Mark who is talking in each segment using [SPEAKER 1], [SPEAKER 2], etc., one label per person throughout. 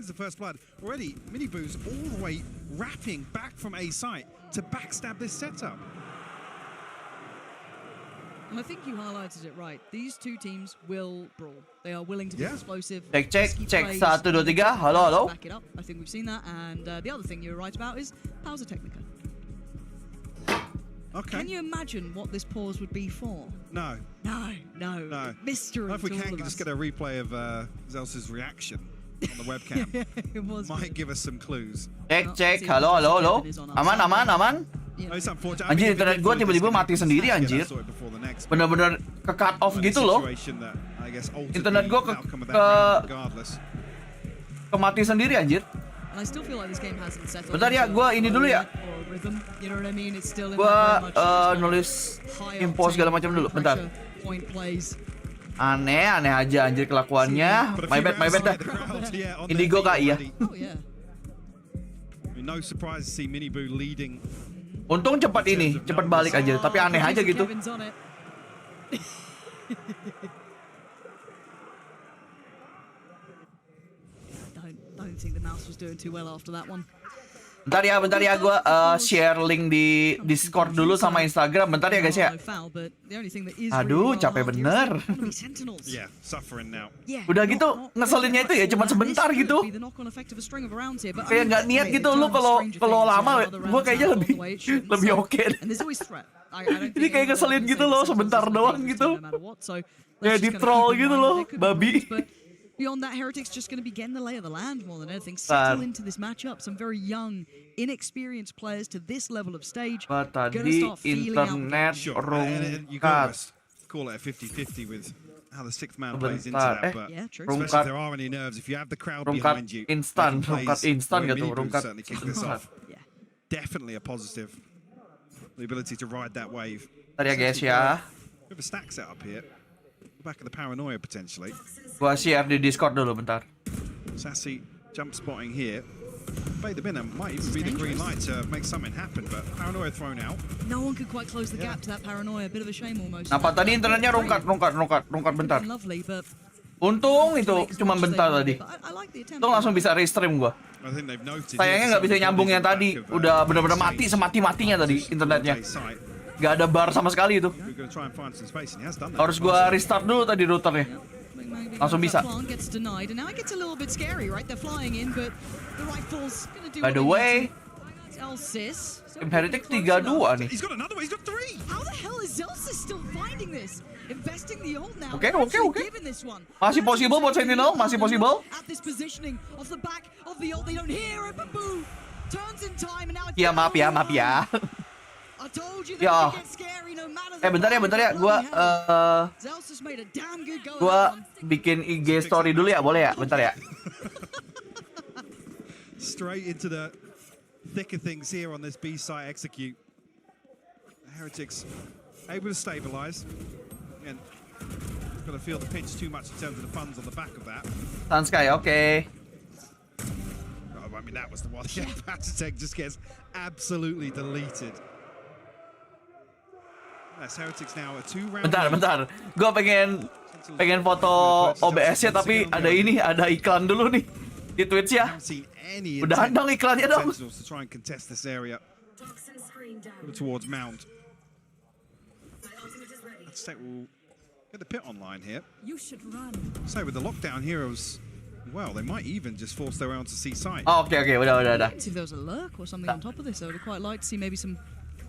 [SPEAKER 1] finds the first blood. Already, Miniboo's all the way wrapping back from A site to backstab this setup.
[SPEAKER 2] And I think you highlighted it right. These two teams will brawl. They are willing to be explosive.
[SPEAKER 3] Cek. 1, 2, 3. Halo.
[SPEAKER 2] Back it up. I think we've seen that. And the other thing you were right about is Pausa Technica.
[SPEAKER 1] Okay.
[SPEAKER 2] Can you imagine what this pause would be for?
[SPEAKER 1] No.
[SPEAKER 2] No. Mystery.
[SPEAKER 1] If we can just get a replay of Zels's reaction on the webcam, might give us some clues.
[SPEAKER 3] Cek. Halo. Aman. Anjir, internet gue tiba-tiba mati sendiri anjir. Bener-bener ke cut off gitu loh. Internet gue ke mati sendiri anjir. Bentar ya, gue ini dulu ya. Gue nulis info segala macam dulu. Bentar. Aneh aja anjir kelakuannya. My bad dah. Indigo kak iya.
[SPEAKER 1] No surprise to see Miniboo leading.
[SPEAKER 3] Untung cepat balik aja, tapi aneh aja gitu.
[SPEAKER 2] Don't think the mouse was doing too well after that one.
[SPEAKER 3] Bentar ya, gue share link di Discord dulu sama Instagram. Bentar ya guys ya. Aduh, capek bener. Udah gitu, ngeselinnya itu ya cuma sebentar gitu. Kayak nggak niat gitu. Lu kalau lama, gue kayaknya lebih oke. Ini kayak ngeselin gitu loh, sebentar doang gitu. Kayak di troll gitu loh, babi.
[SPEAKER 2] Beyond that, Heretics just going to be getting the lay of the land more than anything. Settle into this matchup. Some very young, inexperienced players to this level of stage.
[SPEAKER 3] Tadi internet rungkat.
[SPEAKER 1] Call it a 50-50 with how the sixth man plays into that. But especially if there are any nerves, if you have the crowd behind you,
[SPEAKER 3] rungkat instan gitu. Rungkat
[SPEAKER 1] certainly kick this off. Definitely a positive. The ability to ride that wave.
[SPEAKER 3] Bentar ya guys ya.
[SPEAKER 1] We have a stack set up here. Back of the paranoia potentially.
[SPEAKER 3] Gua share di Discord dulu bentar.
[SPEAKER 1] Sassy jump spotting here. Bait them in and might even be the green light to make something happen, but paranoia thrown out.
[SPEAKER 2] No one could quite close the gap to that paranoia. Bit of a shame almost.
[SPEAKER 3] Apa tadi internetnya rungkat bentar. Untung itu cuma bentar tadi. Untung langsung bisa restream gua. Sayangnya nggak bisa nyambung yang tadi. Udah benar-benar mati semati-matinya tadi internetnya. Gak ada bar sama sekali itu. Harus gua restart dulu tadi routernya. Langsung bisa. By the way, tim Heretics 3-2 nih. Oke. Masih possible buat Sentinel, masih possible. Ya maaf ya. Ya. Bentar ya. Gua bikin IG story dulu ya, boleh ya? Bentar ya.
[SPEAKER 1] Straight into the thick of things here on this B site execute. Heretics able to stabilize. And gonna feel the pinch too much in terms of the funds on the back of that.
[SPEAKER 3] Sunsky, okay.
[SPEAKER 1] I mean, that was the one. Yeah, Patatech just gets absolutely deleted.
[SPEAKER 3] Bentar. Gue pengen foto OBS-nya tapi ada iklan dulu nih di Twitch ya. Udahan dong iklannya dong.
[SPEAKER 1] Towards Mount. Will get the pit online here.
[SPEAKER 2] You should run.
[SPEAKER 1] So with the lockdown heroes, well, they might even just force their way onto C site.
[SPEAKER 3] Oh, oke, udah.
[SPEAKER 2] See if there was a lurk or something on top of this, I would quite like to see maybe some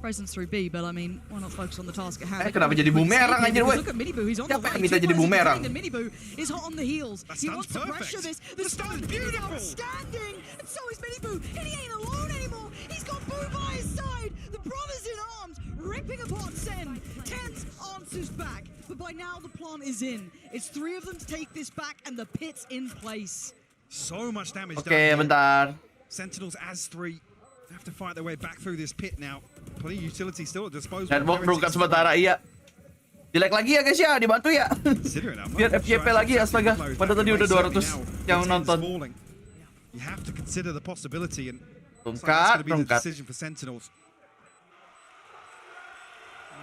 [SPEAKER 2] presence through B, but I mean, why not focus on the task at hand?
[SPEAKER 3] Kenapa jadi bumerang anjir, weh?
[SPEAKER 2] Look at Miniboo, he's on the
[SPEAKER 3] way. Minta jadi bumerang.
[SPEAKER 2] Miniboo is hot on the heels.
[SPEAKER 1] He wants to pressure this. The stun is beautiful.
[SPEAKER 2] Outstanding. And so is Miniboo. And he ain't alone anymore. He's got Boo by his side. The brothers in arms, ripping apart Sen. Tense answers back. But by now the plant is in. It's 3 of them to take this back and the pit's in place.
[SPEAKER 1] So much damage done.
[SPEAKER 3] Oke, bentar.
[SPEAKER 1] Sentinels as 3 have to fight their way back through this pit now. Plenty utility still at disposal.
[SPEAKER 3] Nightbot berungkat sementara, iya. Jelek lagi ya guys ya, dibantu ya. Biar FYP lagi astaga. Padahal tadi udah 200 yang nonton.
[SPEAKER 1] You have to consider the possibility and
[SPEAKER 3] rungkat.
[SPEAKER 1] decision for Sentinels.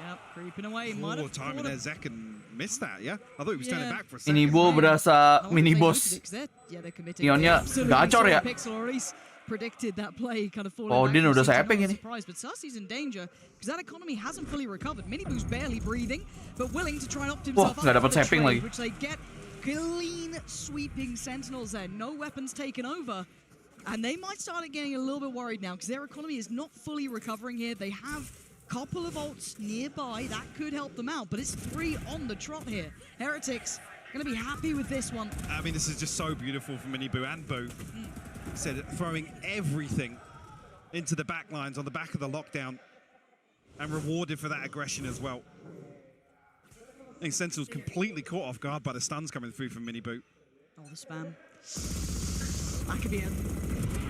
[SPEAKER 2] Yeah, Yep, creeping away.
[SPEAKER 1] Poor timing there. Zekken missed that, yeah? I thought he was turning back for a second.
[SPEAKER 3] Minibo berasa mini boss. Neonnya gacor ya.
[SPEAKER 2] Predicted that play kind of falling
[SPEAKER 3] Odin udah sapping ini.
[SPEAKER 2] But Sassi's in danger because that economy hasn't fully recovered. Minibu's barely breathing, but willing to try and opt himself
[SPEAKER 3] Wah, nggak dapat sapping lagi.
[SPEAKER 2] which they get clean sweeping Sentinels there. No weapons taken over. And they might start getting a little bit worried now because their economy is not fully recovering here. They have a couple of ults nearby that could help them out, but it's 3 on the trot here. Heretics going to be happy with this one.
[SPEAKER 1] I mean, this is just so beautiful for Minibu and Boo. Said throwing everything into the back lines on the back of the lockdown and rewarded for that aggression as well. I think Sentinel's completely caught off guard by the stuns coming through from Minibu.
[SPEAKER 2] Oh, the spam. That could be a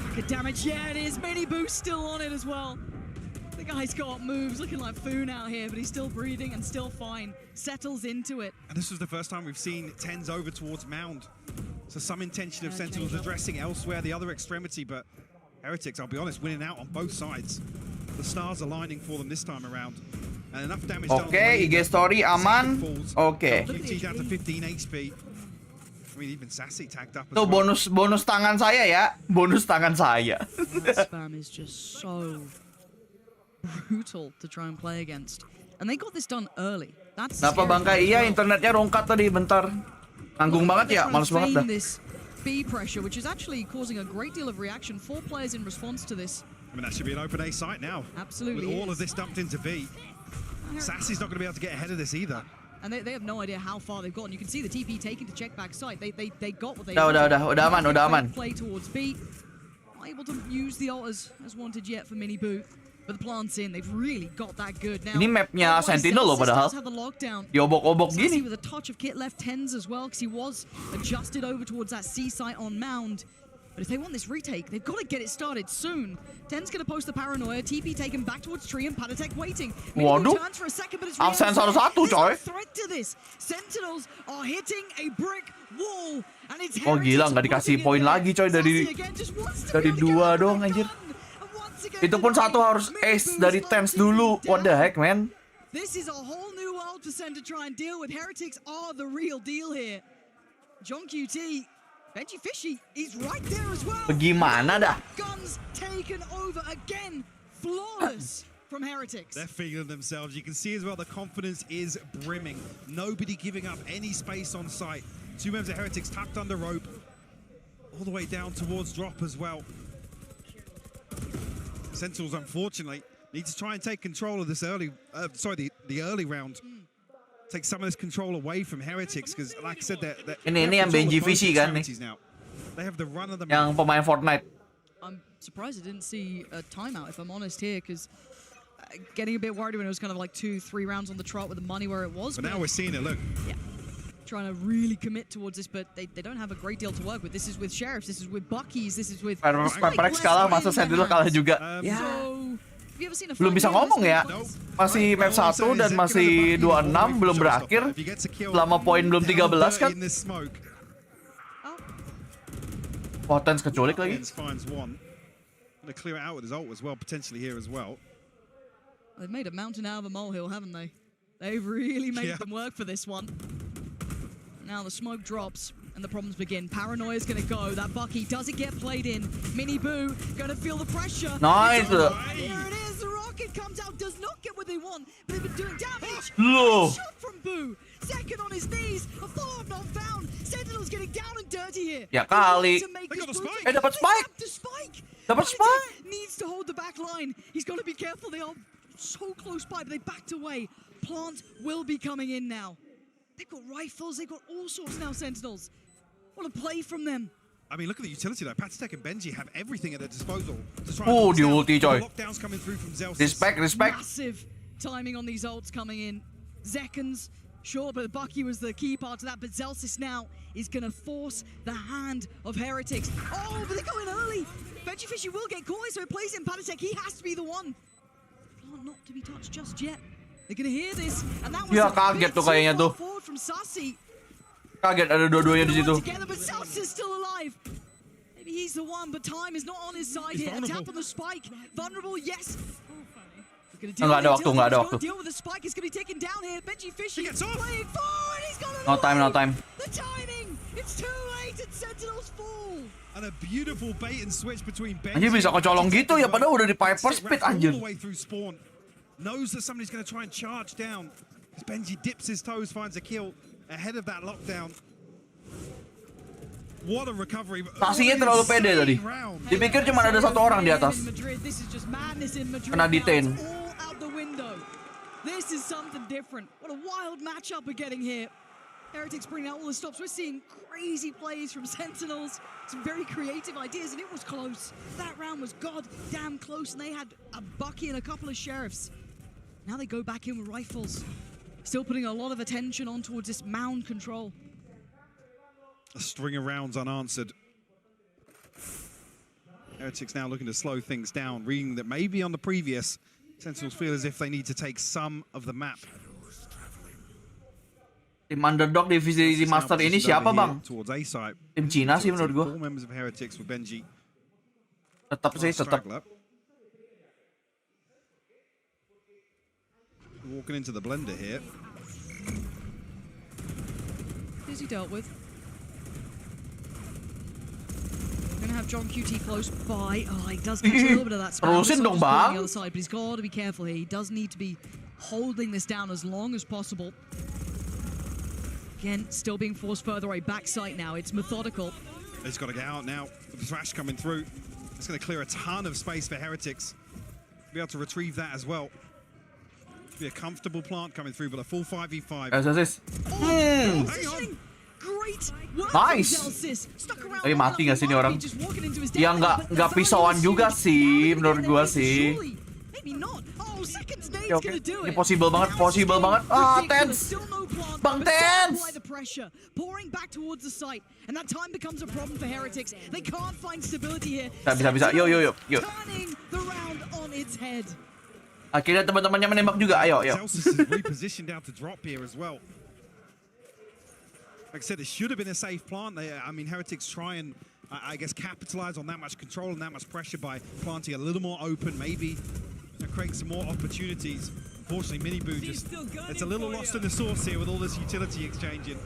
[SPEAKER 2] lack of damage. Yeah, it is. Minibu still on it as well. The guy's got moves, looking like Foon out here, but he's still breathing and still fine. Settles into it.
[SPEAKER 1] And this was the first time we've seen Tens over towards Mound. So some intention of Sentinels addressing elsewhere, the other extremity, but Heretics, I'll be honest, winning out on both sides. The stars aligning for them this time around. And enough damage done.
[SPEAKER 3] Oke, IG story aman. Oke.
[SPEAKER 1] QT down to 15 HP. I mean, even Sassy tagged up as
[SPEAKER 3] Tuh
[SPEAKER 1] well.
[SPEAKER 3] bonus tangan saya ya. Bonus tangan saya.
[SPEAKER 2] That spam is just so brutal to try and play against. And they got this done early. That's
[SPEAKER 3] Kenapa Bangkai? Iya, internetnya rongkat tadi bentar. Nanggung banget ya, males banget dah.
[SPEAKER 2] This B pressure, which is actually causing a great deal of reaction. 4 players in response to this.
[SPEAKER 1] I mean, that should be an open A site now.
[SPEAKER 2] Absolutely.
[SPEAKER 1] With all of this dumped into B. Sassy's not going to be able to get ahead of this either.
[SPEAKER 2] And they have no idea how far they've gotten. You can see the TP taken to check back site. They got what they
[SPEAKER 3] Udah aman.
[SPEAKER 2] Play towards B. Not able to use the ult as wanted yet for Minibu. But the plant's in. They've really got that good now.
[SPEAKER 3] Ini mapnya Sentinel loh padahal. Diobok-obok gini.
[SPEAKER 2] With a touch of kit left Tens as well, because he was adjusted over towards that C site on Mound. But if they want this retake, they've got to get it started soon. Ten's going to post the paranoia. TP taken back towards Tree and Patatek waiting.
[SPEAKER 3] Waduh.
[SPEAKER 2] Turns for a second, but it's
[SPEAKER 3] absen satu-satu coy.
[SPEAKER 2] threat to this. Sentinels are hitting a brick wall. And it's
[SPEAKER 3] Oh gila, nggak dikasih poin lagi coy dari 2 doang anjir. Itu pun satu harus ace dari Tens dulu. What the heck, man?
[SPEAKER 2] This is a whole new world for Sen to try and deal with. Heretics are the real deal here. John QT, Benji Fishy, he's right there as well.
[SPEAKER 3] Bagaimana dah?
[SPEAKER 2] Guns taken over again. Flawless from Heretics.
[SPEAKER 1] They're feeling themselves. You can see as well the confidence is brimming. Nobody giving up any space on site. 2 members of Heretics tucked under rope. All the way down towards drop as well. Sentinels, unfortunately, need to try and take control of this early, the early round. Take some of this control away from Heretics, because, like I said,
[SPEAKER 3] ini yang Benji Fishy kan nih,
[SPEAKER 1] they have the run of the
[SPEAKER 3] yang pemain Fortnite.
[SPEAKER 2] I'm surprised I didn't see a timeout, if I'm honest here, because getting a bit worried when it was kind of like 2-3 rounds on the trot with the money where it was.
[SPEAKER 1] But now we're seeing it, look.
[SPEAKER 2] Yeah. Trying to really commit towards this, but they don't have a great deal to work with. This is with Sheriffs, this is with Buckies, this is with...
[SPEAKER 3] Heretics kalah, masa Sentinel kalah juga. Ya. Belum bisa ngomong ya. Masih map 1 dan masih 26, belum berakhir. Selama poin belum 13 kan. Wah, Tens keculik lagi.
[SPEAKER 2] They've made a mountain out of a molehill, haven't they? They've really made them work for this one. Now the smoke drops and the problems begin. Paranoia's gonna go. That Bucky doesn't get played in. Minibu gonna feel the pressure.
[SPEAKER 3] Nice.
[SPEAKER 2] There it is. The rocket comes out. Does not get what they want, but they've been doing damage. Shot from Boo. Second on his knees. A follow-up not found. Sentinel's getting down and dirty here.
[SPEAKER 3] Ya kali. Dapat spike. Dapat spike.
[SPEAKER 2] Needs to hold the back line. He's got to be careful. They are so close by, but they backed away. Plant will be coming in now. They've got rifles, they've got all sorts now, Sentinels. What a play from them.
[SPEAKER 1] I mean, look at the utility though. Patatek and Benji have everything at their disposal to try
[SPEAKER 3] and the ulti, coy.
[SPEAKER 1] Lockdowns coming through from Zelsis.
[SPEAKER 3] Respect.
[SPEAKER 2] Massive timing on these ults coming in. Zekens, sure, but Bucky was the key part to that. But Zelsis now is going to force the hand of Heretics. Oh, but they're going early. Benji Fishy will get caught, so it plays in Patatek. He has to be the one. Not to be touched just yet. They're gonna hear this, and that was
[SPEAKER 3] ya kaget tuh kayaknya tuh. Kaget ada dua-duanya di situ.
[SPEAKER 2] But Sassy's still alive. Maybe he's the one, but time is not on his side here. A tap on the spike. Vulnerable, yes.
[SPEAKER 3] Nggak ada waktu, nggak ada waktu.
[SPEAKER 2] Deal with the spike is going to be taken down here. Benji Fishy
[SPEAKER 1] He gets off.
[SPEAKER 2] playing forward. He's got it
[SPEAKER 3] No time, no
[SPEAKER 2] away.
[SPEAKER 3] time.
[SPEAKER 2] The timing. It's too late and Sentinels fall.
[SPEAKER 1] And a beautiful bait and switch between Benji.
[SPEAKER 3] Anjir bisa kecolong gitu ya, padahal udah di Piper Speed anjir.
[SPEAKER 1] All the way through spawn. Knows that somebody's going to try and charge down. As Benji dips his toes, finds a kill ahead of that lockdown. What a recovery.
[SPEAKER 3] Taksinya terlalu pede tadi. Dipikir cuma ada satu orang di atas. Kena detain.
[SPEAKER 2] This is something different. What a wild matchup we're getting here. Heretics bringing out all the stops. We're seeing crazy plays from Sentinels. Some very creative ideas, and it was close. That round was goddamn close, and they had a Bucky and a couple of Sheriffs. Now they go back in with rifles. Still putting a lot of attention on towards this mound control.
[SPEAKER 1] A string of rounds unanswered. Heretics now looking to slow things down, reading that maybe on the previous, Sentinels feel as if they need to take some of the map.
[SPEAKER 3] Tim underdog di VCT Master ini siapa bang? Tim Cina sih menurut gua. Tetap sih, tetap.
[SPEAKER 1] Walking into the blender here.
[SPEAKER 2] Who's he dealt with? We're gonna have John QT close by. Oh, he does catch a little bit of that spell.
[SPEAKER 3] Terusin dong bang.
[SPEAKER 2] The other side, but he's got to be careful here. He does need to be holding this down as long as possible. Again, still being forced further away. Backside now. It's methodical.
[SPEAKER 1] He's got to get out now. With the thrash coming through, it's going to clear a ton of space for Heretics. Be able to retrieve that as well. Be a comfortable plant coming through, but a full 5v5.
[SPEAKER 2] Great.
[SPEAKER 3] Nice. Tapi mati nggak sih ini orang? Ya nggak pisauan juga sih menurut gua sih. Ya, oke. Ini possible banget, possible banget. Ah, Tens. Bang Tens. Bisa. Yuk. Akhirnya teman-temannya menembak juga. Ayo.
[SPEAKER 1] Like I said, it should have been a safe plant. Heretics try and, I guess, capitalize on that much control and that much pressure by planting a little more open, maybe creating some more opportunities. Unfortunately, Miniboo it's a little lost in the sauce here with all this utility exchanging.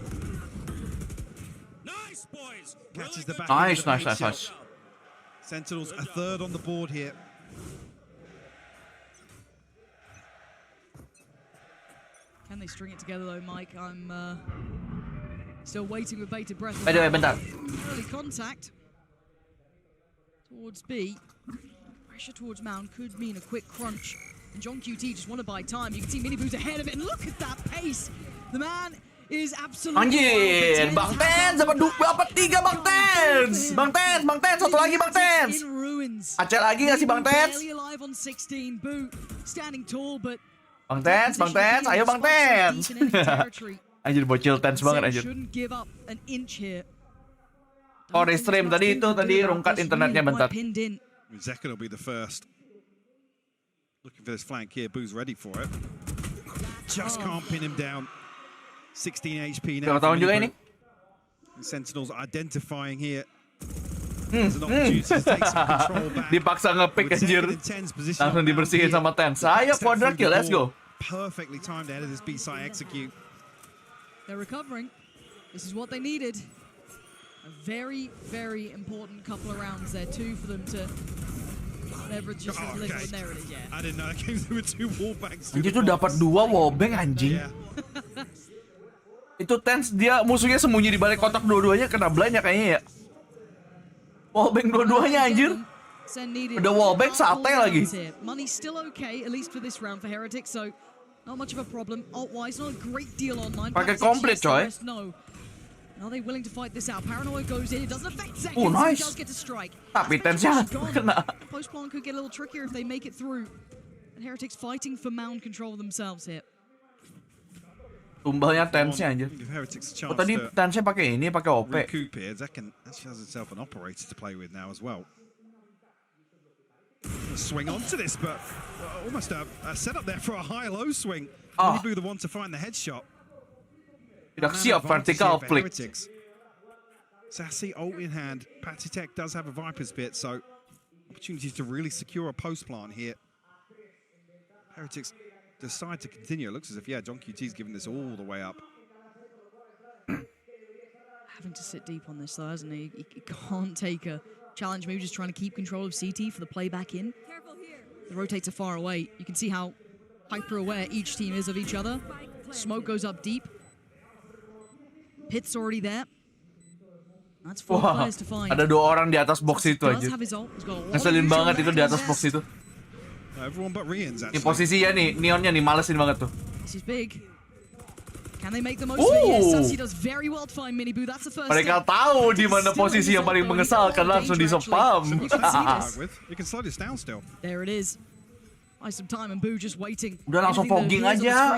[SPEAKER 4] Nice, boys.
[SPEAKER 1] Catches the back.
[SPEAKER 3] Nice.
[SPEAKER 1] Sentinels a third on the board here.
[SPEAKER 2] Can they string it together though, Mike? I'm still waiting with bated breath.
[SPEAKER 3] By the way, bentar.
[SPEAKER 2] Early contact towards B. Pressure towards Mound could mean a quick crunch. And John QT just want to buy time. You can see Miniboo's ahead of it, and look at that pace. The man is absolutely.
[SPEAKER 3] Anjir, Bang Tens dapat 3 Bang Tens. Bang Tens, satu lagi Bang Tens. Acel lagi nggak sih Bang Tens? Bang Tens, ayo Bang Tens. Anjir bocil Tens banget anjir. Oh, restream tadi rungkat internetnya bentar.
[SPEAKER 1] Zeka will be the first. Looking for this flank here. Boo's ready for it. Just can't pin him down. 16 HP now.
[SPEAKER 3] Tahun juga ini.
[SPEAKER 1] Sentinels identifying here. There's an opportunity to take some control back.
[SPEAKER 3] Dipaksa nge-pick anjir. Langsung dibersihin sama Tens. Ayo quadra kill, let's go.
[SPEAKER 1] Perfectly timed ahead of this B-side execute.
[SPEAKER 2] They're recovering. This is what they needed. A very, very important couple of rounds there too for them to leverage just a little. And there it is, yeah.
[SPEAKER 1] I didn't know that came through with 2 wallbangs.
[SPEAKER 3] Anjir tuh dapat 2 wallbang anjing. Itu Tens dia musuhnya sembunyi di balik kotak dua-duanya kena blind ya kayaknya ya. Wallbang dua-duanya anjir. Udah wallbang sate lagi.
[SPEAKER 2] Money still okay at least for this round for Heretics, so not much of a problem. Ult-wise, not a great deal online.
[SPEAKER 3] Pakai komplit coy.
[SPEAKER 2] No. Are they willing to fight this out? Paranoia goes in. It doesn't affect seconds.
[SPEAKER 3] Oh, nice.
[SPEAKER 2] He does get to strike.
[SPEAKER 3] Tapi Tensnya kena.
[SPEAKER 2] Post plan could get a little trickier if they make it through. And Heretics fighting for mound control themselves here.
[SPEAKER 3] Tumbalnya Tensnya anjir. Oh tadi Tensnya pakai ini, pakai OP.
[SPEAKER 1] Actually has itself an operator to play with now as well. Swing onto this, but almost a setup there for a high-low swing. Maybe the one to find the headshot.
[SPEAKER 3] Tidak siap vertical flick.
[SPEAKER 1] Sassy ult in hand. Patitech does have a Viper's Pit, so opportunities to really secure a post plant here. Heretics decide to continue. It looks as if, yeah, John QT's giving this all the way up.
[SPEAKER 2] Having to sit deep on this though, hasn't he? He can't take a challenge move, just trying to keep control of CT for the play back in. The rotates are far away. You can see how hyper aware each team is of each other. Smoke goes up deep. Pit's already there. That's 4 players to find.
[SPEAKER 3] Ada 2 orang di atas box itu aja. Ngeselin banget itu di atas box itu.
[SPEAKER 1] Everyone but Rian's
[SPEAKER 3] Ini posisinya nih, neonnya nih malesin banget tuh.
[SPEAKER 2] This is big. Can they make the most of it? Yes, Sussy does very well to find Miniboo. That's the first
[SPEAKER 3] Mereka
[SPEAKER 2] step.
[SPEAKER 3] tahu di mana posisi yang paling mengesalkan, langsung disepam.
[SPEAKER 1] You can slow this down still.
[SPEAKER 2] There it is. Buy some time and Boo just waiting.
[SPEAKER 3] Udah langsung fogging aja.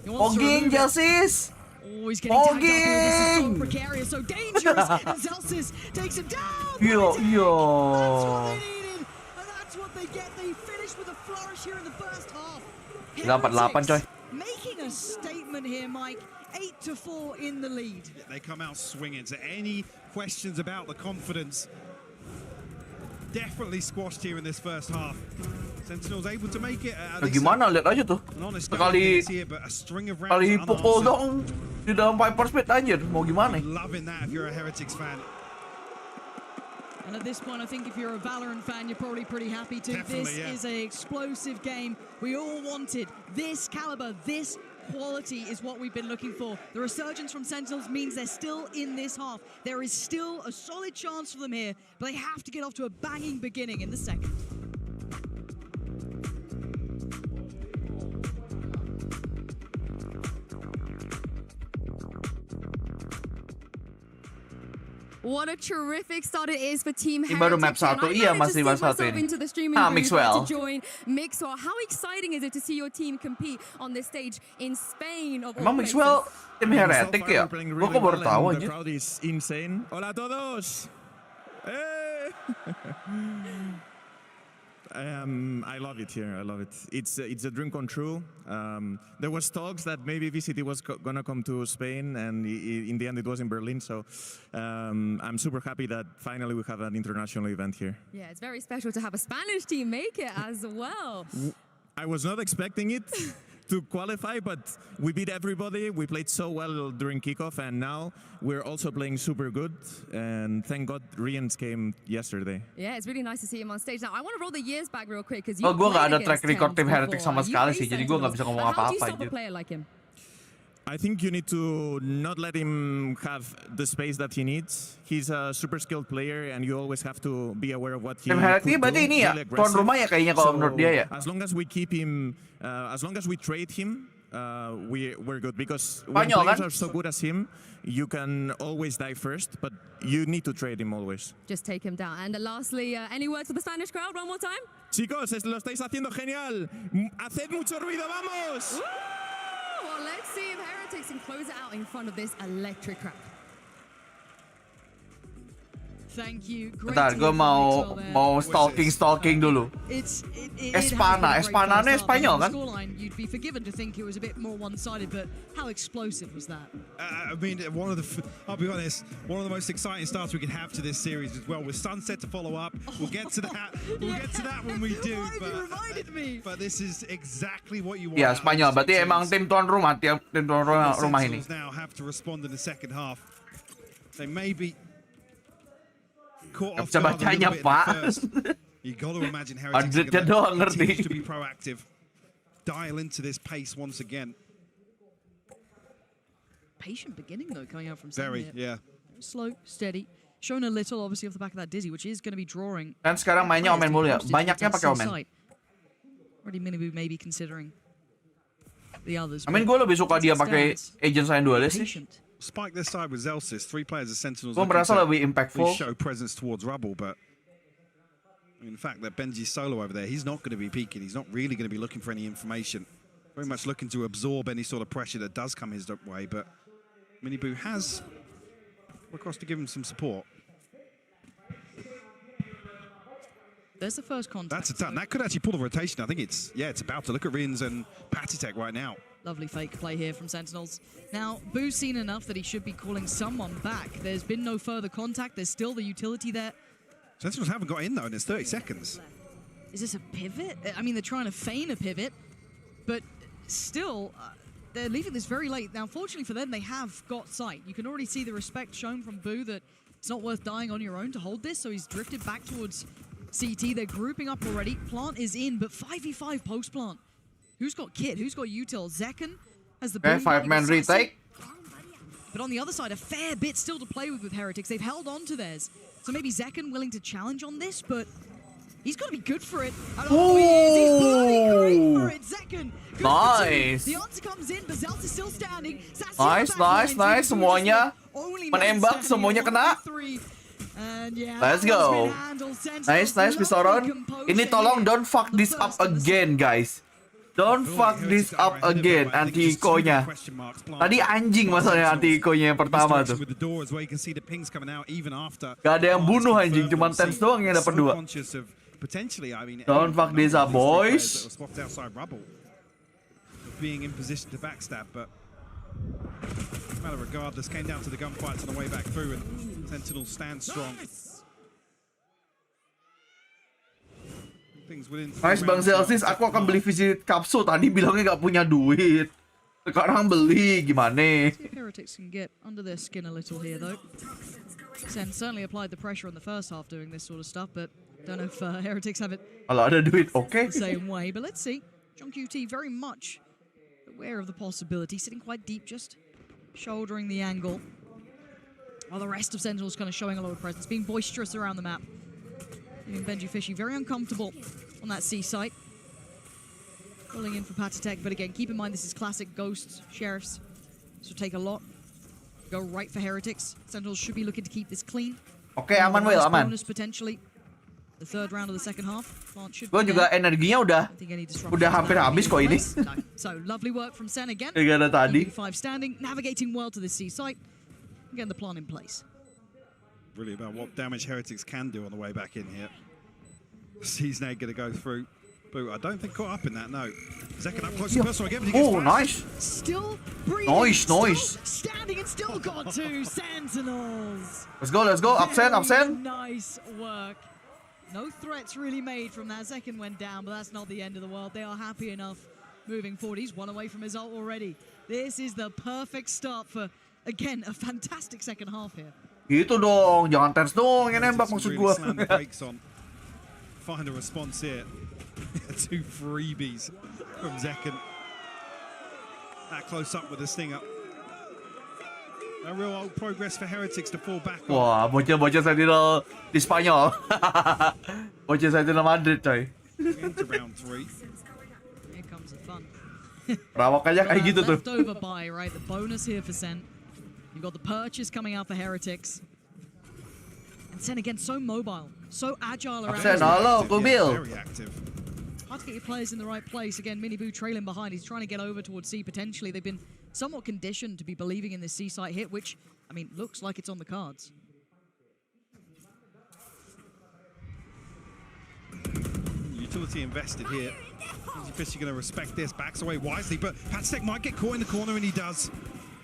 [SPEAKER 3] Fogging, Jalsis.
[SPEAKER 2] Oh, he's getting tagged up here. This is so precarious, so dangerous. And Zelsis takes him down.
[SPEAKER 3] Yo.
[SPEAKER 2] That's what they needed. And that's what they get. They finish with a flourish here in the first half.
[SPEAKER 3] 8-8 coy.
[SPEAKER 2] Making a statement here, Mike. 8-4 in the lead.
[SPEAKER 1] Yeah, they come out swinging. So any questions about the confidence definitely squashed here in this first half. Sentinels able to make it.
[SPEAKER 3] Gimana lihat aja tuh. Sekali pukul dong di dalam Viper Speed anjir. Mau gimana?
[SPEAKER 1] Loving that if you're a Heretics fan.
[SPEAKER 2] And at this point, I think if you're a Valorant fan, you're probably pretty happy too. This is an explosive game. We all wanted this caliber, this quality is what we've been looking for. The resurgence from Sentinels means they're still in this half. There is still a solid chance for them here, but they have to get off to a banging beginning in the second.
[SPEAKER 4] What a terrific start it is for Team Heretics.
[SPEAKER 3] Baru map 1, iya masih map 1 ini. Mixwell.
[SPEAKER 4] Mixwell, how exciting is it to see your team compete on this stage in Spain?
[SPEAKER 3] Emang Mixwell tim Heretics ya? Gua kok baru tahu aja.
[SPEAKER 5] The crowd is insane. Hola a todos. I love it here. I love it. It's a dream come true. There was talks that maybe VCT was gonna come to Spain, and in the end, it was in Berlin. So I'm super happy that finally we have an international event here.
[SPEAKER 4] Yeah, it's very special to have a Spanish team make it as well.
[SPEAKER 5] I was not expecting it to qualify, but we beat everybody. We played so well during kickoff, and now we're also playing super good. And thank God Rians came yesterday.
[SPEAKER 4] Yeah, it's really nice to see him on stage. Now, I want to roll the years back real quick because
[SPEAKER 3] gue nggak ada track record tim Heretics sama sekali sih, jadi gue nggak bisa ngomong apa-apa.
[SPEAKER 4] How do you stop a player like him?
[SPEAKER 5] I think you need to not let him have the space that he needs. He's a super skilled player, and you always have to be aware of what he
[SPEAKER 3] tim Heretics berarti ini ya, tuan rumah ya kayaknya kalau menurut dia ya.
[SPEAKER 5] As long as we keep him, as long as we trade him, we're good. Because when players are so good as him, you can always die first, but you need to trade him always.
[SPEAKER 4] Just take him down. And lastly, any words for the Spanish crowd one more time?
[SPEAKER 5] Chicos, lo estáis haciendo genial. Haced mucho ruido, vamos.
[SPEAKER 4] Well, let's see if Heretics can close it out in front of this electric crowd.
[SPEAKER 2] Thank you.
[SPEAKER 3] Bentar, gue mau stalking dulu. Espananya Spanyol kan?
[SPEAKER 2] You'd be forgiven to think it was a bit more one-sided, but how explosive was that?
[SPEAKER 1] I mean, I'll be honest, one of the most exciting starts we could have to this series as well. With Sunset to follow up, we'll get to that. We'll get to that when we do. But this is exactly what you want.
[SPEAKER 3] Ya, Spanyol. Berarti emang tim tuan rumah, tim tuan rumah ini.
[SPEAKER 1] Now have to respond in the second half. They may be caught off guard a little bit first. You got to imagine Heretics continue to be proactive. Dial into this pace once again.
[SPEAKER 2] Patient beginning though, coming out from
[SPEAKER 1] Very, yeah.
[SPEAKER 2] Slow, steady. Shown a little, obviously, off the back of that Dizzy, which is going to be drawing.
[SPEAKER 3] Kan sekarang mainnya Omen mulu ya. Banyaknya pakai Omen.
[SPEAKER 2] Already Miniboo maybe considering the others.
[SPEAKER 3] I mean, gue lebih suka dia pakai Agent Sign Duelist sih.
[SPEAKER 1] Spike this side with Zelsis. 3 players of Sentinels.
[SPEAKER 3] Gue merasa lebih impactful.
[SPEAKER 1] Show presence towards Rubble, but in fact, that Benji's solo over there, he's not going to be peeking. He's not really going to be looking for any information. Very much looking to absorb any sort of pressure that does come his way, but Miniboo has across to give him some support.
[SPEAKER 2] There's the first contact.
[SPEAKER 1] That's a ton. That could actually pull the rotation. I think it's about to look at Rins and Patitech right now.
[SPEAKER 2] Lovely fake play here from Sentinels. Now, Boo's seen enough that he should be calling someone back. There's been no further contact. There's still the utility there.
[SPEAKER 1] Sentinels haven't got in though, and it's 30 seconds.
[SPEAKER 2] Is this a pivot? I mean, they're trying to feign a pivot. but still, they're leaving this very late. Now, fortunately for them, they have got sight. You can already see the respect shown from Boo that it's not worth dying on your own to hold this, so he's drifted back towards CT. They're grouping up already. Plant is in, but 5v5 post-plant. Who's got Kit? Who's got util? Zekken has the boom.
[SPEAKER 3] 5-man retake.
[SPEAKER 2] But on the other side, a fair bit still to play with Heretics. They've held on to theirs. So maybe Zekken willing to challenge on this, but he's got to be good for it. And he is. He's bloody great for it. Zekken.
[SPEAKER 3] Nice.
[SPEAKER 2] The answer comes in, but Zelt is still standing.
[SPEAKER 3] Nice. Semuanya menembak, semuanya kena. Let's go. Nice, Bisoron. Ini tolong don't fuck this up again, guys. Don't fuck this up again, anti-eco-nya. Tadi anjing masalahnya anti-eco-nya yang pertama tuh. Gak ada yang bunuh anjing, cuma Tens doang yang dapat 2. Don't fuck this up, boys.
[SPEAKER 1] Being in position to backstab, but no matter regardless, came down to the gunfights on the way back through, and Sentinels stand strong.
[SPEAKER 3] Nice Bang Zelsis, aku akan beli VCT kapsul. Tadi bilangnya gak punya duit. Sekarang beli, gimana?
[SPEAKER 2] Heretics can get under their skin a little here, though. Sen certainly applied the pressure in the first half doing this sort of stuff, but don't know if Heretics have it
[SPEAKER 3] kalau ada duit, okay.
[SPEAKER 2] the same way. But let's see. Jong-QT very much aware of the possibility, sitting quite deep, just shouldering the angle. While the rest of Sentinels kind of showing a lot of presence, being boisterous around the map. Even Benji Fishy very uncomfortable on that C site. Pulling in for Patatek, but again, keep in mind this is classic Ghosts, Sheriffs. So take a lot. Go right for Heretics. Sentinels should be looking to keep this clean.
[SPEAKER 3] Oke, aman Will, aman.
[SPEAKER 2] Bonus potentially. The third round of the second half.
[SPEAKER 3] Gue juga energinya udah hampir habis kok ini.
[SPEAKER 2] So lovely work from Sen again.
[SPEAKER 3] Gara-gara tadi.
[SPEAKER 2] 5 standing, navigating well to the C site. Getting the plan in place.
[SPEAKER 1] Really about what damage Heretics can do on the way back in here. Seasonade going to go through. Boo, I don't think caught up in that, no. Zekken up close to personal again, but he gets
[SPEAKER 3] nice.
[SPEAKER 2] Still breathing.
[SPEAKER 3] Nice.
[SPEAKER 2] Still standing and still got 2 Sentinels.
[SPEAKER 3] Let's go. Absent.
[SPEAKER 2] Nice work. No threats really made from that. Zekken went down, but that's not the end of the world. They are happy enough moving forward. He's one away from his ult already. This is the perfect start for, again, a fantastic second half here.
[SPEAKER 3] Gitu dong, jangan Tens dong yang nembak maksud gua.
[SPEAKER 1] Find a response here. 2 freebies from Zekken. That close up with the stinger. A real old progress for Heretics to fall back on.
[SPEAKER 3] Wah, bocah Sentinel di Spanyol. Bocah Sentinel Madrid, coy.
[SPEAKER 1] Into round 3.
[SPEAKER 2] Here comes the fun.
[SPEAKER 3] Perawakannya kayak gitu tuh.
[SPEAKER 2] Leftover buy, right? The bonus here for Sen. You've got the purchase coming out for Heretics. And Sen again, so mobile, so agile around.
[SPEAKER 3] Sen, halo, Kubil.
[SPEAKER 1] Very active.
[SPEAKER 2] Hard to get your players in the right place. Again, Miniboo trailing behind. He's trying to get over towards C potentially. They've been somewhat conditioned to be believing in this C site hit, which, I mean, looks like it's on the cards.
[SPEAKER 1] Utility invested here. Fishy going to respect this, backs away wisely, but Patatek might get caught in the corner, and he does.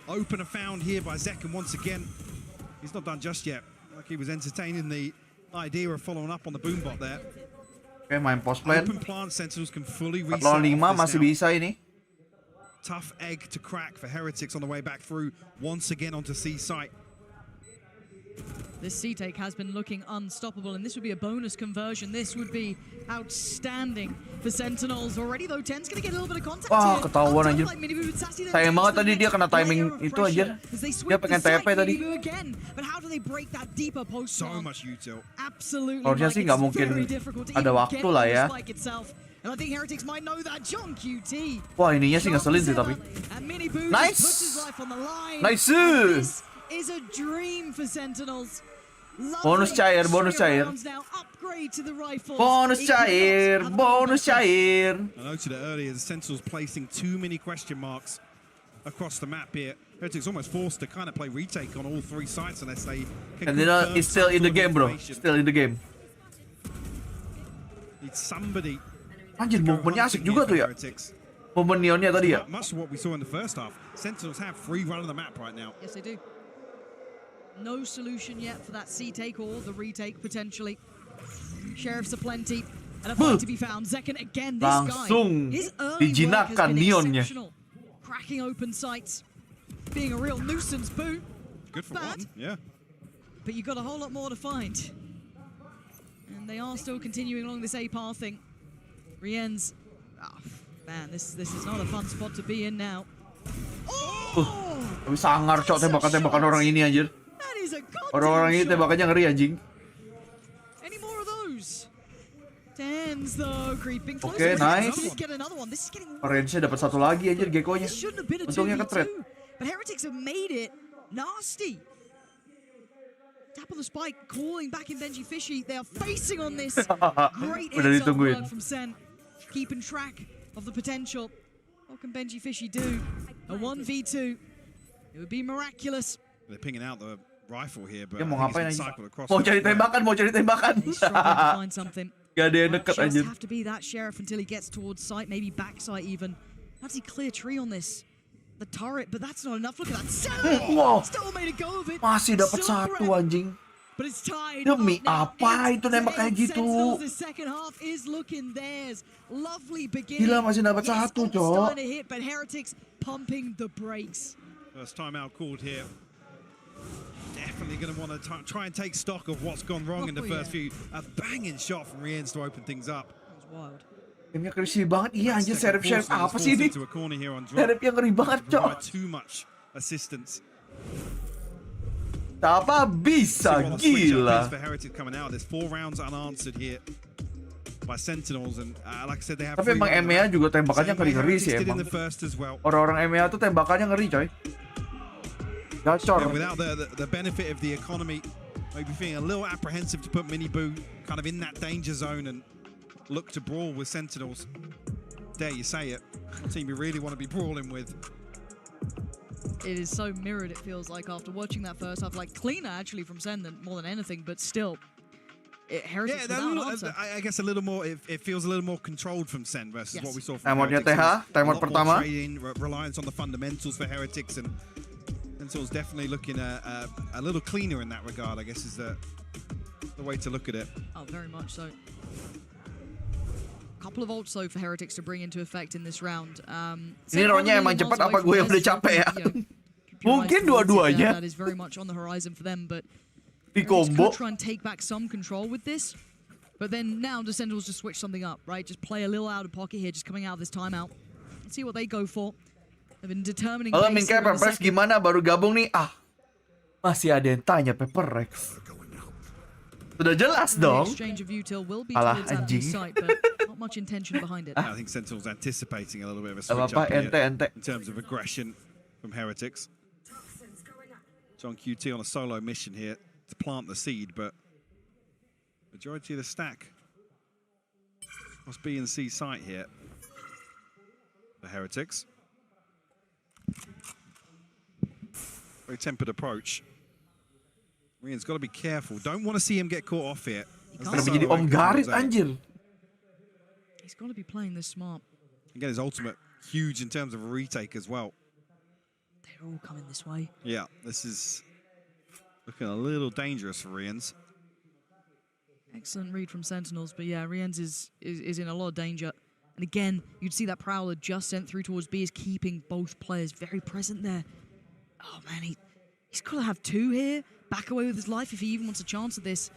[SPEAKER 1] Opener found here by Zekken once again. He's not done just yet. Like he was entertaining the idea of following up on the boombot there.
[SPEAKER 3] Oke, main post plan.
[SPEAKER 1] Open plant Sentinels can fully
[SPEAKER 3] 4
[SPEAKER 1] reset.
[SPEAKER 3] lawan 5 masih bisa ini.
[SPEAKER 1] Tough egg to crack for Heretics on the way back through once again onto C site.
[SPEAKER 2] This C-take has been looking unstoppable, and this would be a bonus conversion. This would be outstanding for Sentinels. Already, though, Ten's going to get a little bit of contact
[SPEAKER 3] Wah,
[SPEAKER 2] here.
[SPEAKER 3] ketahuan anjir. Sayang banget tadi dia kena timing itu aja. Dia pengen TP tadi.
[SPEAKER 2] But how do they break that deeper post?
[SPEAKER 1] So much util.
[SPEAKER 2] Absolutely.
[SPEAKER 3] Harusnya sih nggak mungkin ada waktu lah ya.
[SPEAKER 2] And I think Heretics might know that. Jong-QT.
[SPEAKER 3] Wah, ininya sih ngeselin sih tapi. Nice. Nice.
[SPEAKER 2] This is a dream for Sentinels.
[SPEAKER 3] Bonus cair. Bonus cair.
[SPEAKER 1] I noted it earlier, the Sentinels placing too many question marks across the map here. Heretics almost forced to kind of play retake on all 3 sites unless they can.
[SPEAKER 3] And it's still in the game, bro. Still in the game.
[SPEAKER 1] Need somebody.
[SPEAKER 3] Anjir, movementnya asik juga tuh ya. Movement neonnya tadi ya.
[SPEAKER 1] Much of what we saw in the first half. Sentinels have free run of the map right now.
[SPEAKER 2] Yes, they do. No solution yet for that C take or the retake potentially. Sheriffs are plenty. And a fight to be found. Zekken again, this
[SPEAKER 3] Langsung
[SPEAKER 2] guy. His early work has
[SPEAKER 3] dijinakkan
[SPEAKER 2] been
[SPEAKER 3] neonnya.
[SPEAKER 2] exceptional. Cracking open sights, being a real nuisance boot.
[SPEAKER 1] Good for
[SPEAKER 2] Bad.
[SPEAKER 1] one, yeah.
[SPEAKER 2] But you've got a whole lot more to find. And they are still continuing along this A path thing. Rien's, man, this is not a fun spot to be in now.
[SPEAKER 3] Tapi sangar cok tembakan-tembakan orang ini anjir.
[SPEAKER 2] That is a
[SPEAKER 3] Orang-orang ini
[SPEAKER 2] goddamn shot.
[SPEAKER 3] tembakannya ngeri anjing.
[SPEAKER 2] Any more of those? Tens though, creeping closer.
[SPEAKER 3] Okay, nice.
[SPEAKER 2] Get another one. This is getting
[SPEAKER 3] Orange-nya dapat satu lagi anjir Gekko-nya.
[SPEAKER 2] This shouldn't have been a
[SPEAKER 3] Untungnya
[SPEAKER 2] 2v2.
[SPEAKER 3] ke-trade.
[SPEAKER 2] But Heretics have made it nasty. Tap on the spike, calling back in Benji Fishy. They are facing on this. Great
[SPEAKER 3] Udah
[SPEAKER 2] heads up
[SPEAKER 3] ditungguin.
[SPEAKER 2] work from Sen. Keeping track of the potential. What can Benji Fishy do? A 1v2. It would be miraculous.
[SPEAKER 1] They're pinging out the rifle here, but
[SPEAKER 3] Dia mau
[SPEAKER 1] I think
[SPEAKER 3] ngapain
[SPEAKER 1] it's been
[SPEAKER 3] anjing?
[SPEAKER 1] cycled across.
[SPEAKER 3] Mau cari tembakan, mau cari tembakan.
[SPEAKER 2] He's struggling to find something.
[SPEAKER 3] Gak ada yang deket
[SPEAKER 2] Just
[SPEAKER 3] anjir.
[SPEAKER 2] have to be that sheriff until he gets towards sight, maybe back sight even. How does he clear tree on this? The turret, but that's not enough. Look at that. Seven!
[SPEAKER 3] Wow.
[SPEAKER 2] Still made a go of it.
[SPEAKER 3] Masih dapat
[SPEAKER 2] Still
[SPEAKER 3] satu
[SPEAKER 2] threat.
[SPEAKER 3] anjing.
[SPEAKER 2] But it's tied
[SPEAKER 3] Demi
[SPEAKER 2] up now.
[SPEAKER 3] apa
[SPEAKER 2] It's
[SPEAKER 3] itu nembak kayak
[SPEAKER 2] 10
[SPEAKER 3] gitu?
[SPEAKER 2] Sentinels. The second half is looking theirs. Lovely beginning.
[SPEAKER 3] Gila, masih dapat
[SPEAKER 2] Yes,
[SPEAKER 3] satu,
[SPEAKER 2] all
[SPEAKER 3] Cok.
[SPEAKER 2] starting to hit, but Heretics pumping the brakes.
[SPEAKER 1] First timeout called here. Definitely going to want to try and take stock of what's gone wrong in the first few. A banging shot from Rien's to open things up.
[SPEAKER 2] That was wild.
[SPEAKER 3] Gamenya crazy banget. Iya anjir,
[SPEAKER 1] Second
[SPEAKER 3] serif
[SPEAKER 1] force
[SPEAKER 3] apa
[SPEAKER 1] is
[SPEAKER 3] sih ini?
[SPEAKER 1] forced into a corner here on drop.
[SPEAKER 3] Serif yang ngeri banget,
[SPEAKER 1] Provide
[SPEAKER 3] cok.
[SPEAKER 1] too much assistance.
[SPEAKER 3] Apa bisa,
[SPEAKER 1] See what the switch up
[SPEAKER 3] gila.
[SPEAKER 1] is for Heretics coming out. There's 4 rounds unanswered here by Sentinels, and like I said, they have.
[SPEAKER 3] Tapi emang EMEA juga tembakannya ngeri-ngeri sih
[SPEAKER 1] Did in
[SPEAKER 3] emang.
[SPEAKER 1] the first as well.
[SPEAKER 3] Orang-orang EMEA tuh tembakannya ngeri, coy. Gacor.
[SPEAKER 1] Yeah, without the benefit of the economy, maybe feeling a little apprehensive to put Mini Boo kind of in that danger zone and look to brawl with Sentinels. Dare you say it? A team you really want to be brawling with.
[SPEAKER 2] It is so mirrored, it feels like, after watching that first half. Like, cleaner, actually, from Sen more than anything, but still. Heretics
[SPEAKER 1] Yeah,
[SPEAKER 2] without an answer.
[SPEAKER 1] I guess a little more. It feels a little more controlled from Sen versus
[SPEAKER 2] Yes.
[SPEAKER 1] what we saw from
[SPEAKER 3] Timeoutnya
[SPEAKER 1] Heretics.
[SPEAKER 3] TH, timeout
[SPEAKER 1] A lot more
[SPEAKER 3] pertama.
[SPEAKER 1] trading, reliance on the fundamentals for Heretics, and Sentinels definitely looking a little cleaner in that regard. I guess is the way to look at it.
[SPEAKER 2] Oh, very much so. Couple of ults though for Heretics to bring into effect in this round.
[SPEAKER 3] Ini roundnya emang cepat apa gue yang udah capek ya? Mungkin dua-duanya.
[SPEAKER 2] That is very much on the horizon for them, but
[SPEAKER 3] Di
[SPEAKER 2] Heretics
[SPEAKER 3] combo.
[SPEAKER 2] could try and take back some control with this. But then now the Sentinels just switch something up, right? Just play a little out of pocket here, just coming out of this timeout. Let's see what they go for. They've been determining.
[SPEAKER 3] Kalau
[SPEAKER 2] pace
[SPEAKER 3] Minkai
[SPEAKER 2] here in the
[SPEAKER 3] Pepper Rex
[SPEAKER 2] second.
[SPEAKER 3] gimana baru gabung nih? Masih ada yang tanya Pepper Rex. Sudah jelas
[SPEAKER 2] The
[SPEAKER 3] dong.
[SPEAKER 2] exchange of util will be
[SPEAKER 3] Alah,
[SPEAKER 2] towards that
[SPEAKER 3] anjing.
[SPEAKER 2] site, but not much intention behind it.
[SPEAKER 1] I think Sentinels anticipating a little bit of a
[SPEAKER 3] Gak
[SPEAKER 1] switch
[SPEAKER 3] apa-apa,
[SPEAKER 1] up here
[SPEAKER 3] ente.
[SPEAKER 1] in terms of aggression from Heretics. John QT on a solo mission here to plant the seed, but majority of the stack must be in C site here. The Heretics. Very tempered approach. Rien's got to be careful. Don't want to see him get caught off here.
[SPEAKER 3] Kenapa jadi Om Garit anjir?
[SPEAKER 2] He's got to be playing this smart.
[SPEAKER 1] Again, his ultimate huge in terms of a retake as well.
[SPEAKER 2] They're all coming this way.
[SPEAKER 1] Yeah, this is looking a little dangerous for Rien's.
[SPEAKER 2] Excellent read from Sentinels, but yeah, Rien's is in a lot of danger. And again, you'd see that Prowler just sent through towards B is keeping both players very present there. Oh man, he's got to have 2 here. Back away with his life if he even wants a chance at this.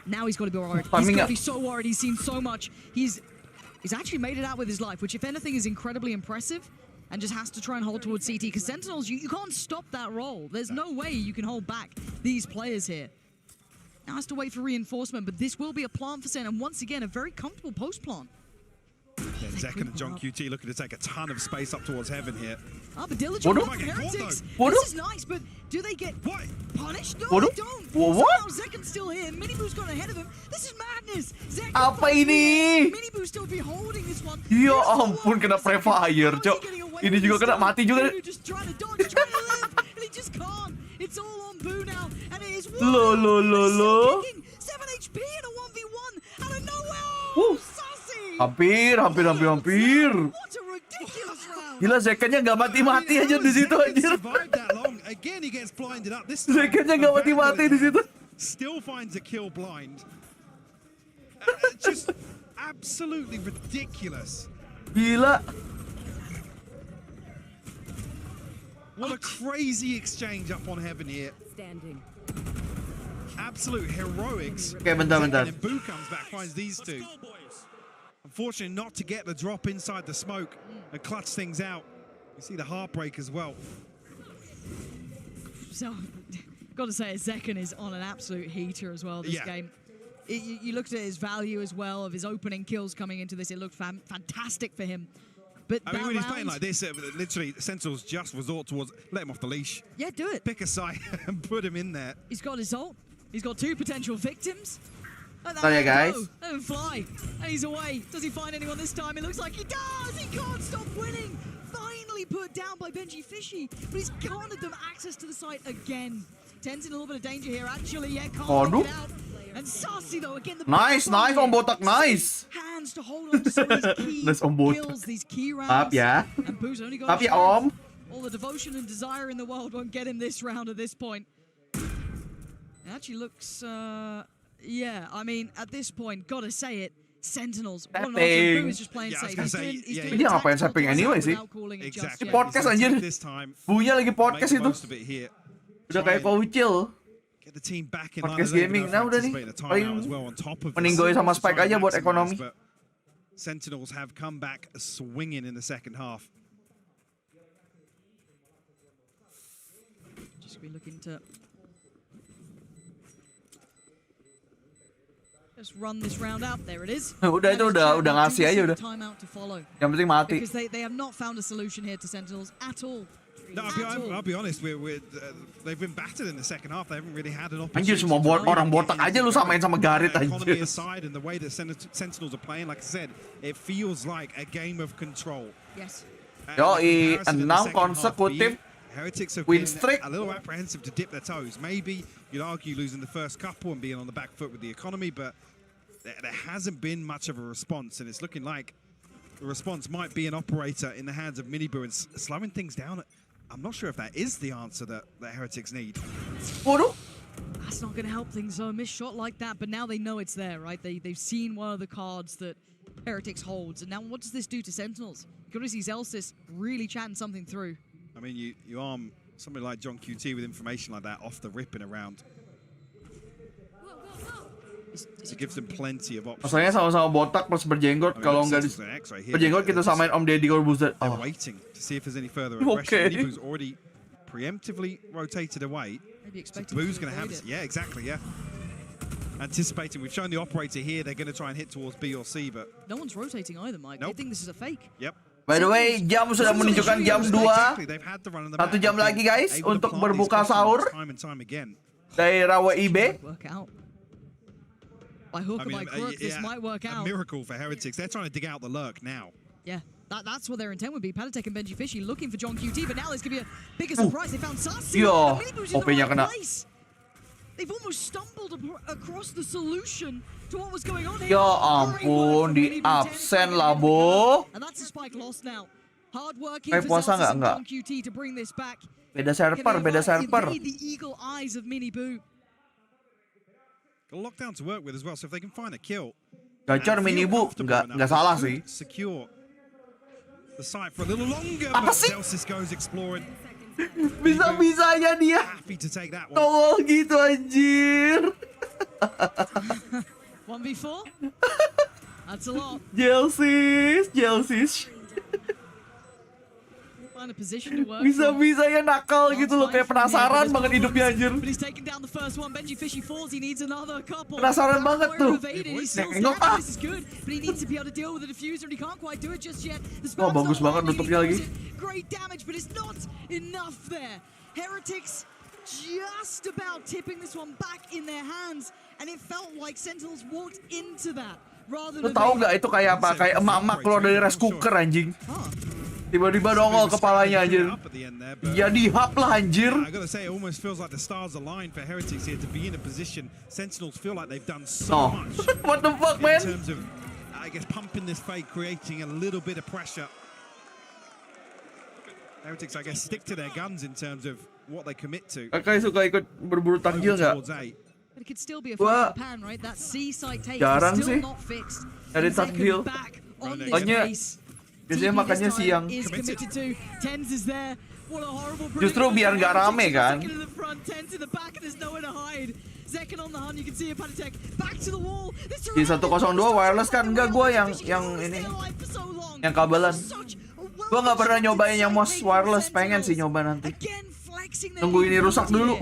[SPEAKER 2] Now he's got to be worried. He's got to be so worried. He's seen so much. He's actually made it out with his life, which if anything is incredibly impressive, and just has to try and hold towards CT. Because Sentinels, you can't stop that roll. There's no way you can hold back these players here. Now has to wait for reinforcement, but this will be a plant for Sen, and once again, a very comfortable post-plant.
[SPEAKER 1] Yeah, Zekken and John QT looking to take a ton of space up towards heaven here.
[SPEAKER 2] Oh, but diligent
[SPEAKER 1] What?
[SPEAKER 2] from Heretics.
[SPEAKER 3] What?
[SPEAKER 2] This is nice, but do they get
[SPEAKER 1] What?
[SPEAKER 2] punished? No,
[SPEAKER 3] What?
[SPEAKER 2] they don't.
[SPEAKER 3] What?
[SPEAKER 2] Somehow Zekken's still here. Miniboo's gone ahead of him. This is madness. Zekken
[SPEAKER 3] Apa
[SPEAKER 2] fights
[SPEAKER 3] ini?
[SPEAKER 2] through. Miniboo still be holding this one.
[SPEAKER 3] Ya
[SPEAKER 2] Here's the
[SPEAKER 3] ampun,
[SPEAKER 2] one.
[SPEAKER 3] kena pre-fire, Cok. Ini juga kena mati juga.
[SPEAKER 2] Miniboo just trying to dodge, trying to live, and he just can't. It's all on Boo now, and it is
[SPEAKER 3] Lo, lo, lo, lo.
[SPEAKER 2] 7 HP in a 1v1 out of nowhere.
[SPEAKER 3] Woo.
[SPEAKER 2] Sassy.
[SPEAKER 3] Hampir.
[SPEAKER 2] What a ridiculous round.
[SPEAKER 3] Gila, Zekkennya nggak mati-mati aja di situ anjir.
[SPEAKER 1] Survived that long. Again, he gets blinded up. This time,
[SPEAKER 3] Zekkennya nggak mati-mati di situ.
[SPEAKER 1] still finds a kill blind. Just absolutely ridiculous.
[SPEAKER 3] Gila.
[SPEAKER 1] What a crazy exchange up on heaven here.
[SPEAKER 4] Standing.
[SPEAKER 1] Absolute heroics.
[SPEAKER 3] Oke, bentar.
[SPEAKER 1] And then Boo comes back, finds these two. Unfortunately, not to get the drop inside the smoke and clutch things out. You see the heartbreak as well.
[SPEAKER 2] So, got to say, Zekken is on an absolute heater as well this game. You looked at his value as well of his opening kills coming into this. It looked fantastic for him. But
[SPEAKER 1] I mean, when he's playing like this, literally, Sentinels just resort towards let him off the leash.
[SPEAKER 2] Yeah, do it.
[SPEAKER 1] Pick a side and put him in there.
[SPEAKER 2] He's got his ult. He's got 2 potential victims.
[SPEAKER 3] Oh yeah, guys.
[SPEAKER 2] Let him fly. And he's away. Does he find anyone this time? It looks like he does. He can't stop winning. Finally put down by Benji Fishy, but he's garnered them access to the site again. Ten's in a little bit of danger here, actually. Yeah, can't make it out. And Sassy, though, again, the
[SPEAKER 3] Nice, Om Botak, nice.
[SPEAKER 2] hands to hold on to some of these key
[SPEAKER 3] Nice, Om Botak.
[SPEAKER 2] kills, these key rounds.
[SPEAKER 3] Maaf ya.
[SPEAKER 2] And Boo's only got
[SPEAKER 3] Maaf
[SPEAKER 2] a
[SPEAKER 3] ya,
[SPEAKER 2] chance.
[SPEAKER 3] Om.
[SPEAKER 2] All the devotion and desire in the world won't get him this round at this point. It actually looks, yeah, I mean, at this point, gotta say it, Sentinels. What an option. Boo is just playing safe. He's doing
[SPEAKER 3] Ini ngapain samping anyway sih?
[SPEAKER 1] Exactly.
[SPEAKER 3] Podcast anjir. Bunya lagi podcast itu. Udah kayak Koucil.
[SPEAKER 1] Get the team back in
[SPEAKER 3] Podcast
[SPEAKER 1] line.
[SPEAKER 3] gaming. Nah udah nih. Paling meninggoy sama Spike aja buat ekonomi.
[SPEAKER 1] Sentinels have come back swinging in the second half.
[SPEAKER 2] Just be looking to just run this round out. There it is.
[SPEAKER 3] Udah itu udah ngasih aja udah.
[SPEAKER 2] Timeout to follow.
[SPEAKER 3] Yang penting mati.
[SPEAKER 2] Because they have not found a solution here to Sentinels at all.
[SPEAKER 1] No, I'll be honest. They've been battered in the second half. They haven't really had an
[SPEAKER 3] Anjir,
[SPEAKER 1] opportunity.
[SPEAKER 3] semua orang botak aja lu samain sama Garit
[SPEAKER 1] Economy
[SPEAKER 3] anjir.
[SPEAKER 1] aside, and the way that Sentinels are playing, like I said, it feels like a game of control.
[SPEAKER 2] Yes.
[SPEAKER 3] Yoi, 6 konsekutif
[SPEAKER 1] Heretics have
[SPEAKER 3] win
[SPEAKER 1] been
[SPEAKER 3] streak.
[SPEAKER 1] a little apprehensive to dip their toes. Maybe you'd argue losing the first couple and being on the back foot with the economy, but there hasn't been much of a response, and it's looking like the response might be an operator in the hands of Miniboo and slowing things down. I'm not sure if that is the answer that Heretics need.
[SPEAKER 3] Waduh.
[SPEAKER 2] That's not going to help things, though. A missed shot like that, but now they know it's there, right? They've seen one of the cards that Heretics holds, and now what does this do to Sentinels? You've got to see Zelsis really chatting something through.
[SPEAKER 1] I mean, you arm somebody like John QT with information like that off the rip in a round. It gives them plenty of options.
[SPEAKER 3] Masalahnya sama-sama botak plus berjenggot. Kalau nggak berjenggot kita samain Om Deddy Corbuzier.
[SPEAKER 1] They're waiting to see if there's any further aggression. Nibu's already preemptively rotated away.
[SPEAKER 2] Maybe
[SPEAKER 1] So
[SPEAKER 2] expecting
[SPEAKER 1] Boo's
[SPEAKER 2] to
[SPEAKER 1] going to have
[SPEAKER 2] avoid it.
[SPEAKER 1] Yeah, exactly, yeah. Anticipating. We've shown the operator here. They're going to try and hit towards B or C, but
[SPEAKER 2] No one's rotating either, Mike.
[SPEAKER 1] Nope.
[SPEAKER 2] They think this is a fake.
[SPEAKER 1] yep.
[SPEAKER 3] By the way, jam sudah menunjukkan jam 2.
[SPEAKER 1] Exactly. They've had the run on the
[SPEAKER 3] 1
[SPEAKER 1] map.
[SPEAKER 3] jam lagi guys
[SPEAKER 1] Able to
[SPEAKER 3] untuk
[SPEAKER 1] plant these
[SPEAKER 3] berbuka
[SPEAKER 1] questions
[SPEAKER 3] sahur
[SPEAKER 1] time and time again.
[SPEAKER 3] dari WIB.
[SPEAKER 2] Work out. By hook or by crook, this might work
[SPEAKER 1] a
[SPEAKER 2] out.
[SPEAKER 1] miracle for Heretics. They're trying to dig out the lurk now.
[SPEAKER 2] Yeah, that's what their intent would be. Patatek and Benji Fishy looking for John QT, but now there's going to be a bigger surprise. They found Sassy.
[SPEAKER 3] Yo,
[SPEAKER 2] Miniboo's in the
[SPEAKER 3] OP-nya
[SPEAKER 2] right
[SPEAKER 3] kena.
[SPEAKER 2] place. They've almost stumbled across the solution to what was going on here.
[SPEAKER 3] Ya
[SPEAKER 2] Great work
[SPEAKER 3] ampun,
[SPEAKER 2] from
[SPEAKER 3] di
[SPEAKER 2] Miniboo, 10
[SPEAKER 3] absen
[SPEAKER 2] seconds
[SPEAKER 3] lah,
[SPEAKER 2] to
[SPEAKER 3] Bo.
[SPEAKER 2] go. And that's a spike lost now. Hard working
[SPEAKER 3] Kayak
[SPEAKER 2] for
[SPEAKER 3] puasa
[SPEAKER 2] Zelsis and
[SPEAKER 3] nggak?
[SPEAKER 2] John QT to bring this back.
[SPEAKER 3] Beda server, beda server.
[SPEAKER 2] Invade the eagle eyes of Miniboo.
[SPEAKER 1] Got a lockdown to work with as well, so if they can find a kill.
[SPEAKER 3] Gacor Miniboo, nggak salah sih.
[SPEAKER 1] Secure the site for a little longer,
[SPEAKER 3] Apa
[SPEAKER 1] but
[SPEAKER 3] sih?
[SPEAKER 1] Zelsis goes exploring.
[SPEAKER 3] Bisa-bisanya dia
[SPEAKER 1] Happy to take that one.
[SPEAKER 3] tolol gitu anjir.
[SPEAKER 2] 1v4? That's a lot.
[SPEAKER 3] Jelsis.
[SPEAKER 2] Find a position to work from.
[SPEAKER 3] Bisa-bisanya nakal gitu loh, kayak penasaran banget hidupnya anjir.
[SPEAKER 2] But he's taken down the first one. Benji Fishy falls. He needs another couple.
[SPEAKER 3] Penasaran banget tuh.
[SPEAKER 2] He's still
[SPEAKER 3] Nengok,
[SPEAKER 2] standing. This is good, but he needs to be able to deal with the diffuser, and he can't quite do it just yet. The spell's
[SPEAKER 3] bagus
[SPEAKER 2] not
[SPEAKER 3] banget
[SPEAKER 2] landing,
[SPEAKER 3] nutupnya
[SPEAKER 2] he
[SPEAKER 3] lagi.
[SPEAKER 2] throws it. Great damage, but it's not enough there. Heretics just about tipping this one back in their hands, and it felt like Sentinels walked into that rather
[SPEAKER 3] Lu
[SPEAKER 2] than.
[SPEAKER 3] tahu nggak itu kayak apa? Kayak emak-emak keluar dari rice cooker anjing. Tiba-tiba dongol kepalanya anjir. Ya dihap lah anjir.
[SPEAKER 1] I gotta say, it almost feels like the stars aligned for Heretics here to be in a position. Sentinels feel like they've done so much.
[SPEAKER 3] What the fuck,
[SPEAKER 1] in
[SPEAKER 3] man?
[SPEAKER 1] terms of, I guess, pumping this fake, creating a little bit of pressure. Heretics, I guess, stick to their guns in terms of what they commit to.
[SPEAKER 3] Kakak suka ikut berburu takjil nggak?
[SPEAKER 1] Towards A.
[SPEAKER 2] But it could still be a
[SPEAKER 3] Wah.
[SPEAKER 2] flash in the pan, right? That C site take
[SPEAKER 3] Jarang
[SPEAKER 2] is still
[SPEAKER 3] sih.
[SPEAKER 2] not fixed.
[SPEAKER 3] Dari takjil. Makanya biasanya makannya siang. Justru biar nggak rame kan. Di 102 wireless kan enggak, gue yang ini yang kabelan. Gue nggak pernah nyobain yang Mouse wireless, pengen sih nyoba nanti. Tunggu ini rusak dulu.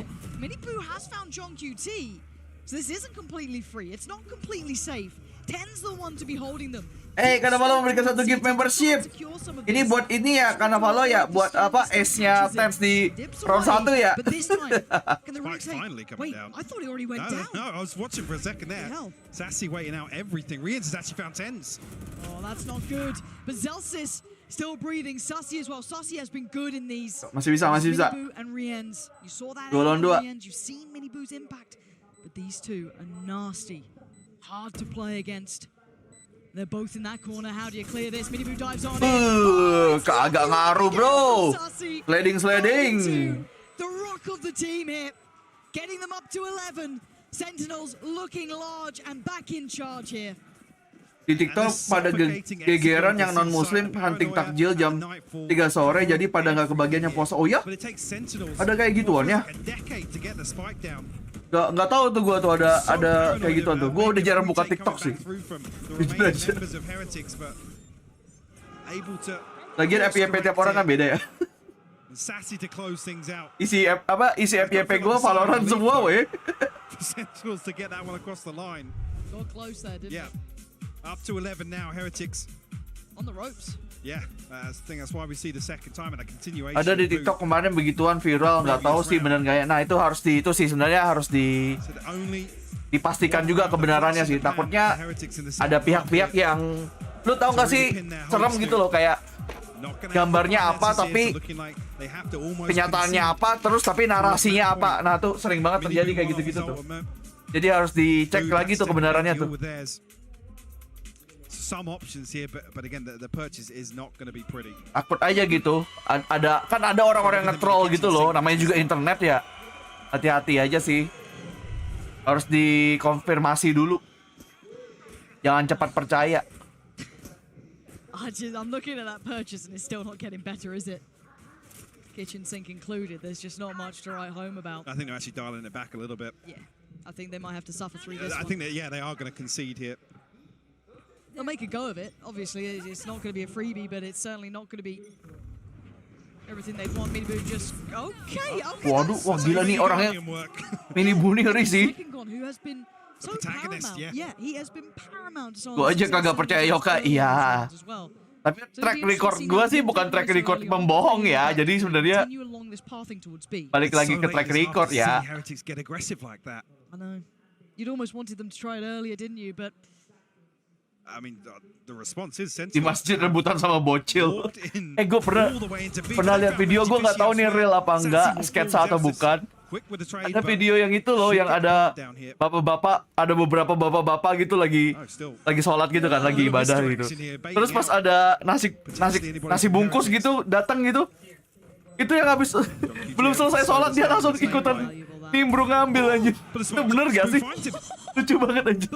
[SPEAKER 3] Kenapa lo memberikan satu gift membership? Ini buat ini ya, kenapa lo ya? Buat apa? S-nya Tens di round 1 ya?
[SPEAKER 1] Finally coming down. No, I was watching for a second there. Sassy waiting out everything. Riens has actually found tens.
[SPEAKER 2] Oh, that's not good. But Zelsis still breathing. Sassy as well. Sassy has been good in these.
[SPEAKER 3] Masih bisa.
[SPEAKER 2] Minibu and Riens. You saw that.
[SPEAKER 3] 2 lawan 2.
[SPEAKER 2] You've seen Minibu's impact. But these two are nasty. Hard to play against. They're both in that corner. How do you clear this? Minibu dives on in.
[SPEAKER 3] Kagak ngaruh, bro. Sliding.
[SPEAKER 2] The rock of the team here. Getting them up to 11. Sentinels looking large and back in charge here.
[SPEAKER 3] Di TikTok pada gegeran yang non muslim hunting takjil jam 3 sore, jadi pada nggak kebagiannya puasa. Oh ya? Ada kayak gituan ya? Nggak tahu tuh gua tuh ada kayak gituan tuh. Gua udah jarang buka TikTok sih. Lagian FYP tiap orang kan beda ya. Isi FYP gua Valorant semua weh.
[SPEAKER 1] Sentinels to get that one across the line.
[SPEAKER 2] Got close there, didn't
[SPEAKER 1] it? Up to 11 now, Heretics.
[SPEAKER 2] On the ropes.
[SPEAKER 1] Yeah, I think that's why we see the second time and a continuation.
[SPEAKER 3] Ada di TikTok kemarin begituan viral, nggak tahu sih benar nggak ya. Nah itu harus itu sih sebenarnya harus dipastikan juga kebenarannya sih. Takutnya ada pihak-pihak yang lu tahu nggak sih serem gitu loh, kayak gambarnya apa tapi kenyataannya apa, terus tapi narasinya apa. Nah tuh sering banget terjadi kayak gitu-gitu tuh. Jadi harus dicek lagi tuh kebenarannya tuh.
[SPEAKER 1] Some options here, but again, the purchase is not going to be pretty.
[SPEAKER 3] Takut aja gitu. Ada orang-orang yang nge-troll gitu loh. Namanya juga internet ya. Hati-hati aja sih. Harus dikonfirmasi dulu. Jangan cepat percaya.
[SPEAKER 2] I'm looking at that purchase and it's still not getting better, is it? Kitchen sink included. There's just not much to write home about.
[SPEAKER 1] I think they're actually dialing it back a little bit.
[SPEAKER 2] Yeah, I think they might have to suffer through this one.
[SPEAKER 1] I think that they are going to concede here.
[SPEAKER 2] They'll make a go of it. Obviously, it's not going to be a freebie, but it's certainly not going to be everything they want. Minibu just okay.
[SPEAKER 3] Waduh, wah gila nih orangnya. Minibu nih ngeri sih.
[SPEAKER 2] Who has been so paramount. Yeah, he has been paramount.
[SPEAKER 3] Gua aja kagak percaya yokai. Iya. Tapi track record gua sih bukan track record pembohong ya. Jadi sebenarnya balik lagi ke track record ya.
[SPEAKER 2] I know. You'd almost wanted them to try it earlier, didn't you? But
[SPEAKER 1] I mean, the response is
[SPEAKER 3] di masjid rebutan sama bocil. Gue pernah lihat video, gue nggak tahu nih real apa enggak, sketsa atau bukan. Ada video yang itu loh, yang ada bapak-bapak, ada beberapa bapak-bapak gitu lagi sholat gitu kan, lagi ibadah gitu. Terus pas ada nasi bungkus gitu datang gitu, itu yang habis belum selesai sholat dia langsung ikutan nimbrung ngambil aja. Itu bener gak sih? Lucu banget aja.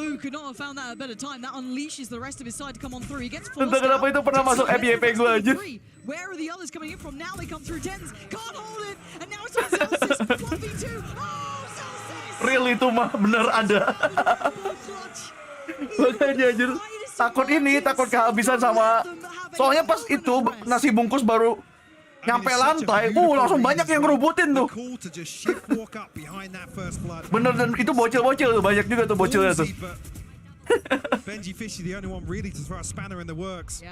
[SPEAKER 3] Entah kenapa itu pernah masuk FYP gue aja. Real itu mah bener ada. Makanya anjir, takut kehabisan sama. Soalnya pas itu nasi bungkus baru nyampe lantai, langsung banyak yang ngerubutin tuh. Bener, dan itu bocil-bocil tuh, banyak juga tuh bocilnya tuh.
[SPEAKER 1] Benji Fishy the only one really to throw a spanner in the works.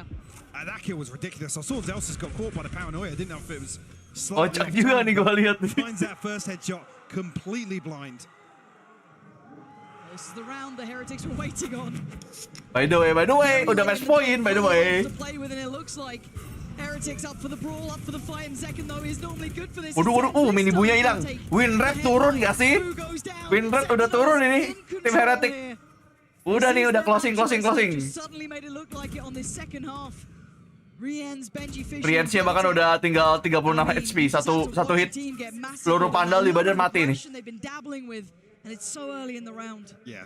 [SPEAKER 1] That kill was ridiculous. I saw Zelsis got caught by the paranoia. I didn't know if it was slightly.
[SPEAKER 3] Kocak juga nih gua lihat.
[SPEAKER 1] Finds that first headshot completely blind.
[SPEAKER 2] This is the round the Heretics were waiting on.
[SPEAKER 3] By the way, udah match point by the way.
[SPEAKER 2] Heretics up for the brawl, up for the fight, and second though is normally good for this.
[SPEAKER 3] Waduh, Minibunya hilang. Win rate turun gak sih? Win rate udah turun ini tim Heretics. Udah nih, udah closing. Riensnya bahkan udah tinggal 36 HP, satu hit. Peluru pandal di badan mati nih.
[SPEAKER 1] Yeah.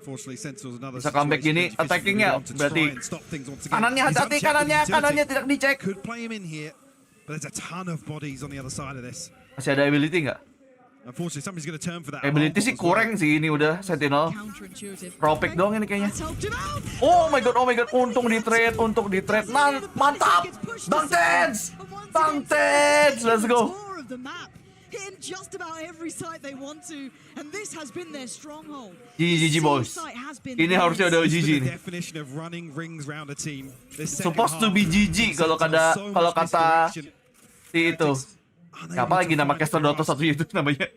[SPEAKER 1] Unfortunately, Sentinels another
[SPEAKER 3] Bisa comeback gini,
[SPEAKER 1] situation.
[SPEAKER 3] attackingnya
[SPEAKER 1] Want to
[SPEAKER 3] berarti
[SPEAKER 1] try and stop things once again.
[SPEAKER 3] kanannya
[SPEAKER 1] He's
[SPEAKER 3] hati-hati,
[SPEAKER 1] unchecked with the utility.
[SPEAKER 3] kanannya tidak dicek.
[SPEAKER 1] Could play him in here, but there's a ton of bodies on the other side of this.
[SPEAKER 3] Masih ada ability nggak?
[SPEAKER 1] Unfortunately, somebody's going to turn for that.
[SPEAKER 3] Ability sih kurang sih ini udah Sentinel.
[SPEAKER 2] Counterintuitive.
[SPEAKER 3] Pro pick doang ini kayaknya.
[SPEAKER 2] That's helped him out.
[SPEAKER 3] Oh my god, untung di trade, mantap. Bang Teds, let's go.
[SPEAKER 2] Tour of the map, hitting just about every site they want to, and this has been their stronghold.
[SPEAKER 3] GG boys. Ini harusnya ada
[SPEAKER 1] This is
[SPEAKER 3] GG
[SPEAKER 1] the
[SPEAKER 3] nih.
[SPEAKER 1] definition of running rings round a team. This
[SPEAKER 3] Supposed to
[SPEAKER 1] second
[SPEAKER 3] be
[SPEAKER 1] half,
[SPEAKER 3] GG kalau
[SPEAKER 1] Sentinels
[SPEAKER 3] kata
[SPEAKER 1] so much misdirection.
[SPEAKER 3] si itu. Siapa lagi nama caster Dota satu itu namanya?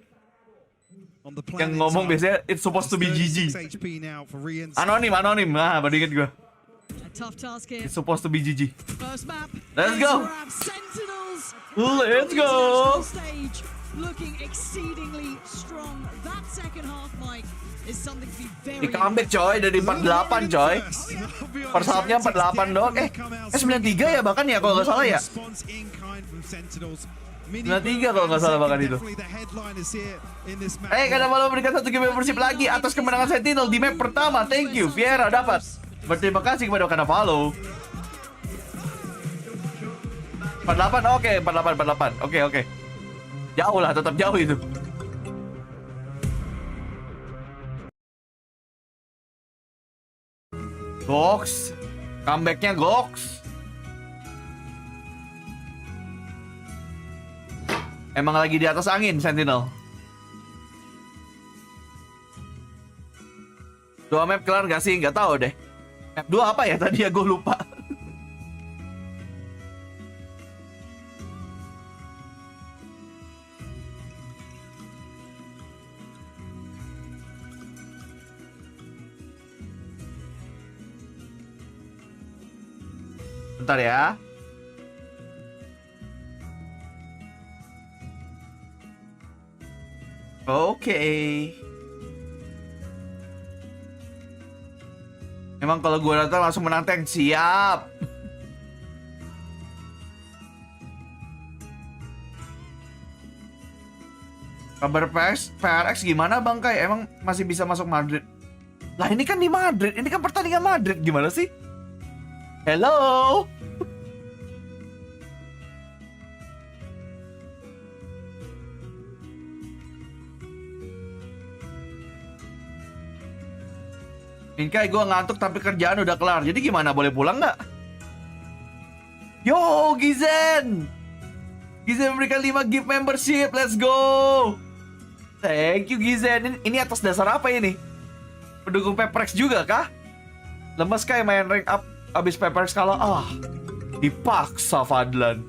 [SPEAKER 1] On the
[SPEAKER 3] Yang
[SPEAKER 1] planet
[SPEAKER 3] ngomong
[SPEAKER 1] side.
[SPEAKER 3] biasanya it's supposed to be
[SPEAKER 1] 36
[SPEAKER 3] GG.
[SPEAKER 1] HP now for Rians.
[SPEAKER 3] Anonim. Nah, baru inget gue.
[SPEAKER 2] A tough task here.
[SPEAKER 3] It's supposed to be GG.
[SPEAKER 2] First map.
[SPEAKER 3] Let's go.
[SPEAKER 2] Sentinels.
[SPEAKER 3] Let's go.
[SPEAKER 2] International stage, looking exceedingly strong. That second half, Mike, is something to be very.
[SPEAKER 3] Di comeback coy dari 48 coy. First half-nya 48 doang. 93 ya bahkan ya kalau nggak salah ya. 93 kalau nggak salah bahkan itu. Karena malu memberikan satu game membership lagi atas kemenangan Sentinel di map pertama. Thank you, Viera dapat. Berterima kasih kepada Kanavalo. 48, oke, 48. Oke. Jauh lah, tetap jauh itu. Gox, comebacknya Gox. Emang lagi di atas angin Sentinel. 2 map kelar gak sih? Gak tahu deh. Map 2 apa ya tadi ya, gue lupa. Bentar ya. Oke. Emang kalau gue datang langsung menang tank, siap. Kabar PRX gimana Bang Kai? Emang masih bisa masuk Madrid? Lah ini kan di Madrid, ini kan pertandingan Madrid, gimana sih? Hello. Inkai, gue ngantuk tapi kerjaan udah kelar. Jadi gimana? Boleh pulang nggak? Yo, Gizen! Gizen memberikan 5 gift membership. Let's go! Thank you, Gizen. Ini atas dasar apa ini? Pendukung Peprex juga kah? Lemes kayak main rank up abis Peprex kalah. Dipaksa Fadlan.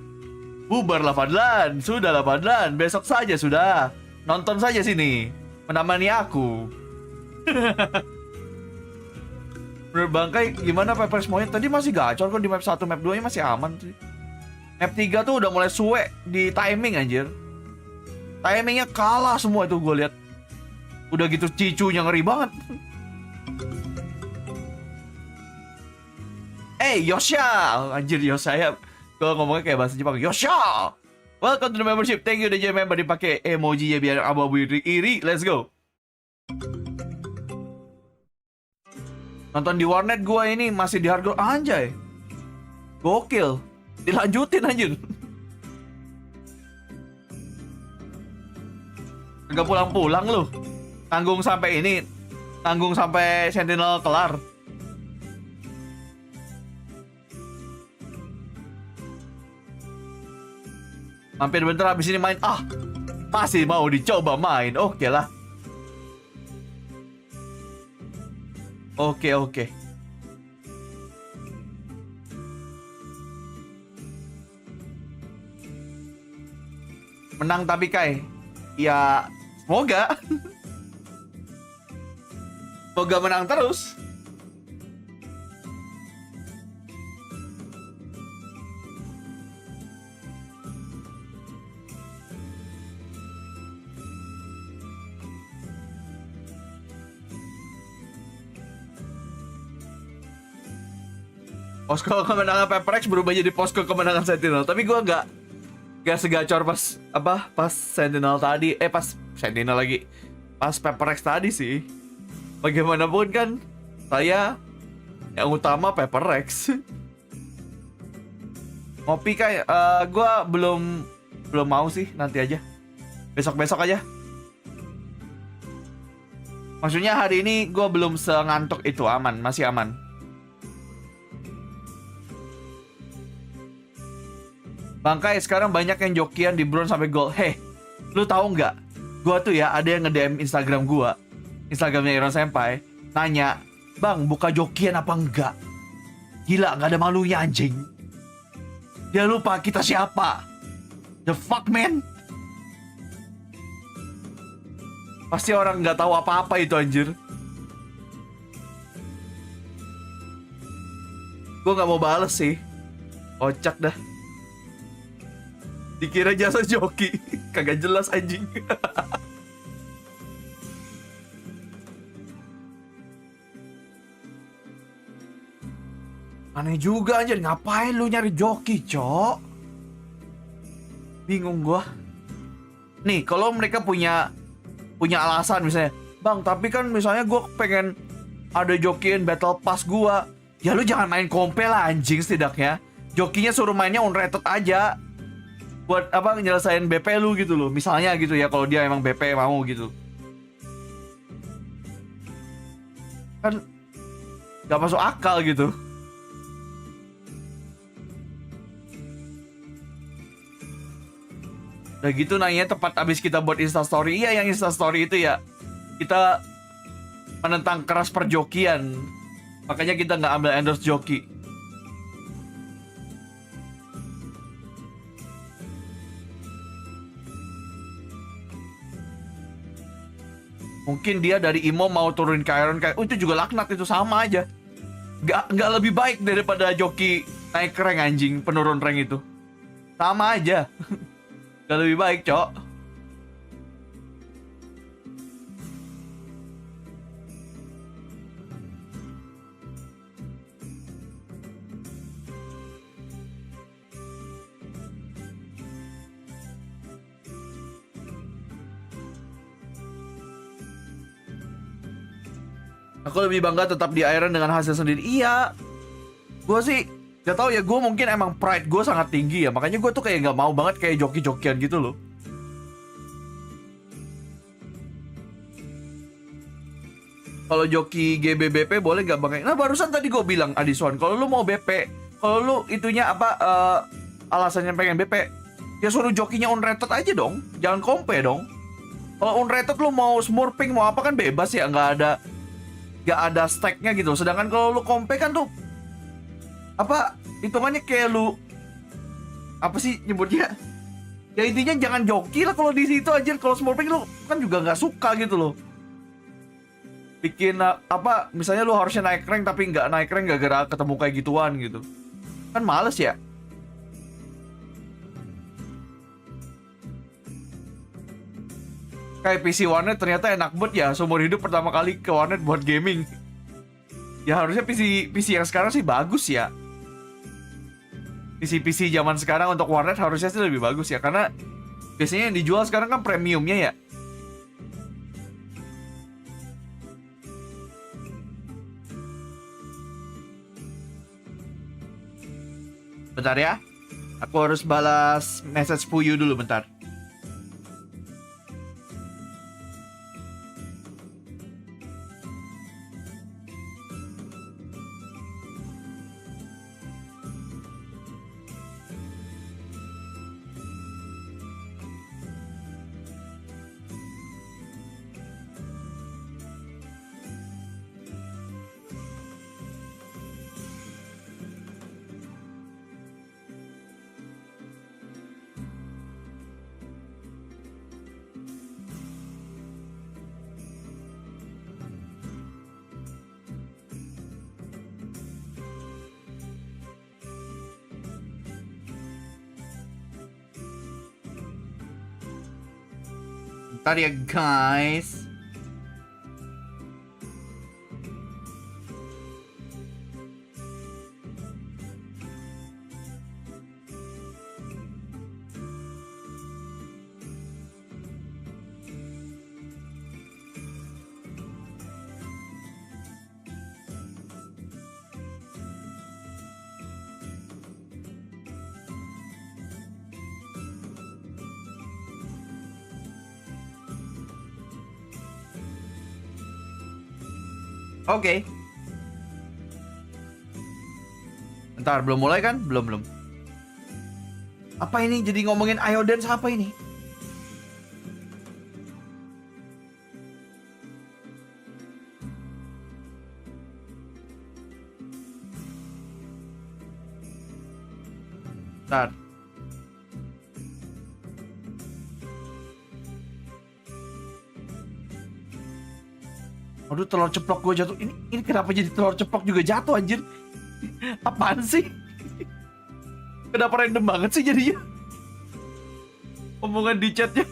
[SPEAKER 3] Bubarlah Fadlan. Sudahlah Fadlan. Besok saja sudah. Nonton saja sini. Menemani aku. Menurut Bangkai, gimana Pepex Moin? Tadi masih gacor kok di map 1, map 2 nya masih aman sih. Map 3 tuh udah mulai suwe di timing anjir. Timingnya kalah semua itu gue lihat. Udah gitu cicunya ngeri banget. Yosha! Anjir Yosha ya. Gue ngomongnya kayak bahasa Jepang. Yosha! Welcome to the membership. Thank you DJ member dipakai emoji ya biar abu-abu iri. Let's go. Nonton di warnet gua ini masih di hardcore anjay. Gokil. Dilanjutin anjir. Enggak pulang-pulang lu. Tanggung sampai ini. Tanggung sampai Sentinel kelar. Mampir bentar habis ini main. Masih mau dicoba main. Oke lah. Oke. Menang tapi Kai. Ya, semoga. Semoga menang terus. Posko kemenangan Peprex berubah jadi posko kemenangan Sentinel. Tapi gue nggak segacor pas Sentinel tadi. Pas Sentinel lagi. Pas Peprex tadi sih. Bagaimanapun kan, saya yang utama Pepper Rex. Ngopi kayak, gue belum mau sih, nanti aja. Besok-besok aja. Maksudnya hari ini gue belum sengantuk itu, aman, masih aman. Bangkai sekarang banyak yang jokian di bronze sampai gold. Heh, lu tahu nggak? Gue tuh ya ada yang nge-DM Instagram gue, Instagramnya Senpai, nanya, bang buka jokian apa enggak? Gila, nggak ada malunya anjing. Dia lupa kita siapa. The fuck man? Pasti orang nggak tahu apa-apa itu anjir. Gue nggak mau bales sih. Kocak dah. Dikira jasa joki. Kagak jelas anjing. Aneh juga anjir, ngapain lu nyari joki, cok? Bingung gua. Nih, kalau mereka punya alasan misalnya, bang, tapi kan misalnya gua pengen ada jokiin battle pass gua. Ya lu jangan main kompe lah anjing setidaknya. Jokinya suruh mainnya unrated aja. Buat apa nyelesain BP lu gitu loh. Misalnya gitu ya, kalau dia emang BP mau gitu. Kan gak masuk akal gitu. Udah gitu nanya tepat abis kita buat instastory. Iya, yang instastory itu ya kita menentang keras perjokian. Makanya kita nggak ambil endorse joki. Mungkin dia dari Imo mau turunin ke Iron kayak, itu juga laknat, itu sama aja. Nggak lebih baik daripada joki naik rank anjing, penurun rank itu. Sama aja. Gak lebih baik, cok. Aku lebih bangga tetap di Iron dengan hasil sendiri. Iya. Gue sih gak tau ya, gue mungkin emang pride gue sangat tinggi ya. Makanya gue tuh kayak gak mau banget kayak joki-jokian gitu loh. Kalau joki GBBP boleh gak bang? Nah barusan tadi gue bilang Adison, kalau lu mau BP, kalau lu itunya apa alasannya pengen BP, ya suruh jokinya unrated aja dong. Jangan kompe dong. Kalau unrated lu mau smurfing mau apa kan bebas ya, gak ada stacknya gitu. Sedangkan kalau lu kompe kan tuh apa hitungannya kayak lu apa sih nyebutnya, ya intinya jangan joki lah kalau di situ aja. Kalau smurfing lu kan juga nggak suka gitu loh. Bikin apa misalnya lu harusnya naik rank tapi nggak naik rank gara-gara ketemu kayak gituan gitu kan males ya. Kayak PC warnet ternyata enak banget ya, seumur hidup pertama kali ke warnet buat gaming. Ya harusnya PC yang sekarang sih bagus ya. PC zaman sekarang untuk warnet harusnya sih lebih bagus ya, karena biasanya yang dijual sekarang kan premiumnya ya. Bentar ya, aku harus balas message fuyu dulu bentar. Bentar ya guys. Oke. Bentar, belum mulai kan? Belum. Apa ini? Jadi ngomongin Iodance apa ini? Bentar. Aduh, telur ceplok gue jatuh. Ini kenapa jadi telur ceplok juga jatuh anjir? Apaan sih? Kenapa random banget sih jadinya? Omongan di chatnya.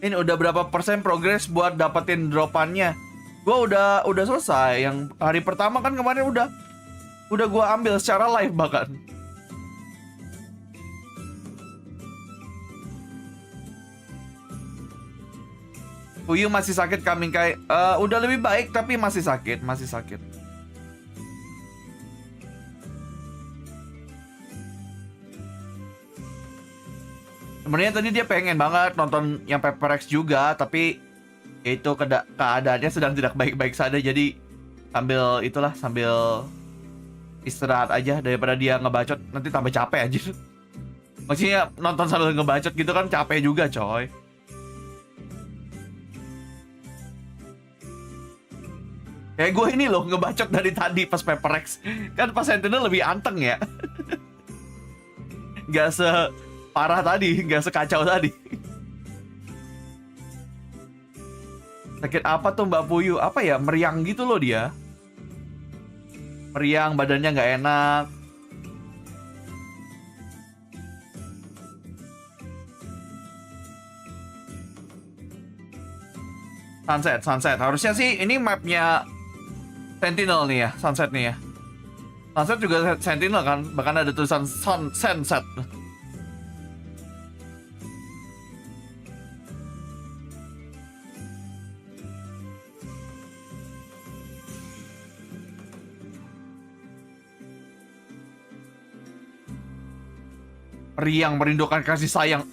[SPEAKER 3] Ini udah berapa persen progres buat dapetin dropannya? Gua udah selesai. Yang hari pertama kan kemarin udah gua ambil secara live bahkan. Fuyu masih sakit, Kamingkai. Udah lebih baik tapi masih sakit. Sebenarnya tadi dia pengen banget nonton yang Paper X juga, tapi ya itu keadaannya sedang tidak baik-baik saja, jadi sambil istirahat aja daripada dia ngebacot nanti tambah capek aja. Maksudnya nonton sambil ngebacot gitu kan capek juga, coy. Kayak gue ini loh ngebacot dari tadi pas Paper X. Kan pas Sentinel lebih anteng ya. Gak separah tadi, gak sekacau tadi. Sakit apa tuh Mbak Fuyu? Apa ya, meriang gitu loh dia. Meriang, badannya gak enak. Sunset. Harusnya sih ini mapnya Sentinel nih ya, sunset nih ya. Sunset juga Sentinel kan, bahkan ada tulisan sunset. Meriang, merindukan kasih sayang.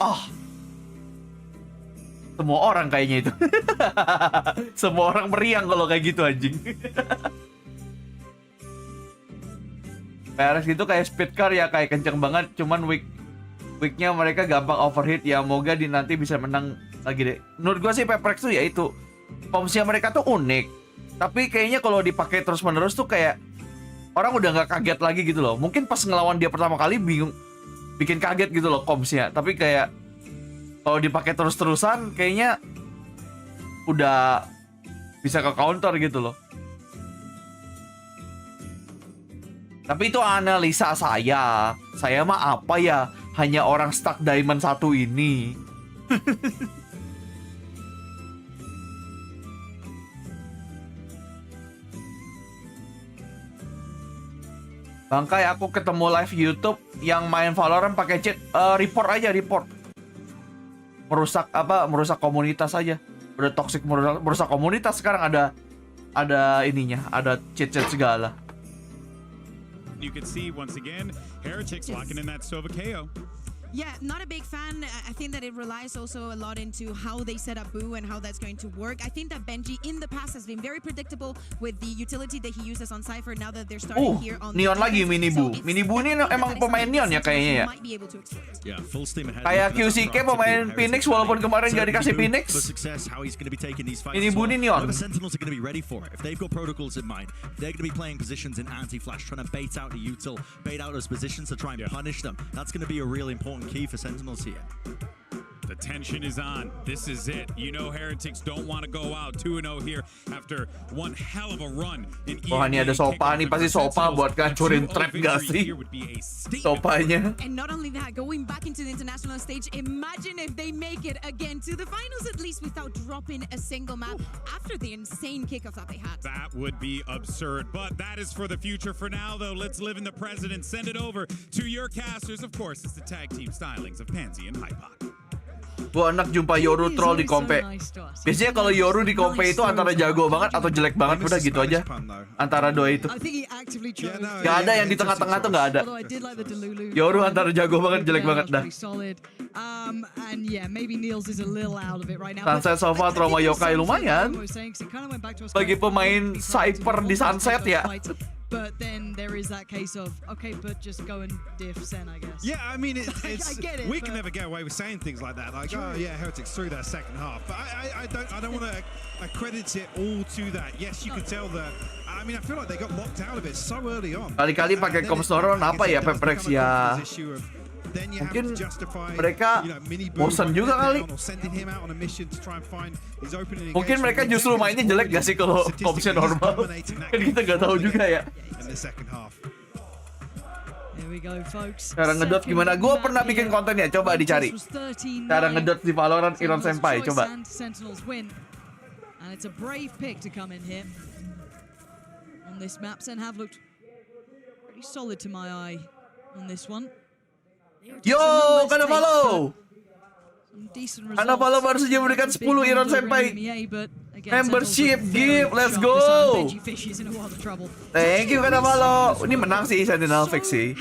[SPEAKER 3] Semua orang kayaknya itu. Semua orang meriang kalau kayak gitu anjing. PRS gitu kayak speed car ya, kayak kenceng banget, cuman weaknya mereka gampang overheat ya, moga nanti bisa menang lagi deh. Menurut gua sih PPX tuh ya itu, komsnya mereka tuh unik, tapi kayaknya kalau dipakai terus menerus tuh kayak orang udah nggak kaget lagi gitu loh. Mungkin pas ngelawan dia pertama kali bingung, bikin kaget gitu loh komsnya, tapi kayak kalau dipakai terus-terusan kayaknya udah bisa ke counter gitu loh. Tapi itu analisa saya. Saya mah apa ya? Hanya orang stuck diamond 1 ini. Bangkai, aku ketemu live YouTube yang main Valorant pakai cheat. Report aja, report. Merusak komunitas aja. Udah toxic, merusak komunitas. Sekarang ada ininya, ada cheat segala.
[SPEAKER 6] You can see once again, Heretics locking in that Sova KO.
[SPEAKER 2] Yeah, not a big fan. I think that it relies also a lot into how they set up Boo and how that's going to work. I think that Benji in the past has been very predictable with the utility that he uses on Cypher. Now that they're starting here on
[SPEAKER 3] Neon lagi Mini Boo. Mini Boo ini emang pemain Neon ya kayaknya ya.
[SPEAKER 6] Yeah, full steam ahead.
[SPEAKER 3] Kayak QCK pemain Phoenix walaupun kemarin gak dikasih Phoenix. Mini Boo ini Neon.
[SPEAKER 6] The Sentinels are going to be ready for it. If they've got protocols in mind, they're going to be playing positions in anti-flash, trying to bait out the util, bait out those positions to try and punish them. That's going to be a really important key for Sentinels here.
[SPEAKER 7] The tension is on. This is it. You know Heretics don't want to go out 2-0 here after one hell of a run.
[SPEAKER 3] Wah, ini ada Sopa nih, pasti Sopa buat ngancurin trap gak sih? Sopanya.
[SPEAKER 2] And not only that, going back into the international stage, imagine if they make it again to the finals at least without dropping a single map after the insane kickoff that they had.
[SPEAKER 7] That would be absurd, but that is for the future. For now, though, let's live in the present and send it over to your casters. Of course, it's the tag team stylings of Pansy and Nightbot.
[SPEAKER 3] Gua enak jumpa Yoru troll di kompe. Biasanya kalau Yoru di kompe itu antara jago banget atau jelek banget, udah gitu aja. Antara dua itu. Gak ada yang di tengah-tengah tuh, gak ada. Yoru antara jago banget, jelek banget dah. Sunset Sofa trauma yokai lumayan. Bagi pemain Cypher di Sunset ya.
[SPEAKER 2] But then there is that case of, okay, but just go and diff Sen, I guess.
[SPEAKER 1] Yeah, I mean, it's
[SPEAKER 2] I get it,
[SPEAKER 1] we can never get away with saying things like that. Like, oh yeah, Heretics through that second half. But I don't want to accredit it all to that. Yes, you could tell that. I mean, I feel like they got locked out of it so early on.
[SPEAKER 3] Kali-kali pakai Comstoron apa ya, Peprex ya. Mungkin mereka bosan juga kali. Mungkin mereka justru mainnya jelek gak sih kalau opsi normal. Kan kita gak tahu juga ya. Cara ngedot gimana? Gue pernah bikin kontennya, coba dicari. Cara ngedot di Valorant ironsenpai, coba.
[SPEAKER 2] And it's a brave pick to come in here. On this map, Sen have looked pretty solid to my eye on this one.
[SPEAKER 3] Yo, karena follow. Karena follow baru saja memberikan 10 ironsenpai membership gift. Let's go. Thank you karena follow. Ini menang sih Sentinel fix sih.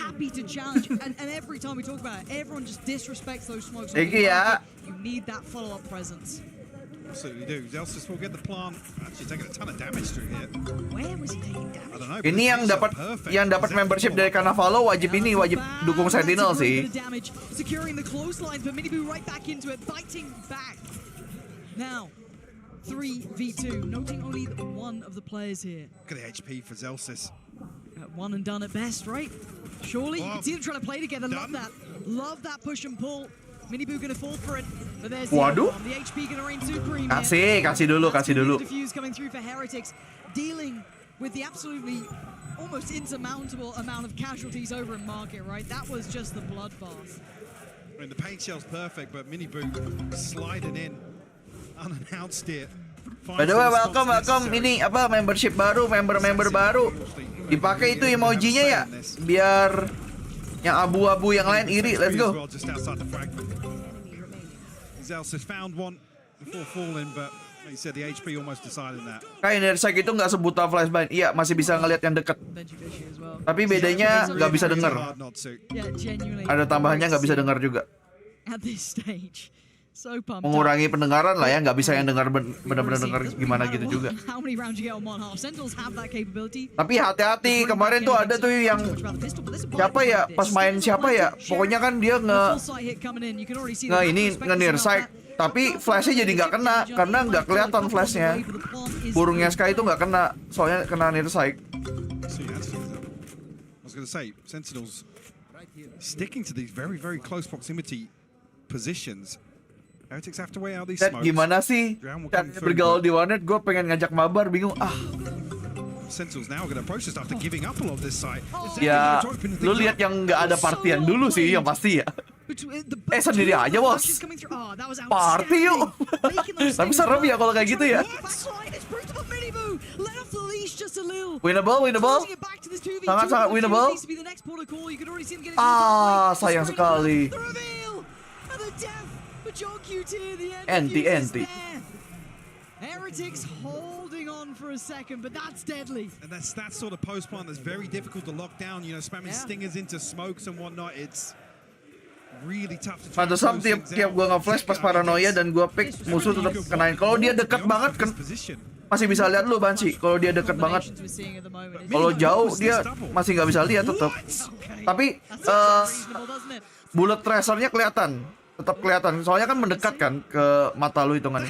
[SPEAKER 3] Thank you ya.
[SPEAKER 1] Absolutely do. Zelsis will get the plant. Actually taking a ton of damage through here.
[SPEAKER 2] Where was he taking damage?
[SPEAKER 1] I don't know.
[SPEAKER 3] Ini yang dapat membership dari Carnavalo wajib dukung Sentinel sih.
[SPEAKER 2] Securing the close lines, but Miniboo right back into it, biting back. Now, 3v2, noting only one of the players here.
[SPEAKER 1] Look at the HP for Zelsis.
[SPEAKER 2] One and done at best, right? Surely, you can see them trying to play together. Love that push and pull. Miniboo gonna fall for it, but there's
[SPEAKER 3] Waduh.
[SPEAKER 2] the HP gonna reign supreme.
[SPEAKER 3] Kasih dulu.
[SPEAKER 2] Defuse coming through for Heretics, dealing with the absolutely almost insurmountable amount of casualties over in Market, right? That was just the bloodbath.
[SPEAKER 1] I mean, the paint shell's perfect, but Miniboo sliding in, unannounced it.
[SPEAKER 3] By the way, welcome. Ini apa membership baru, member baru. Dipakai itu emojinya ya, biar yang abu-abu yang lain iri. Let's go.
[SPEAKER 1] Zelsis found one before falling, but he said the HP almost decided that.
[SPEAKER 3] Kayak Nersak itu nggak sebuta flashbang. Iya, masih bisa ngelihat yang dekat. Tapi bedanya nggak bisa dengar. Ada tambahannya nggak bisa dengar juga. Mengurangi pendengaran lah ya, nggak bisa yang dengar benar-benar dengar gimana gitu juga. Tapi hati-hati, kemarin tuh ada tuh yang siapa ya, pas main siapa ya, pokoknya kan dia nge-nearsight, tapi flashnya jadi nggak kena karena nggak kelihatan flashnya. Burungnya Sky itu nggak kena, soalnya kena nearsight.
[SPEAKER 1] I was going to say, Sentinels sticking to these very, very close proximity positions. Heretics have to weigh out these smokes.
[SPEAKER 3] Gimana sih? Bergaul di warnet, gue pengen ngajak mabar, bingung.
[SPEAKER 1] Sentinels now going to approach this after giving up a lot of this site.
[SPEAKER 3] Ya, lu lihat yang nggak ada partian dulu sih, yang pasti ya. Sendiri aja bos. Party yuk. Tapi serem ya kalau kayak gitu ya. Winnable. Sangat winnable. Sayang sekali. Anti.
[SPEAKER 2] Heretics holding on for a second, but that's deadly.
[SPEAKER 1] And that's that sort of post plant that's very difficult to lock down. You know, spamming stingers into smokes and whatnot. It's really tough to.
[SPEAKER 3] Pantesan tiap gua nge-flash pas paranoia dan gua pick musuh tetap kenain. Kalau dia dekat banget kan masih bisa lihat lu Banci. Kalau dia dekat banget, kalau jauh dia masih nggak bisa lihat tetap. Tapi bullet tracernya tetap kelihatan. Soalnya kan mendekat kan ke mata lu hitungannya.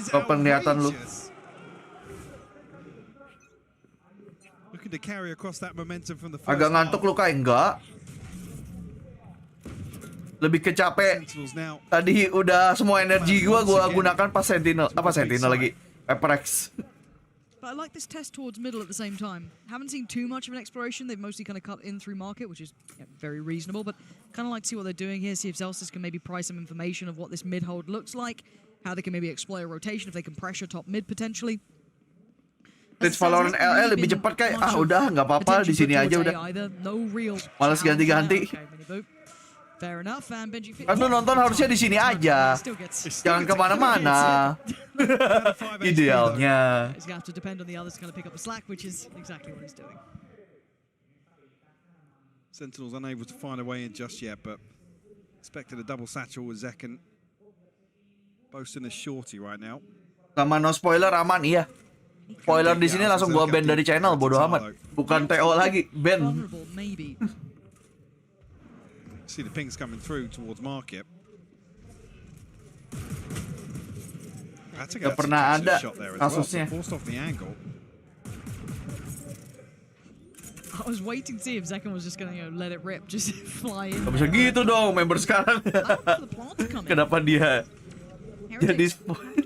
[SPEAKER 3] Ke penglihatan lu. Agak ngantuk lu kayak enggak. Lebih kecapek. Tadi udah semua energi gua gunakan pas Sentinel lagi. Peprex.
[SPEAKER 2] But I like this test towards middle at the same time. Haven't seen too much of an exploration. They've mostly kind of cut in through market, which is very reasonable. But kind of like to see what they're doing here. See if Zelsis can maybe pry some information of what this mid hold looks like. How they can maybe exploit a rotation. If they can pressure top mid potentially.
[SPEAKER 3] It's Valorant LL lebih cepat kayak udah nggak apa-apa di sini aja udah. Malas ganti-ganti.
[SPEAKER 2] Fair enough, and Benji
[SPEAKER 3] Kan lu nonton harusnya di sini aja. Jangan kemana-mana. Idealnya.
[SPEAKER 2] He's going to have to depend on the others to kind of pick up the slack, which is exactly what he's doing.
[SPEAKER 1] Sentinels unable to find a way in just yet, but expected a double satchel with Zekken. Boasting a shorty right now.
[SPEAKER 3] Sama no spoiler aman, iya. Spoiler di sini langsung gua ban dari channel, bodo amat. Bukan TO lagi, ban.
[SPEAKER 2] Vulnerable, maybe.
[SPEAKER 1] See the pings coming through towards market.
[SPEAKER 3] Gak pernah ada kasusnya.
[SPEAKER 1] Forced off the angle.
[SPEAKER 2] I was waiting to see if Zekken was just going to let it rip, just fly in.
[SPEAKER 3] Gak bisa gitu dong, member sekarang. Kenapa dia jadi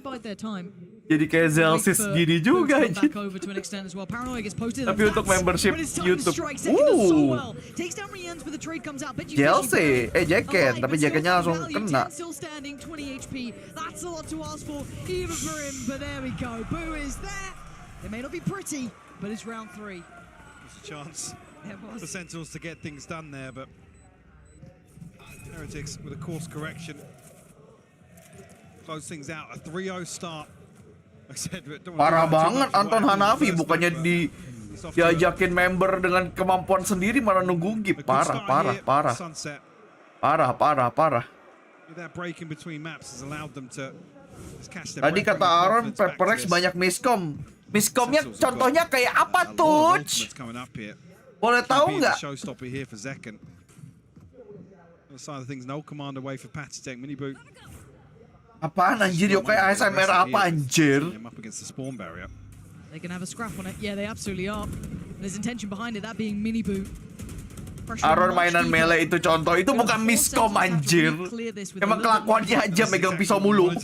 [SPEAKER 2] bide their time.
[SPEAKER 3] jadi kayak Zelsis gini juga aja.
[SPEAKER 2] Tapi
[SPEAKER 3] untuk membership YouTube, Chelsea, Jacket, tapi Jacketnya langsung kena.
[SPEAKER 1] Chance for Sentinels to get things done there, but Heretics with a course correction close things out. A 3-0 start.
[SPEAKER 3] Parah banget Anton Hanafi, bukannya diajakin member dengan kemampuan sendiri malah nunggu gip. Parah. Tadi kata Aaron, Pepperex banyak miskom. Miskomnya contohnya kayak apa tuh? Boleh tahu nggak? Apaan anjir, yokai ASMR apa anjir?
[SPEAKER 2] They can have a scrap on it. Yeah, they absolutely are. There's intention behind it, that being mini boot.
[SPEAKER 3] Aaron mainan melee itu contoh, itu bukan miskom anjir. Emang kelakuannya aja megang pisau mulu.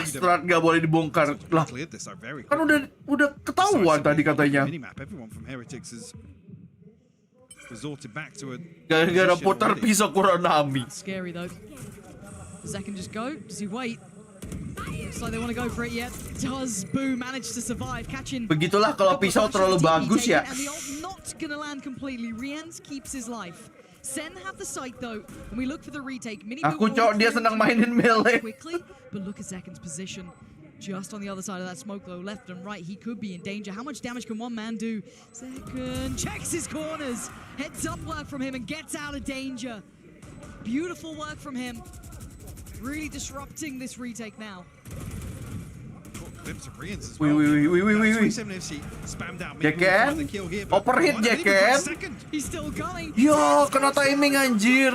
[SPEAKER 3] Strat gak boleh dibongkar lah. Kan udah ketahuan tadi katanya. Gara-gara putar pisau Kuronami.
[SPEAKER 2] Scary though. Does Zekken just go? Does he wait? Looks like they want to go for it yet. Does Boo manage to survive? Catching.
[SPEAKER 3] Begitulah kalau pisau terlalu bagus ya.
[SPEAKER 2] And the ult not gonna land completely. Riens keeps his life. Sen have the sight though, and we look for the retake.
[SPEAKER 3] Aku cowok dia senang mainin melee.
[SPEAKER 2] Quickly, but look at Zekken's position. Just on the other side of that smoke though, left and right, he could be in danger. How much damage can one man do? Zekken checks his corners. Heads up work from him and gets out of danger. Beautiful work from him. Really disrupting this retake now.
[SPEAKER 3] Wih. Jacken, overhit Jacken. Yo, kena timing anjir.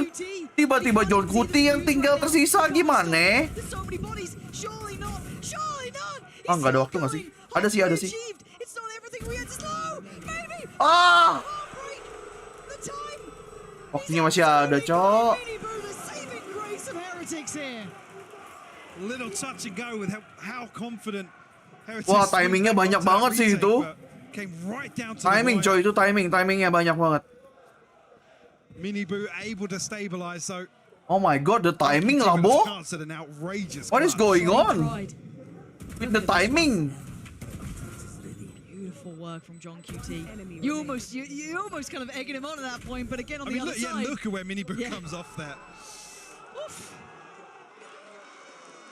[SPEAKER 3] Tiba-tiba John Kuti yang tinggal tersisa gimana? Ah, nggak ada waktu nggak sih? Ada sih. Ah, waktunya masih ada, cok. Wah, timingnya banyak banget sih itu. Timing coy, itu timingnya banyak banget. Oh my god, the timing lah, Bo. What is going on with the timing?
[SPEAKER 2] Beautiful work from John QT. You almost kind of egging him on at that point, but again on the other side.
[SPEAKER 1] Look at where Miniboo comes off there.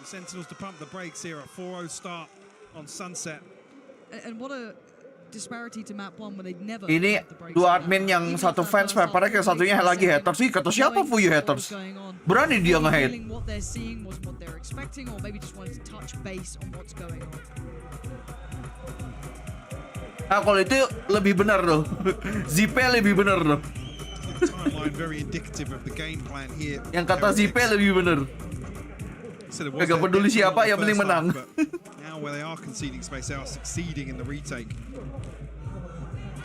[SPEAKER 1] The Sentinels to pump the brakes here at 4-0 start on Sunset.
[SPEAKER 2] And what a disparity to map 1 when they never.
[SPEAKER 3] Ini dua admin yang satu fans Pepperex, yang satunya lagi haters. Ih, kata siapa fuyu haters? Berani dia nge-hate.
[SPEAKER 2] What they're seeing was what they're expecting, or maybe just wanted to touch base on what's going on.
[SPEAKER 3] Nah, kalau itu lebih benar loh. Zipe lebih benar loh. Yang kata Zipe lebih benar. Gak peduli siapa, yang penting menang.
[SPEAKER 1] Now where they are conceding space, they are succeeding in the retake.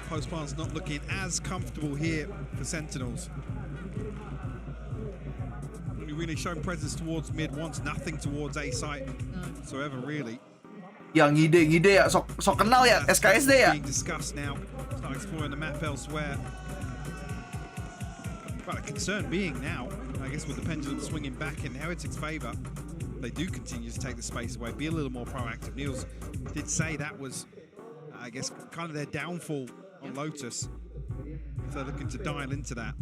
[SPEAKER 1] Postplan's not looking as comfortable here for Sentinels. Really showing presence towards mid, wants nothing towards A site whatsoever, really.
[SPEAKER 3] Yang ngide ya, sok kenal ya, SKSD ya.
[SPEAKER 1] Being discussed now, start exploring the map elsewhere. But a concern being now, I guess with the pendulum swinging back in Heretics' favour, they do continue to take the space away, be a little more proactive. Niels did say that was, I guess, kind of their downfall on Lotus. If they're looking to dial into that.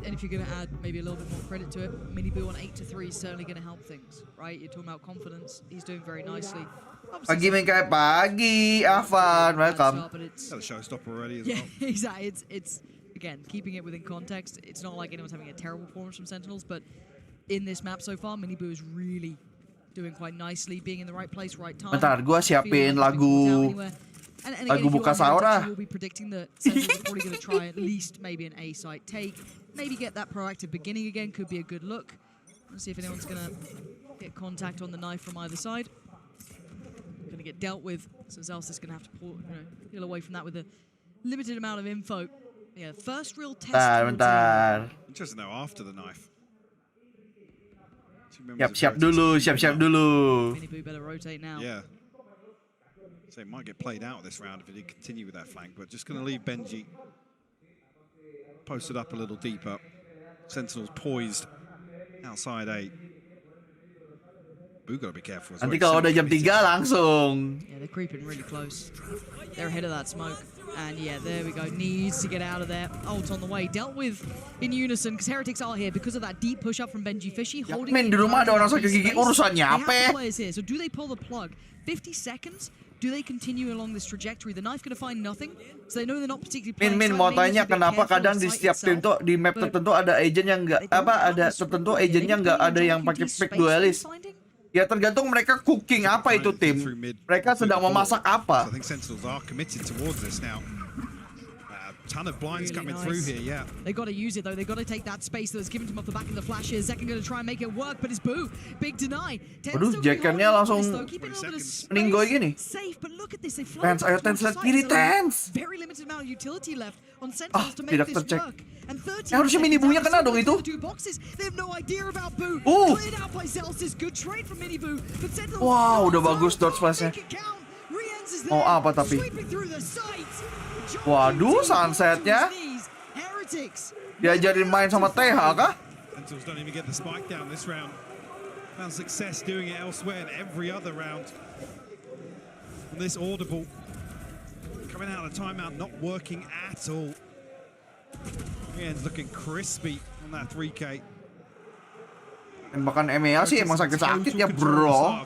[SPEAKER 2] And if you're going to add maybe a little bit more credit to it, Miniboo on 8-3 is certainly going to help things, right? You're talking about confidence. He's doing very nicely.
[SPEAKER 3] Pagi main kayak pagi, Avan, welcome.
[SPEAKER 1] That's a showstopper already as well.
[SPEAKER 2] Yeah, exactly. It's again, keeping it within context. It's not like anyone's having a terrible performance from Sentinels, but in this map so far, Miniboo is really doing quite nicely, being in the right place, right time.
[SPEAKER 3] Bentar, gua siapin lagu buka sahur ah.
[SPEAKER 2] You'll be predicting that Sentinels are probably going to try at least maybe an A site take, maybe get that proactive beginning again. Could be a good look. Let's see if anyone's going to get contact on the knife from either side. Going to get dealt with, so Zelsis is going to have to peel away from that with a limited amount of info. Yeah, first real test.
[SPEAKER 3] Bentar.
[SPEAKER 1] Interesting though, after the knife.
[SPEAKER 3] Siap dulu.
[SPEAKER 2] Miniboo better rotate now.
[SPEAKER 1] Yeah. So it might get played out this round if it did continue with that flank, but just going to leave Benji posted up a little deeper. Sentinels poised outside A. Boo got to be careful as well.
[SPEAKER 3] Nanti kalau udah jam 3 langsung.
[SPEAKER 2] Yeah, they're creeping really close. They're ahead of that smoke. And yeah, there we go. Needs to get out of there. Ult on the way. Dealt with in unison because Heretics are here because of that deep push up from Benji Fishy. Holding
[SPEAKER 3] Men di rumah ada orang sakit gigi urusannya apa?
[SPEAKER 2] Players here. So do they pull the plug? 50 seconds? Do they continue along this trajectory? The knife going to find nothing, so they know they're not particularly playing.
[SPEAKER 3] Min mau tanya kenapa kadang di setiap tim tuh di map tertentu ada agent yang enggak ada tertentu agentnya enggak ada yang pakai pick duelist. Ya tergantung mereka cooking apa itu tim. Mereka sedang memasak apa.
[SPEAKER 1] I think Sentinels are committed towards this now. Ton of blinds really coming through here, yeah.
[SPEAKER 2] They got to use it though. They got to take that space that was given to them off the back of the flash here. Zekken going to try and make it work, but it's Boo. Big deny.
[SPEAKER 3] Waduh, Jackennya langsung meninggoy gini.
[SPEAKER 2] Safe, but look at this. They
[SPEAKER 3] Tens, ayo Tens lihat kiri Tens.
[SPEAKER 2] Very limited amount of utility left on Sentinels to make this work. And 30
[SPEAKER 3] harusnya Miniboo-nya kena dong itu.
[SPEAKER 2] They have no idea about Boo. Cleared out by Zelsis. Good trade from Miniboo. But Sentinels.
[SPEAKER 3] Wow, udah bagus dodge flashnya. Oh apa tapi? Waduh, sunsetnya diajarin main sama TH kah?
[SPEAKER 1] Sentinels don't even get the spike down this round. Found success doing it elsewhere in every other round. And this audible coming out of timeout, not working at all. Ian's looking crispy on that 3K.
[SPEAKER 3] Tembakan EMEA sih emang sakit-sakit ya bro.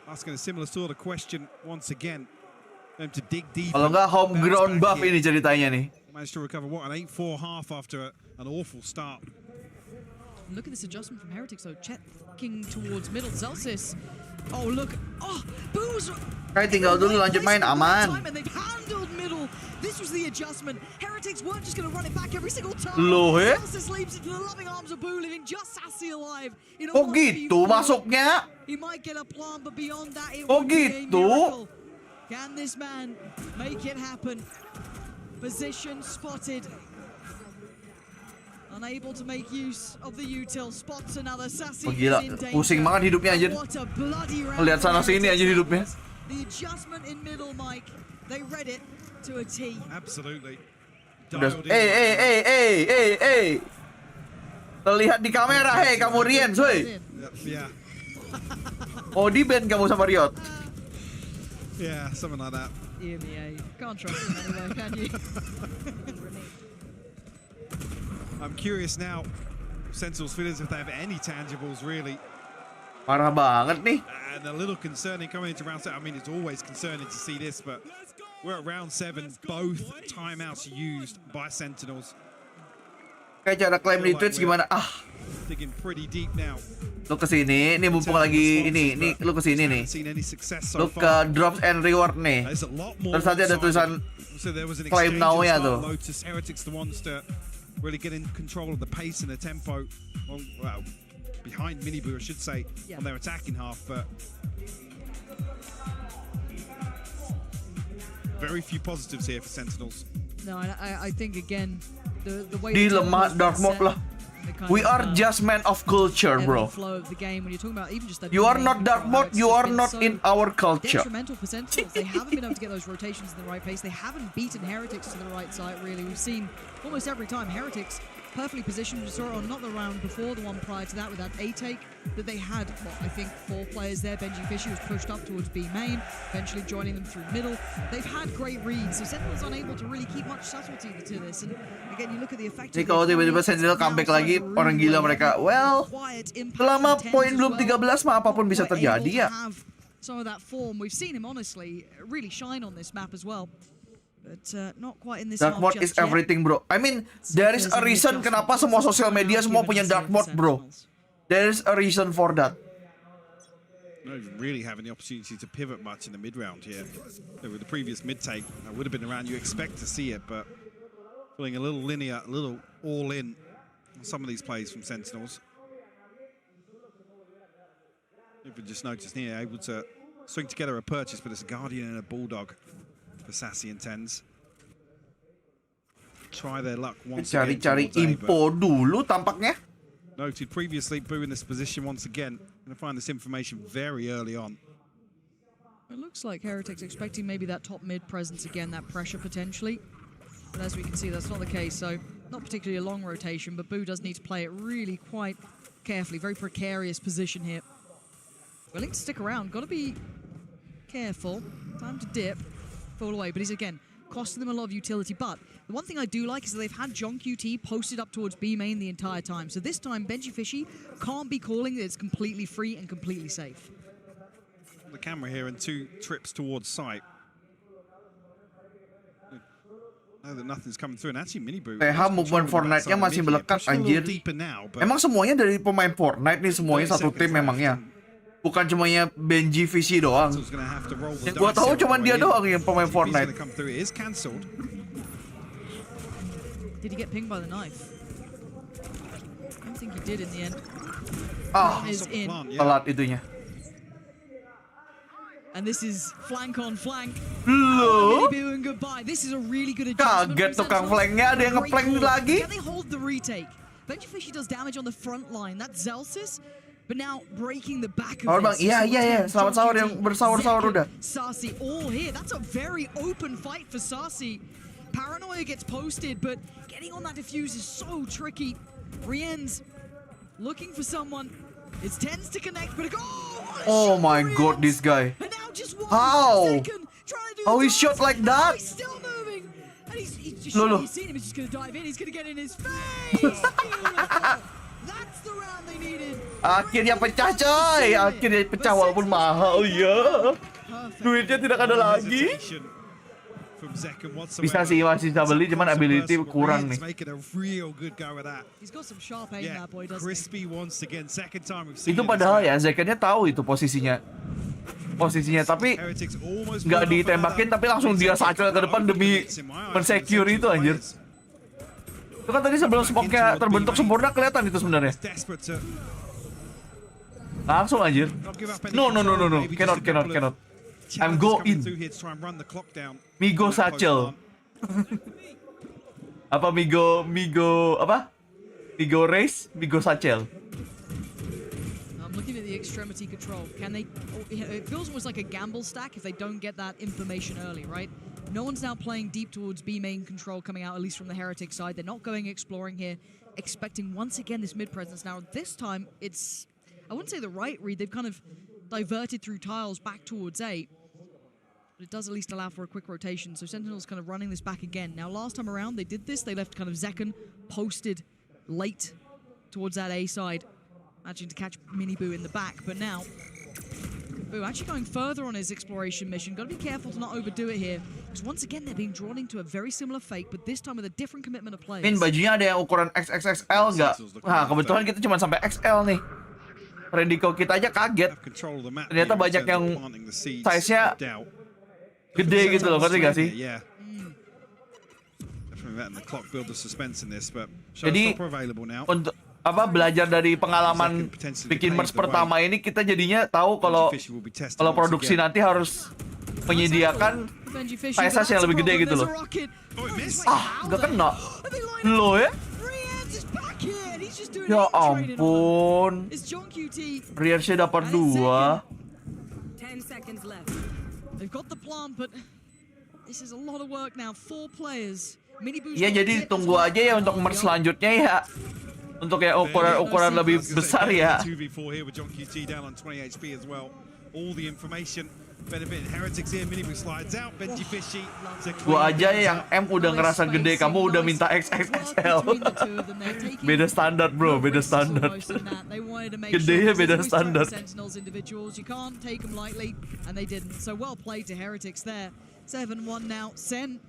[SPEAKER 1] Asking a similar sort of question once again. To dig deep.
[SPEAKER 3] Kalau nggak homegrown buff ini ceritanya nih.
[SPEAKER 1] Managed to recover what an 8-4 half after an awful start.
[SPEAKER 2] Look at this adjustment from Heretics though, checking towards middle. Zelsis. Oh look. Oh, Boo's.
[SPEAKER 3] Kayak tinggal dulu lanjut main aman.
[SPEAKER 2] And they've handled middle. This was the adjustment. Heretics weren't just going to run it back every single time.
[SPEAKER 3] Loh,
[SPEAKER 2] Zelsis leaps into the loving arms of Boo, leaving just sassy alive.
[SPEAKER 3] Oh gitu masuknya?
[SPEAKER 2] He might get a plant, but beyond that, it
[SPEAKER 3] oh
[SPEAKER 2] would be a
[SPEAKER 3] gitu?
[SPEAKER 2] miracle. Can this man make it happen? Position spotted. Unable to make use of the util. Spots another sassy.
[SPEAKER 3] Oh, gila, pusing banget hidupnya anjir. Lihat sana sini aja hidupnya.
[SPEAKER 2] The adjustment in middle, Mike. They read it to a T.
[SPEAKER 1] Absolutely.
[SPEAKER 3] Terlihat di kamera, hei kamu Rian, soy.
[SPEAKER 1] Yeah.
[SPEAKER 3] Oh di band kamu sama Riot.
[SPEAKER 1] Yeah, something like that.
[SPEAKER 2] EMEA. Can't trust him anyway, can you?
[SPEAKER 1] I'm curious now. Sentinels feel as if they have any tangibles, really.
[SPEAKER 3] Parah banget nih.
[SPEAKER 1] And a little concerning coming into round 7. I mean, it's always concerning to see this, but we're at round 7. Both timeouts used by Sentinels.
[SPEAKER 3] Kayak cara klaim di Twitch gimana?
[SPEAKER 1] Digging pretty deep now.
[SPEAKER 3] Lu kesini, ini mumpung lagi ini lu kesini nih. Lu ke drops and reward nih. Terus nanti ada tulisan claim now ya tuh.
[SPEAKER 1] Heretics the ones to really get in control of the pace and the tempo. Well, behind Miniboo, I should say, on their attacking half, but very few positives here for Sentinels.
[SPEAKER 2] No, I think again the way
[SPEAKER 3] di lemah dark mode lah. We are just men of culture, bro. You are not dark mode, you are not in our culture.
[SPEAKER 2] Detrimental for Sentinels. They haven't been able to get those rotations in the right pace. They haven't beaten Heretics to the right side, really. We've seen almost every time Heretics perfectly positioned. We saw it on not the round before, the one prior to that with that A take, that they had, what, I think 4 players there. Benji Fishy was pushed up towards B main, eventually joining them through middle. They've had great reads, so Sentinels unable to really keep much subtlety to this. And again, you look at the effect.
[SPEAKER 3] Jadi kalau tiba-tiba Sentinel comeback lagi, orang gila mereka. Well, selama poin belum 13 mah apapun bisa terjadi ya.
[SPEAKER 2] Some of that form, we've seen him honestly really shine on this map as well. But not quite in this
[SPEAKER 3] Dark mode is everything, bro. I mean, there is a reason kenapa semua sosial media semua punya dark mode, bro. There is a reason for that.
[SPEAKER 1] Not really having the opportunity to pivot much in the mid round here. With the previous mid take, that would have been around. You expect to see it, but feeling a little linear, a little all in on some of these plays from Sentinels. If you just noticed here, able to string together a purchase, but it's a Guardian and a Bulldog for Sassy and Tens. Try their luck once again.
[SPEAKER 3] Cari-cari info dulu tampaknya.
[SPEAKER 1] Noted previously, Boo in this position once again. Going to find this information very early on.
[SPEAKER 2] It looks like Heretics expecting maybe that top mid presence again, that pressure potentially. But as we can see, that's not the case. So not particularly a long rotation, but Boo does need to play it really quite carefully. Very precarious position here. Willing to stick around, got to be careful. Time to dip, fall away, but he's again costing them a lot of utility. But the one thing I do like is that they've had John QT posted up towards B main the entire time. So this time, Benji Fishy can't be calling that it's completely free and completely safe.
[SPEAKER 1] The camera here and 2 trips towards site. Know that nothing's coming through, and actually Mini-Boo.
[SPEAKER 3] Movement Fortnite-nya masih melekat, anjir. Emang semuanya dari pemain Fortnite nih, semuanya satu tim memangnya. Bukan cuma ya Benji Fishy doang. Yang gua tahu cuma dia doang yang pemain Fortnite.
[SPEAKER 2] Did he get pinged by the knife? I don't think he did in the end.
[SPEAKER 3] Telat itunya.
[SPEAKER 2] And this is flank on flank.
[SPEAKER 3] Loh?
[SPEAKER 2] Goodbye. This is a really good adjustment.
[SPEAKER 3] Kaget tukang flanknya, ada yang ngeplank lagi.
[SPEAKER 2] Can they hold the retake? Benji Fishy does damage on the front line. That's Zelsis. But now breaking the back of this.
[SPEAKER 3] Iya. Selamat sahur yang bersahur-sahur udah.
[SPEAKER 2] Sassy all here. That's a very open fight for Sassy. Paranoia gets posted, but getting on that defuse is so tricky. Rien's looking for someone. It's Tens to connect, but
[SPEAKER 3] oh my god, this guy.
[SPEAKER 2] And now just
[SPEAKER 3] How? How he shot like that?
[SPEAKER 2] He's still moving. And he's just
[SPEAKER 3] Loh.
[SPEAKER 2] he's seen him. He's just gonna dive in. He's gonna get in his face. Beautiful. That's the round they needed.
[SPEAKER 3] Akhirnya pecah, coy. Akhirnya pecah walaupun mahal ya. Duitnya tidak ada lagi. Bisa sih masih bisa beli, cuman ability kurang nih. Itu padahal ya Zekennya tahu itu posisinya, tapi nggak ditembakin, tapi langsung dia sacel ke depan demi mensecure itu, anjir. Itu kan tadi sebelum smoke-nya terbentuk sempurna kelihatan itu sebenarnya. Langsung anjir. No. Cannot. I'm go in. Migo Satchel. Apa Migo apa? Migo Race, Migo Satchel.
[SPEAKER 2] I'm looking at the extremity control. Can they? It feels almost like a gamble stack if they don't get that information early, right? No one's now playing deep towards B main control coming out, at least from the Heretics side. They're not going exploring here, expecting once again this mid presence. Now this time it's, I wouldn't say the right read. They've kind of diverted through tiles back towards A. But it does at least allow for a quick rotation. So Sentinels kind of running this back again. Now last time around they did this. They left kind of Zekken posted late towards that A side, managing to catch Mini-Boo in the back. But now Boo actually going further on his exploration mission. Got to be careful to not overdo it here, because once again they're being drawn into a very similar fate, but this time with a different commitment of players.
[SPEAKER 3] Bajunya ada yang ukuran XXXL nggak? Nah kebetulan kita cuma sampai XL nih. Rendiko kita aja kaget. Ternyata banyak yang size-nya gede gitu loh, ngerti gak sih? Jadi untuk apa belajar dari pengalaman bikin merch pertama ini, kita jadinya tahu kalau produksi nanti harus menyediakan size yang lebih gede gitu loh. Nggak kena lo ya? Ya ampun, Irsen dapat 2.
[SPEAKER 2] They've got the plant, but this is a lot of work now. 4 players
[SPEAKER 3] Iya, jadi tunggu aja ya untuk merge selanjutnya ya. Untuk ya ukuran lebih besar ya.
[SPEAKER 1] 2v4 here with John QT down on 20 HP as well. All the information benefit Heretics here. Minibu slides out. Benji Fishy.
[SPEAKER 3] Gua aja yang M udah ngerasa gede, kamu udah minta XXXL. Beda standar bro, beda standar. Gedenya beda standar.
[SPEAKER 2] Sentinels individuals, you can't take them lightly, and they didn't. So well played to Heretics there. 7-1 now. Sen.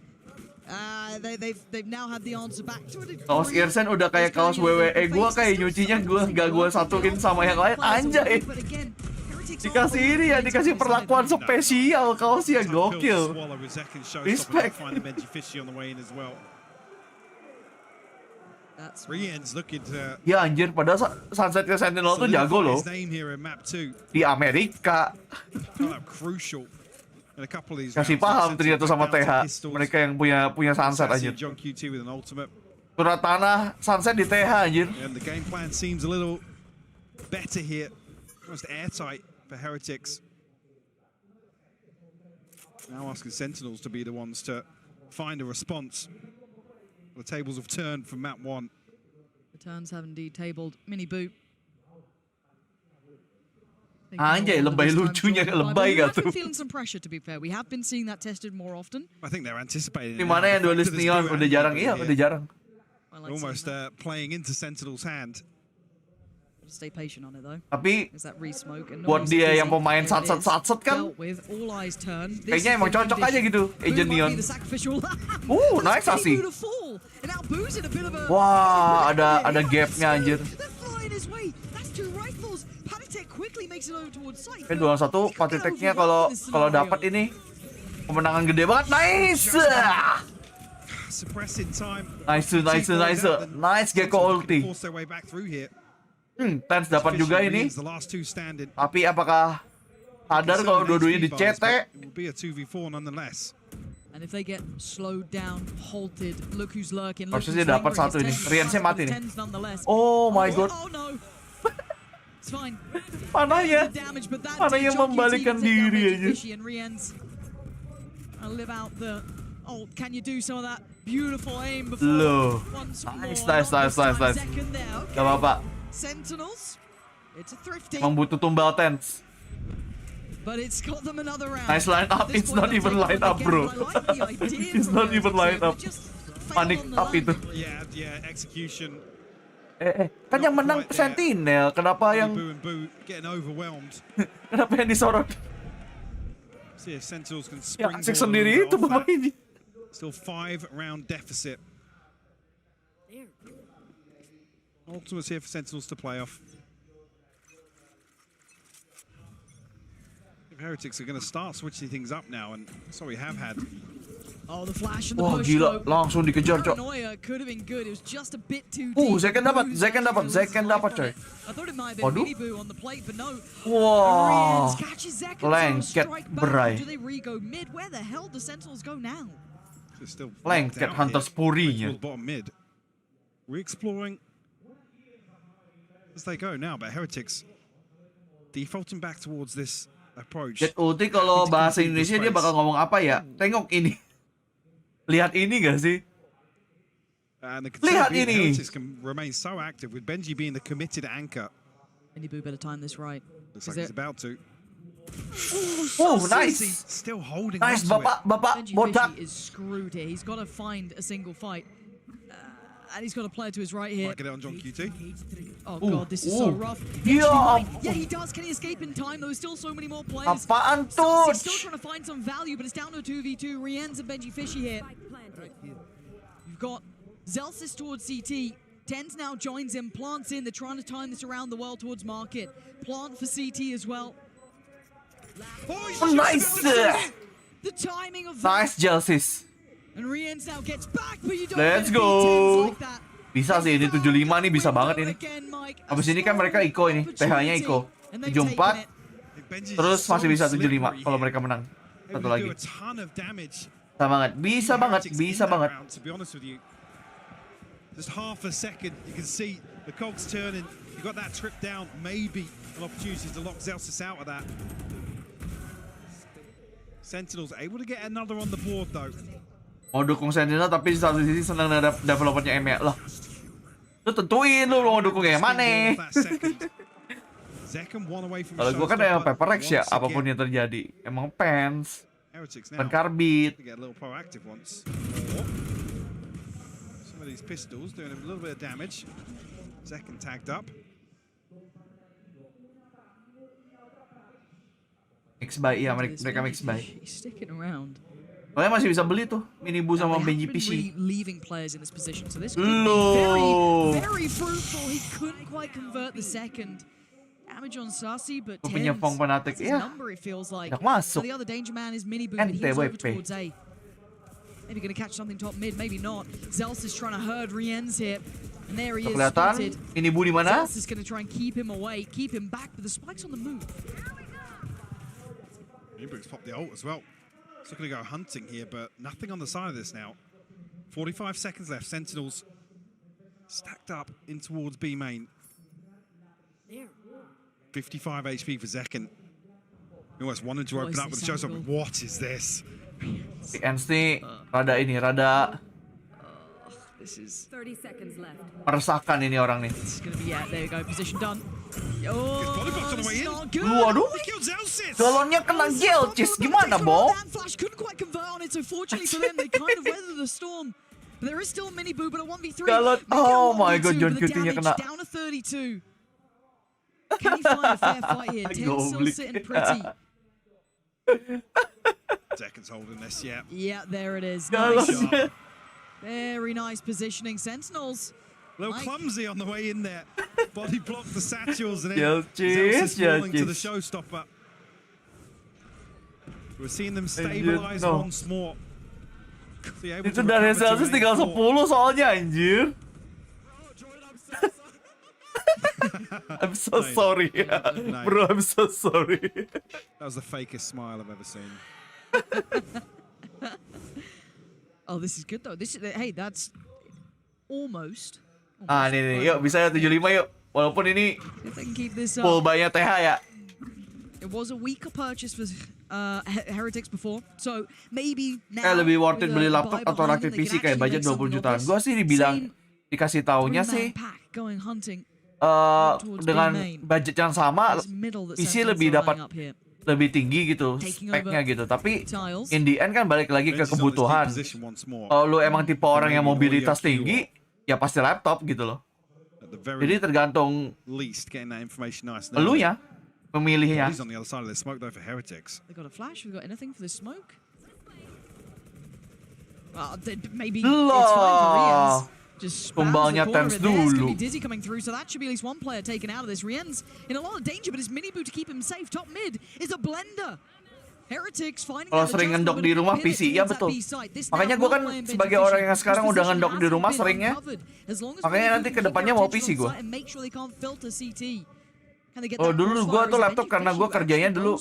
[SPEAKER 2] They've now had the answer back to it.
[SPEAKER 3] Kaos Irsen udah kayak kaos WWE, gua kayak nyucinya gua satuin sama yang lain, anjay. Dikasih ini ya, dikasih perlakuan spesial, kaosnya gokil. Respect. Ya anjir, padahal Sunset ke Sentinel tuh jago loh. Di Amerika. Kasih paham ternyata sama TH. Mereka yang punya Sunset anjir. Surat tanah Sunset di TH anjir.
[SPEAKER 1] And the game plan seems a little better here. Almost airtight for Heretics. Now asking Sentinels to be the ones to find a response. The tables have turned from map 1.
[SPEAKER 2] The turns have indeed tabled. Mini boot.
[SPEAKER 3] Anjay, lebay lucunya, lebay gak tuh?
[SPEAKER 2] Feeling some pressure, to be fair. We have been seeing that tested more often.
[SPEAKER 1] I think they're anticipating.
[SPEAKER 3] Di mana yang duelist neon udah jarang, iya udah jarang.
[SPEAKER 1] Almost playing into Sentinel's hand.
[SPEAKER 2] Stay patient on it though.
[SPEAKER 3] Tapi
[SPEAKER 2] that re-smoke and
[SPEAKER 3] buat dia yang pemain satset kan, kayaknya emang cocok aja gitu, Agent Neon. Nice asih. Wah, ada gapnya anjir. Oke, 2-1 Patiteknya kalau dapat ini kemenangan gede banget. Nice. Nice Gecko ulti. Tens dapat juga ini. Tapi apakah sadar kalau dua-duanya di CT? Harusnya dapat satu ini. Riansnya mati nih. Oh my god. Panahnya membalikan diri aja. Loh. Nice. Gak apa-apa.
[SPEAKER 2] Sentinels, it's a thrifty.
[SPEAKER 3] Emang butuh tumbal Tens.
[SPEAKER 2] But it's got them another round.
[SPEAKER 3] Nice line up. It's not even line up, bro. It's not even line up. Panik up itu.
[SPEAKER 1] Yeah, execution.
[SPEAKER 3] Kan yang menang Sentinel. Kenapa yang kenapa yang disorot? Yang asik sendiri itu bapak ini.
[SPEAKER 1] Still 5-round deficit. Ultimate's here for Sentinels to play off. If Heretics are going to start switching things up now, and that's what we have had.
[SPEAKER 2] Oh, the flash and the
[SPEAKER 3] wah
[SPEAKER 2] push
[SPEAKER 3] gila, langsung dikejar, cok.
[SPEAKER 2] Could have been good. It was just a bit too deep.
[SPEAKER 3] Zekan dapat, coy.
[SPEAKER 2] I thought it might have been Minibu on the plate, but no.
[SPEAKER 3] Wah,
[SPEAKER 2] lengket
[SPEAKER 3] berai.
[SPEAKER 2] Do they re-go mid? Where the hell do Sentinels go now?
[SPEAKER 3] Lengket Hunter Spurinya.
[SPEAKER 1] Re-exploring as they go now, but Heretics defaulting back towards this approach.
[SPEAKER 3] Jet ulti kalau bahasa Indonesia dia bakal ngomong apa ya? Tengok ini. Lihat ini gak sih? Lihat ini.
[SPEAKER 1] Heretics can remain so active with Benji being the committed anchor.
[SPEAKER 2] Minibu better time this right.
[SPEAKER 1] Looks like he's about to.
[SPEAKER 3] Nice.
[SPEAKER 1] Still holding.
[SPEAKER 3] Nice, bapak botak.
[SPEAKER 2] Benji is screwed here. He's got to find a single fight. And he's got a player to his right here.
[SPEAKER 1] Might get it on John QT.
[SPEAKER 2] Oh god, this is so rough.
[SPEAKER 3] Yeah,
[SPEAKER 2] he does. Can he escape in time? There's still so many more players.
[SPEAKER 3] Apaan tuh?
[SPEAKER 2] He's still trying to find some value, but it's down to a 2v2. Rien's and Benji Fishy here. You've got Zelsis towards CT. Tens now joins him, plants in. They're trying to time this around the world towards market. Plant for CT as well.
[SPEAKER 3] Nice.
[SPEAKER 2] The timing of
[SPEAKER 3] Nice, Zelsis.
[SPEAKER 2] And Rien's now gets back, but you don't
[SPEAKER 3] Let's go. Bisa sih ini 75 nih, bisa banget ini. Habis ini kan mereka Iko ini, TH-nya Iko. 74. Terus masih bisa 75 kalau mereka menang. Satu lagi. Bisa banget.
[SPEAKER 1] Just half a second, you can see the cogs turning. You got that trip down, maybe an opportunity to lock Zelsis out of that. Sentinels able to get another on the board though.
[SPEAKER 3] Mau dukung Sentinel tapi di satu sisi senang developernya ML lah. Lu tentuin lu mau dukung yang mana. Kalau gue kan emang Paper X ya, apapun yang terjadi. Emang fans. Ban karbit.
[SPEAKER 1] Some of these pistols doing a little bit of damage. Second tagged up.
[SPEAKER 3] Mix buy, iya mereka mix buy.
[SPEAKER 2] Sticking around.
[SPEAKER 3] Kalian masih bisa beli tuh minibu sama benji PC.
[SPEAKER 2] Leaving players in this position, so this could be very fruitful. He couldn't quite convert the second. Damage on Sasi, but
[SPEAKER 3] punya Fong fanatik ya. Tidak masuk.
[SPEAKER 2] The other danger man is Mini Boom, but he's over towards A. Maybe gonna catch something top mid, maybe not. Zels is trying to herd Rien's here, and there he is spotted.
[SPEAKER 3] Minibu di mana?
[SPEAKER 2] Zels is gonna try and keep him away, keep him back, but the spike's on the move.
[SPEAKER 1] Minibu's popped the ult as well. He's looking to go hunting here, but nothing on the side of this now. 45 seconds left. Sentinels stacked up in towards B main. 55 HP for Zekken. He almost wanted to open up with the show something. What is this?
[SPEAKER 3] Ends nih rada ini, rada
[SPEAKER 2] This is
[SPEAKER 4] 30 seconds left.
[SPEAKER 3] meresahkan ini orang nih.
[SPEAKER 2] This is gonna be there you go, position done.
[SPEAKER 3] Waduh, galonnya kena gelcis, gimana, Bo?
[SPEAKER 2] Flash couldn't quite convert on it, so fortunately for them, they kind of weathered the storm. But there is still a Mini Boo, but a 1v3.
[SPEAKER 3] Galon, oh my god, John Q-nya kena.
[SPEAKER 2] Down to 32. Can he find a fair fight here? Tail's still sitting pretty.
[SPEAKER 1] Zekken's holding this, yeah.
[SPEAKER 2] Yeah, there it is.
[SPEAKER 3] Nice.
[SPEAKER 2] Very nice positioning. Sentinels.
[SPEAKER 1] A little clumsy on the way in there. Body blocked the satchels and
[SPEAKER 3] Gelcis,
[SPEAKER 1] falling to the showstopper. We're seeing them stabilize once more.
[SPEAKER 3] Itu dari Celsius tinggal 10 soalnya, anjir. I'm so sorry, bro. I'm so sorry.
[SPEAKER 1] That was the fakest smile I've ever seen.
[SPEAKER 2] Oh, this is good though. Hey, that's almost.
[SPEAKER 3] Nih, yuk bisa ya 75 yuk. Walaupun ini
[SPEAKER 2] If they can keep this up.
[SPEAKER 3] full buy-nya TH ya.
[SPEAKER 2] It was a weaker purchase for Heretics before, so maybe now.
[SPEAKER 3] Lebih worth it beli laptop atau rakit PC kayak budget 20 jutaan. Gua sih dibilang dikasih taunya sih dengan budget yang sama PC lebih dapat lebih tinggi gitu speknya gitu, tapi in the end kan balik lagi ke kebutuhan. Kalau lu emang tipe orang yang mobilitas tinggi ya pasti laptop gitu loh. Jadi tergantung lu ya memilihnya. Loh, tumbalnya Tens dulu.
[SPEAKER 2] Coming through, so that should be at least one player taken out of this. Rien's in a lot of danger, but his Mini Boo to keep him safe. Top mid is a blender. Heretics finding.
[SPEAKER 3] Kalau sering ngendok di rumah PC, ya betul. Makanya gue kan sebagai orang yang sekarang udah ngendok di rumah seringnya. Makanya nanti kedepannya mau PC gue. Oh dulu gue tuh laptop karena gue kerjanya dulu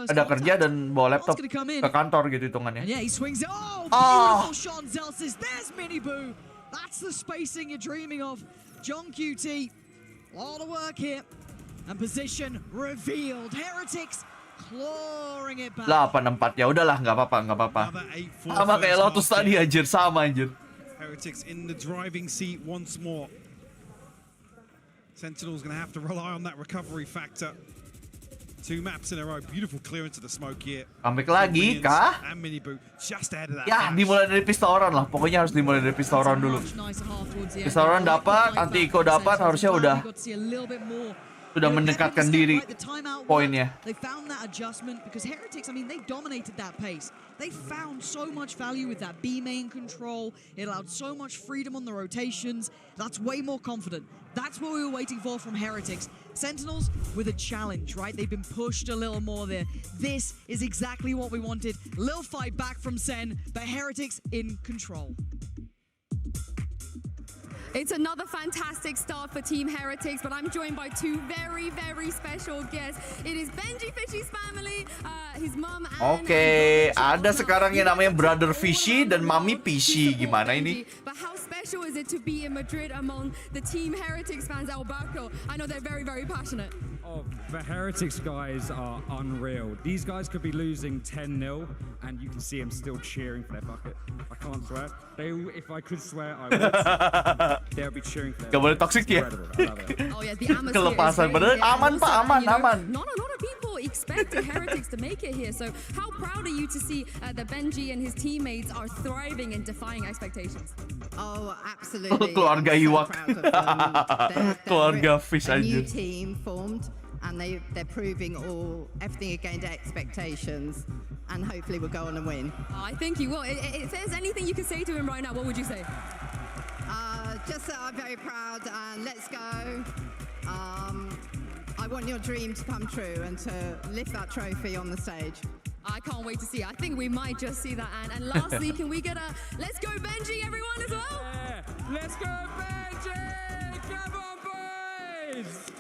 [SPEAKER 3] ada kerja dan bawa laptop ke kantor gitu hitungannya.
[SPEAKER 2] That's the spacing you're dreaming of. John QT, a lot of work here. And position revealed. Heretics clawing it back.
[SPEAKER 3] 8-4 ya udahlah, nggak apa-apa. Sama kayak Lotus tadi anjir, sama anjir.
[SPEAKER 1] Heretics in the driving seat once more. Sentinel's gonna have to rely on that recovery factor. 2 maps in a row, beautiful clearance of the smoke here.
[SPEAKER 3] Comeback lagi kah? Ya, dimulai dari pistoran lah. Pokoknya harus dimulai dari pistoran dulu. Pistoran dapat, anti eco dapat, harusnya udah mendekatkan diri poinnya.
[SPEAKER 2] They found that adjustment because Heretics, I mean, they dominated that pace. They found so much value with that B main control. It allowed so much freedom on the rotations. That's way more confident. That's what we were waiting for from Heretics. Sentinels with a challenge, right? They've been pushed a little more there. This is exactly what we wanted. Little fight back from Sen, but Heretics in control.
[SPEAKER 4] It's another fantastic start for Team Heretics, but I'm joined by 2 very, very special guests. It is Benji Fishy's family, his mom and...
[SPEAKER 3] Oke, ada sekarang yang namanya Brother Fishy dan Mami Fishy. Gimana ini?
[SPEAKER 4] special is it to be in Madrid among the Team Heretics fans, Alberto? I know they're very, very passionate.
[SPEAKER 8] Oh, the Heretics guys are unreal. These guys could be losing 10-0, and you can see them still cheering for their bucket. I can't swear. If I could swear, I would. They'll be cheering for their
[SPEAKER 3] Gak boleh toxic ya.
[SPEAKER 4] Oh yeah, the atmosphere
[SPEAKER 3] Kelepasan,
[SPEAKER 4] is
[SPEAKER 3] padahal
[SPEAKER 4] great here.
[SPEAKER 3] aman
[SPEAKER 4] And
[SPEAKER 3] Pak,
[SPEAKER 4] also,
[SPEAKER 3] aman,
[SPEAKER 4] you know,
[SPEAKER 3] aman.
[SPEAKER 4] Not a lot of people expected Heretics to make it here. So how proud are you to see that Benji and his teammates are thriving and defying expectations?
[SPEAKER 9] Oh, absolutely.
[SPEAKER 3] Keluarga
[SPEAKER 9] I'm so
[SPEAKER 3] Iwak.
[SPEAKER 9] proud of them.
[SPEAKER 3] Keluarga Fish
[SPEAKER 9] a new
[SPEAKER 3] anjir.
[SPEAKER 9] team formed, and they're proving everything against expectations, and hopefully we'll go on and win.
[SPEAKER 4] Oh, I think you will. If there's anything you could say to him right now, what would you say?
[SPEAKER 9] Just that I'm very proud, and let's go. I want your dream to come true and to lift that trophy on the stage.
[SPEAKER 4] I can't wait to see. I think we might just see that. And lastly, can we get a let's go Benji, everyone, as well?
[SPEAKER 8] Yeah. Let's go, Benji! Come on, boys!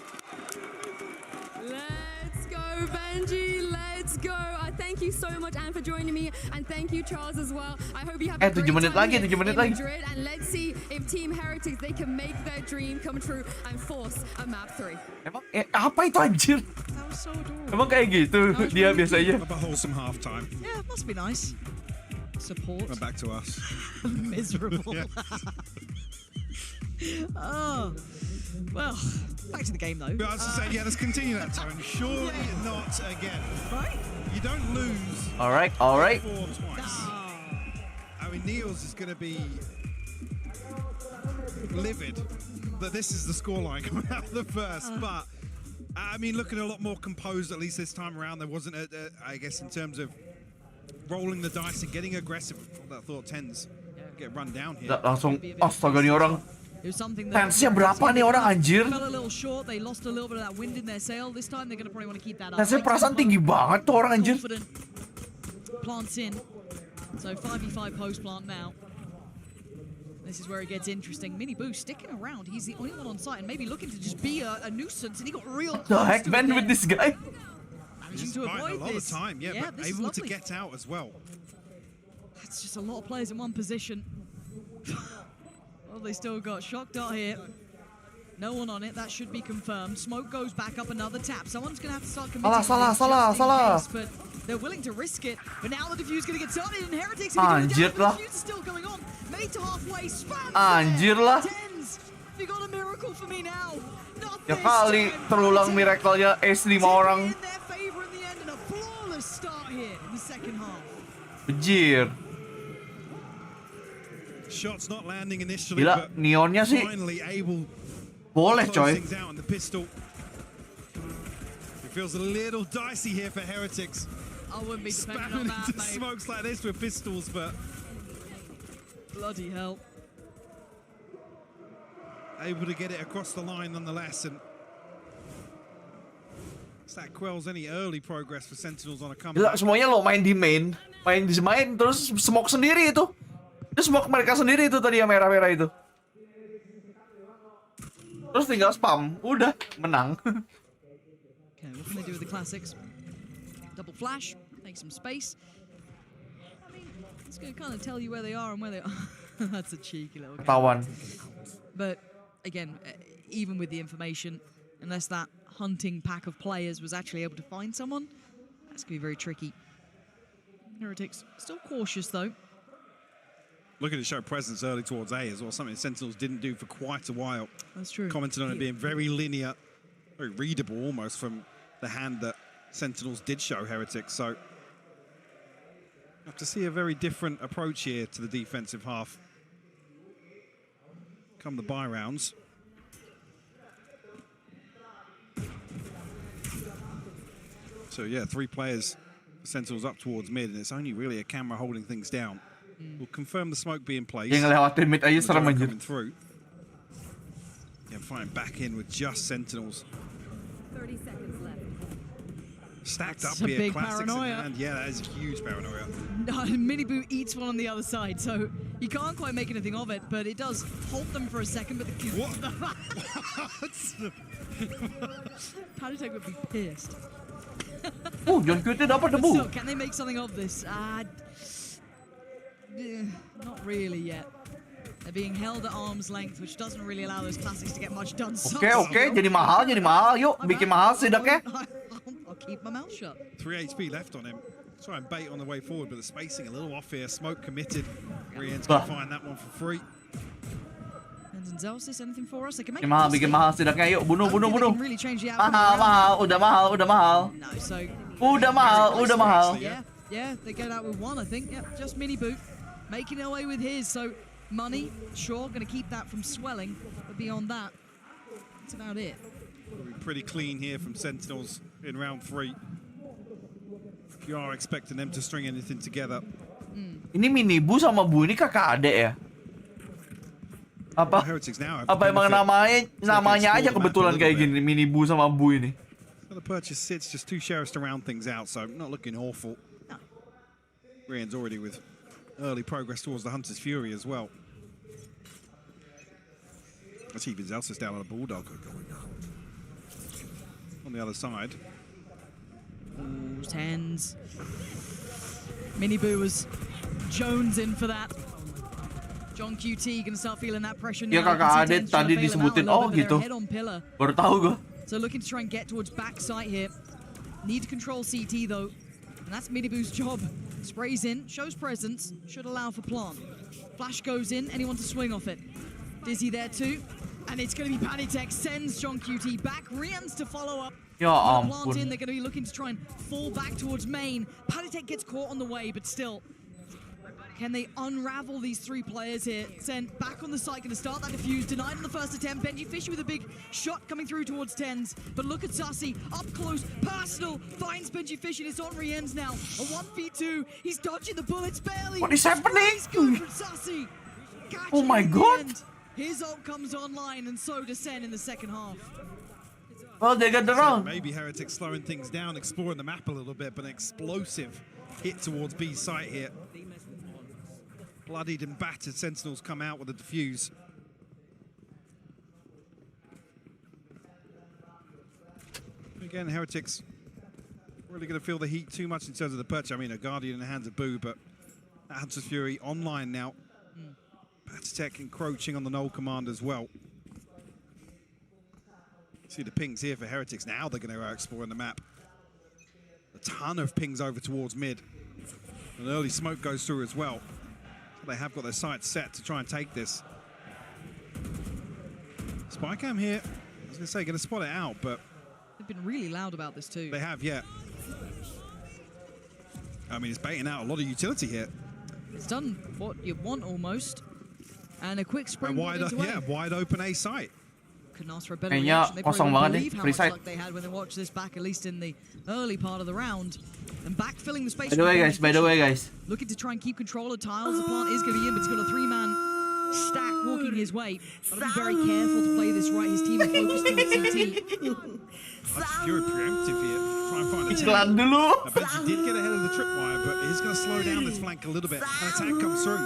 [SPEAKER 4] Let's go, Benji. Let's go. Thank you so much, Anne, for joining me. And thank you, Charles, as well. I hope you have a
[SPEAKER 3] 7
[SPEAKER 4] great
[SPEAKER 3] menit
[SPEAKER 4] time
[SPEAKER 3] lagi,
[SPEAKER 4] here
[SPEAKER 3] 7 menit
[SPEAKER 4] in
[SPEAKER 3] lagi.
[SPEAKER 4] Madrid. And let's see if Team Heretics, they can make their dream come true and force a map 3.
[SPEAKER 3] Emang apa itu anjir?
[SPEAKER 2] That was so adorable.
[SPEAKER 3] Emang kayak gitu dia biasanya.
[SPEAKER 1] A wholesome halftime.
[SPEAKER 2] Yeah, it must be nice. Support.
[SPEAKER 1] And back to us.
[SPEAKER 2] Miserable. Oh. Well, back to the game though.
[SPEAKER 1] But I was just saying, yeah, let's continue that tone. Surely not again.
[SPEAKER 2] Right?
[SPEAKER 1] You don't lose.
[SPEAKER 3] All right, all right.
[SPEAKER 1] Four twice. I mean, Niels is going to be livid that this is the scoreline coming out of the first. But I mean, looking a lot more composed at least this time around. There wasn't, I guess, in terms of rolling the dice and getting aggressive. That thought tens get run down here.
[SPEAKER 3] Langsung astaga nih orang.
[SPEAKER 2] It was something that
[SPEAKER 3] Tensnya berapa nih orang anjir?
[SPEAKER 2] fell a little short. They lost a little bit of that wind in their sail. This time they're going to probably want to keep that up.
[SPEAKER 3] Tensnya perasaan tinggi banget tuh orang anjir.
[SPEAKER 2] Confident. Plants in. So 5v5 post plant now. This is where it gets interesting. Mini Boo sticking around. He's the only one on site and maybe looking to just be a nuisance. And he got real
[SPEAKER 3] The heck, man, with this guy?
[SPEAKER 2] Managing to
[SPEAKER 1] Buying
[SPEAKER 2] avoid
[SPEAKER 1] a lot
[SPEAKER 2] this.
[SPEAKER 1] of time, yeah, but
[SPEAKER 2] this is
[SPEAKER 1] able to
[SPEAKER 2] lovely.
[SPEAKER 1] get out as well.
[SPEAKER 2] That's just a lot of players in one position. Well, they still got shock dart here. No one on it. That should be confirmed. Smoke goes back up another tap. Someone's going to have to start committing.
[SPEAKER 3] Salah,
[SPEAKER 2] to this
[SPEAKER 3] salah.
[SPEAKER 2] just in case, but they're willing to risk it. But now the defuse going to get started, and Heretics
[SPEAKER 3] Anjir
[SPEAKER 2] the
[SPEAKER 3] lah.
[SPEAKER 2] defuse is still going on. Made to halfway. Spam.
[SPEAKER 3] Anjir lah.
[SPEAKER 2] Tens. You got a miracle for me now. Not
[SPEAKER 3] Ya
[SPEAKER 2] this
[SPEAKER 3] kali
[SPEAKER 2] time.
[SPEAKER 3] terulang miracle-nya ace 5 orang.
[SPEAKER 2] In their favor in the end, and a flawless start here in the second half.
[SPEAKER 3] Bejir.
[SPEAKER 1] Shots not landing initially,
[SPEAKER 3] Gila,
[SPEAKER 1] but
[SPEAKER 3] neonnya sih
[SPEAKER 1] finally able
[SPEAKER 3] boleh
[SPEAKER 1] to close
[SPEAKER 3] coy.
[SPEAKER 1] things out on the pistol. It feels a little dicey here for Heretics.
[SPEAKER 2] I wouldn't be depending
[SPEAKER 1] Spamming
[SPEAKER 2] on that,
[SPEAKER 1] into
[SPEAKER 2] mate.
[SPEAKER 1] smokes like this with pistols, but
[SPEAKER 2] Bloody hell.
[SPEAKER 1] able to get it across the line nonetheless. And that quells any early progress for Sentinels on a
[SPEAKER 3] Gila,
[SPEAKER 1] comeback.
[SPEAKER 3] semuanya lo main di main terus smoke sendiri itu. Itu smoke mereka sendiri itu tadi yang merah-merah itu. Terus tinggal spam, udah menang.
[SPEAKER 2] Okay, what can they do with the classics? Double flash, make some space. I mean, it's going to kind of tell you where they are and where they are. That's a cheeky little game.
[SPEAKER 3] Ketahuan.
[SPEAKER 2] But again, even with the information, unless that hunting pack of players was actually able to find someone, that's going to be very tricky. Heretics still cautious though.
[SPEAKER 1] Looking to show presence early towards A as well, something Sentinels didn't do for quite a while.
[SPEAKER 2] That's true.
[SPEAKER 1] Commented on it being very linear, very readable almost from the hand that Sentinels did show Heretics. So have to see a very different approach here to the defensive half. Come the buy rounds. So yeah, 3 players, Sentinels up towards mid, and it's only really a camera holding things down. We'll confirm the smoke be in place.
[SPEAKER 3] Yang ngelewatin mid aja serem anjir.
[SPEAKER 1] Coming through. Yeah, fighting back in with just Sentinels.
[SPEAKER 4] 30 seconds left.
[SPEAKER 1] Stacked
[SPEAKER 2] That's
[SPEAKER 1] up
[SPEAKER 2] a
[SPEAKER 1] here,
[SPEAKER 2] big
[SPEAKER 1] classics
[SPEAKER 2] paranoia.
[SPEAKER 1] in hand. Yeah, that is a huge paranoia.
[SPEAKER 2] Mini Boo eats one on the other side, so you can't quite make anything of it, but it does halt them for a second, but the
[SPEAKER 1] What?
[SPEAKER 2] Paratech would be pissed.
[SPEAKER 3] Oh, John Q dapat
[SPEAKER 2] But still,
[SPEAKER 3] debu.
[SPEAKER 2] can they make something of this? Not really yet. They're being held at arm's length, which doesn't really allow those classics to get much done.
[SPEAKER 3] Oke, jadi mahal. Yuk, bikin mahal sih Dok.
[SPEAKER 2] I'll keep my mouth shut.
[SPEAKER 1] 3 HP left on him. Try and bait on the way forward, but the spacing a little off here. Smoke committed. Rian's going to find that one for free.
[SPEAKER 2] And Zelsis, anything for us? They can make
[SPEAKER 3] Bikin mahal sih Dok. Yuk, bunuh.
[SPEAKER 2] Really change the outcome
[SPEAKER 3] Mahal, udah mahal.
[SPEAKER 2] No, so
[SPEAKER 3] Udah mahal.
[SPEAKER 2] Yeah, they get out with one, I think. Yep, just mini boot, making their way with his. So money, sure, going to keep that from swelling, but beyond that, that's about it.
[SPEAKER 1] Pretty clean here from Sentinels in round 3. If you are expecting them to string anything together.
[SPEAKER 3] Ini mini Bu sama Bu ini kakak adek ya? Apa emang namanya aja kebetulan kayak gini, mini Bu sama Bu ini?
[SPEAKER 1] The purchase sits just 2 sheriffs to round things out, so not looking awful.
[SPEAKER 2] No.
[SPEAKER 1] Rian's already with early progress towards the Hunter's Fury as well. Let's see if Zelsis down on a Bulldog. On the other side.
[SPEAKER 2] Ooh, tens. Mini Boo was Jones in for that. John QT gonna start feeling that pressure now.
[SPEAKER 3] Ya kakak adik tadi disebutin gitu. Baru tahu gue.
[SPEAKER 2] So looking to try and get towards backside here. Need to control CT though. And that's Mini Boo's job. Sprays in, shows presence, should allow for plant. Flash goes in, anyone to swing off it. Dizzy there too. And it's going to be Panitek, sends John QT back. Rian's to follow up.
[SPEAKER 3] Ya ampun.
[SPEAKER 2] Plant in, they're going to be looking to try and fall back towards main. Panitek gets caught on the way, but still. Can they unravel these 3 players here? Sen back on the site, going to start that defuse. Denied on the first attempt. Benji Fishy with a big shot coming through towards tens. But look at Sussy, up close, personal, finds Benji Fishy, and it's on Rian's now. A 1v2, he's dodging the bullets barely.
[SPEAKER 3] What is happening?
[SPEAKER 2] He's good from Sussy.
[SPEAKER 3] Oh my god.
[SPEAKER 2] His ult comes online, and so does Sen in the second half.
[SPEAKER 3] Well, they got the round.
[SPEAKER 1] Maybe Heretics slowing things down, exploring the map a little bit, but an explosive hit towards B site here. Bloodied and battered Sentinels come out with a defuse. Again, Heretics really going to feel the heat too much in terms of the perch. I mean, a Guardian in the hands of Boo, but that Hunter's Fury online now. Panitek encroaching on the null command as well. See the pings here for Heretics. Now they're going to explore the map. A ton of pings over towards mid. An early smoke goes through as well. They have got their sights set to try and take this. Spycam here, I was going to say, going to spot it out, but...
[SPEAKER 2] They've been really loud about this too.
[SPEAKER 1] They have, yeah. I mean, it's baiting out a lot of utility here.
[SPEAKER 2] It's done what you want almost. And a quick spring.
[SPEAKER 1] Wide open A site.
[SPEAKER 2] Couldn't ask for a better reaction. They probably won't believe how much
[SPEAKER 3] luck
[SPEAKER 2] they had when they watched this back, at least in the early part of the round. And backfilling the space.
[SPEAKER 3] By the way, guys.
[SPEAKER 2] Looking to try and keep control of tiles. The plant is going to be in, but he's got a 3-man stack walking his way. Got to be very careful to play this right. His team is focused on CT.
[SPEAKER 1] Fury preemptive here. Try and find a
[SPEAKER 3] Iklan dulu.
[SPEAKER 1] I bet he did get ahead of the tripwire, but he's going to slow down this flank a little bit. An attack comes through.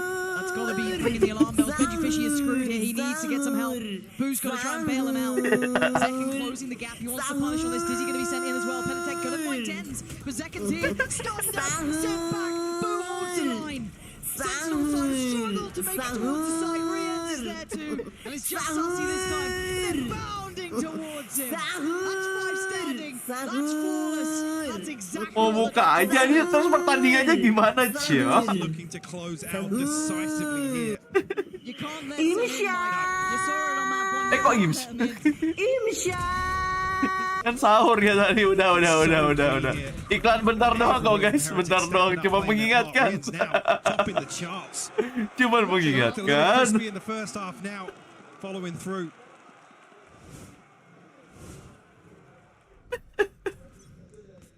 [SPEAKER 2] That's got to be ringing the alarm bells. Benji Fishy is screwed here. He needs to get some help. Boo's got to try and bail him out. Zekin closing the gap. He wants to punish on this. Dizzy going to be sent in as well. Panitek going to find tens. But Zekin's here. Started up. Sent back. Boo holds the line. Sentinels on struggle to make it towards the side. Rian's is there too. And it's just Sussy this time. They're bounding towards him. That's 5 standing. That's flawless. That's exactly
[SPEAKER 3] Oh, buka aja nih, terus pertandingannya gimana, Cio?
[SPEAKER 1] Looking to close out decisively here.
[SPEAKER 2] You can't let you saw it on map 1.
[SPEAKER 3] Kok Ims? Kan sahur ya tadi, udah. Iklan bentar doang kok guys, bentar doang, cuma mengingatkan. Cuma mengingatkan.
[SPEAKER 1] In the first half now, following through.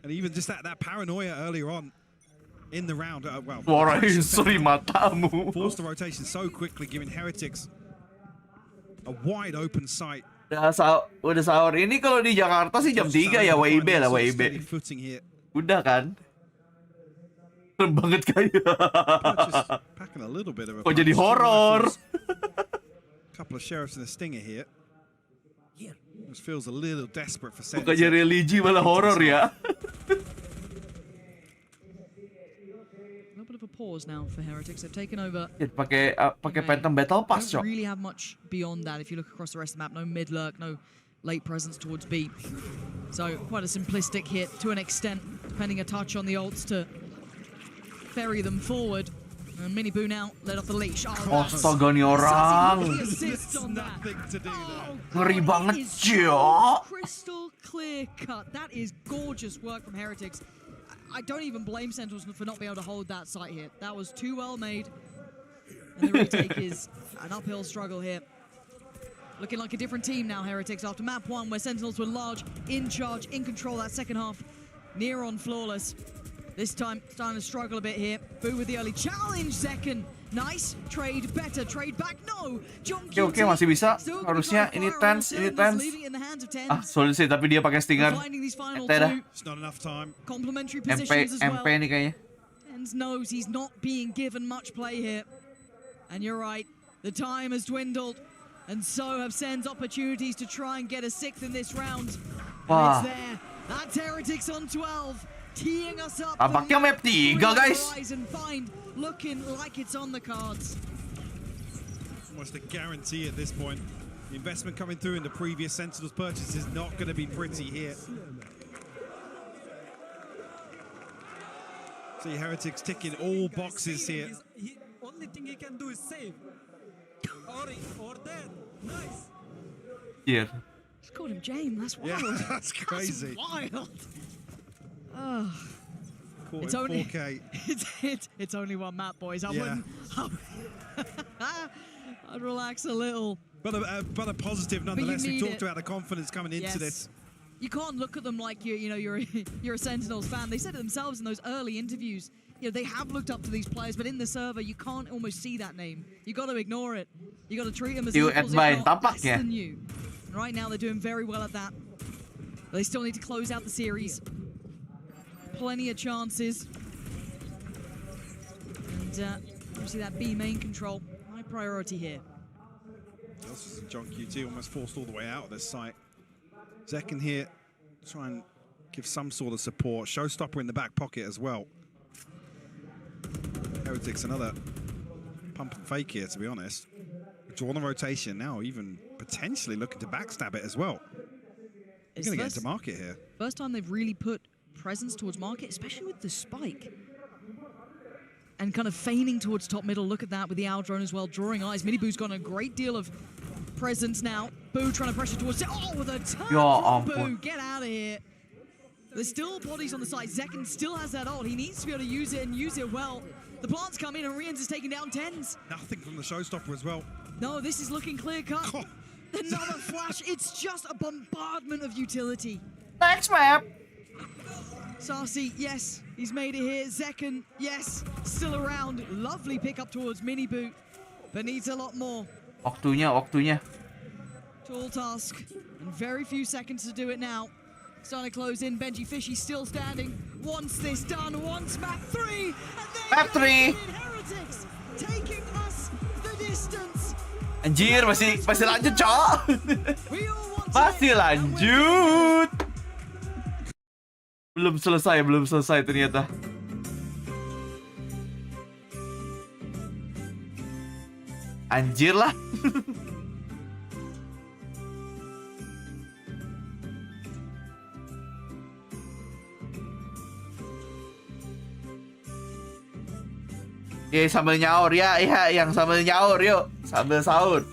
[SPEAKER 1] And even just that paranoia earlier on in the round,
[SPEAKER 3] Sorry matamu.
[SPEAKER 1] Forced the rotation so quickly, giving Heretics a wide open sight.
[SPEAKER 3] Udah sahur. Ini kalau di Jakarta sih jam 3 ya, WIB lah, WIB. Udah kan? Serem banget kayak. Kok jadi horor?
[SPEAKER 1] Couple of sheriffs and a stinger here. This feels a little desperate for Sens.
[SPEAKER 3] Bukannya religi malah horor ya.
[SPEAKER 2] A little bit of a pause now for Heretics. They've taken over.
[SPEAKER 3] Pakai Phantom Battle Pass,
[SPEAKER 2] Don't
[SPEAKER 3] cok.
[SPEAKER 2] really have much beyond that if you look across the rest of the map. No mid lurk, no late presence towards B. So quite a simplistic hit to an extent, depending a touch on the ults to ferry them forward. And Mini Boo now let off the leash.
[SPEAKER 3] Astaga nih orang.
[SPEAKER 2] Assists on that.
[SPEAKER 1] Nothing to do there.
[SPEAKER 3] Ngeri banget,
[SPEAKER 2] That is
[SPEAKER 3] cok.
[SPEAKER 2] crystal clear cut. That is gorgeous work from Heretics. I don't even blame Sentinels for not being able to hold that site here. That was too well made. And the retake is an uphill struggle here. Looking like a different team now, Heretics, after map 1, where Sentinels were large, in charge, in control that second half. Near on flawless. This time, starting to struggle a bit here. Boo with the early challenge, second. Nice. Trade better. Trade back. No.
[SPEAKER 3] Oke, masih bisa. Harusnya ini tense, ini tense. Solid sih, tapi dia pakai stinger. Ente dah.
[SPEAKER 1] It's not enough time.
[SPEAKER 2] Complementary positions as well.
[SPEAKER 3] MP nih kayaknya.
[SPEAKER 2] Tens knows he's not being given much play here. And you're right. The time has dwindled. And so have Sen's opportunities to try and get a 6th in this round. And it's there. That's Heretics on 12. Teeing us up.
[SPEAKER 3] Tampaknya map 3, guys.
[SPEAKER 2] Looking like it's on the cards.
[SPEAKER 1] Almost a guarantee at this point. The investment coming through in the previous Sentinels purchase is not going to be pretty here. See Heretics ticking all boxes here.
[SPEAKER 10] Only thing he can do is save. Or dead. Nice.
[SPEAKER 3] Yeah.
[SPEAKER 2] Just called him James. That's wild.
[SPEAKER 1] Yeah, that's crazy.
[SPEAKER 2] That's wild. Oh.
[SPEAKER 1] Caught
[SPEAKER 2] It's
[SPEAKER 1] in
[SPEAKER 2] only
[SPEAKER 1] 4K.
[SPEAKER 2] it's only one map, boys. I
[SPEAKER 1] Yeah.
[SPEAKER 2] wouldn't. I'd relax a little.
[SPEAKER 1] But a positive nonetheless. We
[SPEAKER 2] need
[SPEAKER 1] talked
[SPEAKER 2] it.
[SPEAKER 1] about the confidence coming into this.
[SPEAKER 2] You can't look at them like you're a Sentinels fan. They said it themselves in those early interviews. You know, they have looked up to these players, but in the server you can't almost see that name. You got to ignore it. You got to treat them as
[SPEAKER 3] You
[SPEAKER 2] equals, if
[SPEAKER 3] admire
[SPEAKER 2] not less
[SPEAKER 3] tampaknya.
[SPEAKER 2] than you. And right now they're doing very well at that. But they still need to close out the series. Plenty of chances. And obviously that B main control, high priority here.
[SPEAKER 1] This is John ke-2 almost forced all the way out of this site. Second here, try and give some sort of support. Showstopper in the back pocket as well. Heretics another pump and fake here, to be honest. Draw the rotation now, even potentially looking to backstab it as well. He's going to get into market here.
[SPEAKER 2] First time they've really put presence towards market, especially with the spike. And kind of feigning towards top middle. Look at that with the owl drone as well, drawing eyes. Mini Boo's got a great deal of presence now. Boo trying to pressure towards it. Oh, with a turn from Boo. Get out of here. There's still bodies on the side. Zekken still has that ult. He needs to be able to use it and use it well. The plants come in and Rians is taking down Tens.
[SPEAKER 1] Nothing from the Showstopper as well.
[SPEAKER 2] No, this is looking clear cut. Another flash. It's just a bombardment of utility.
[SPEAKER 3] Thanks, map.
[SPEAKER 2] Sarsi, yes, he's made it here. Zekken, yes, still around. Lovely pick up towards Mini Boot, but needs a lot more.
[SPEAKER 3] Waktunya.
[SPEAKER 2] Tall task, and very few seconds to do it now. Starting to close in. Benji Fishy still standing. Wants this done. Wants map 3. And
[SPEAKER 3] Map 3.
[SPEAKER 2] Heretics taking us the distance.
[SPEAKER 3] Anjir, masih lanjut, cok. Masih lanjut. Belum selesai ternyata. Anjir lah. Sambil nyaur ya, yang sambil nyaur yuk, sambil sahur.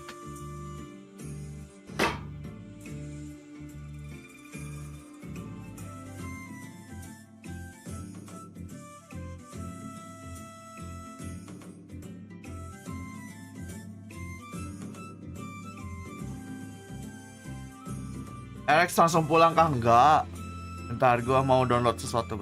[SPEAKER 3] Alex langsung pulang kah? Enggak. Bentar, gua mau download sesuatu.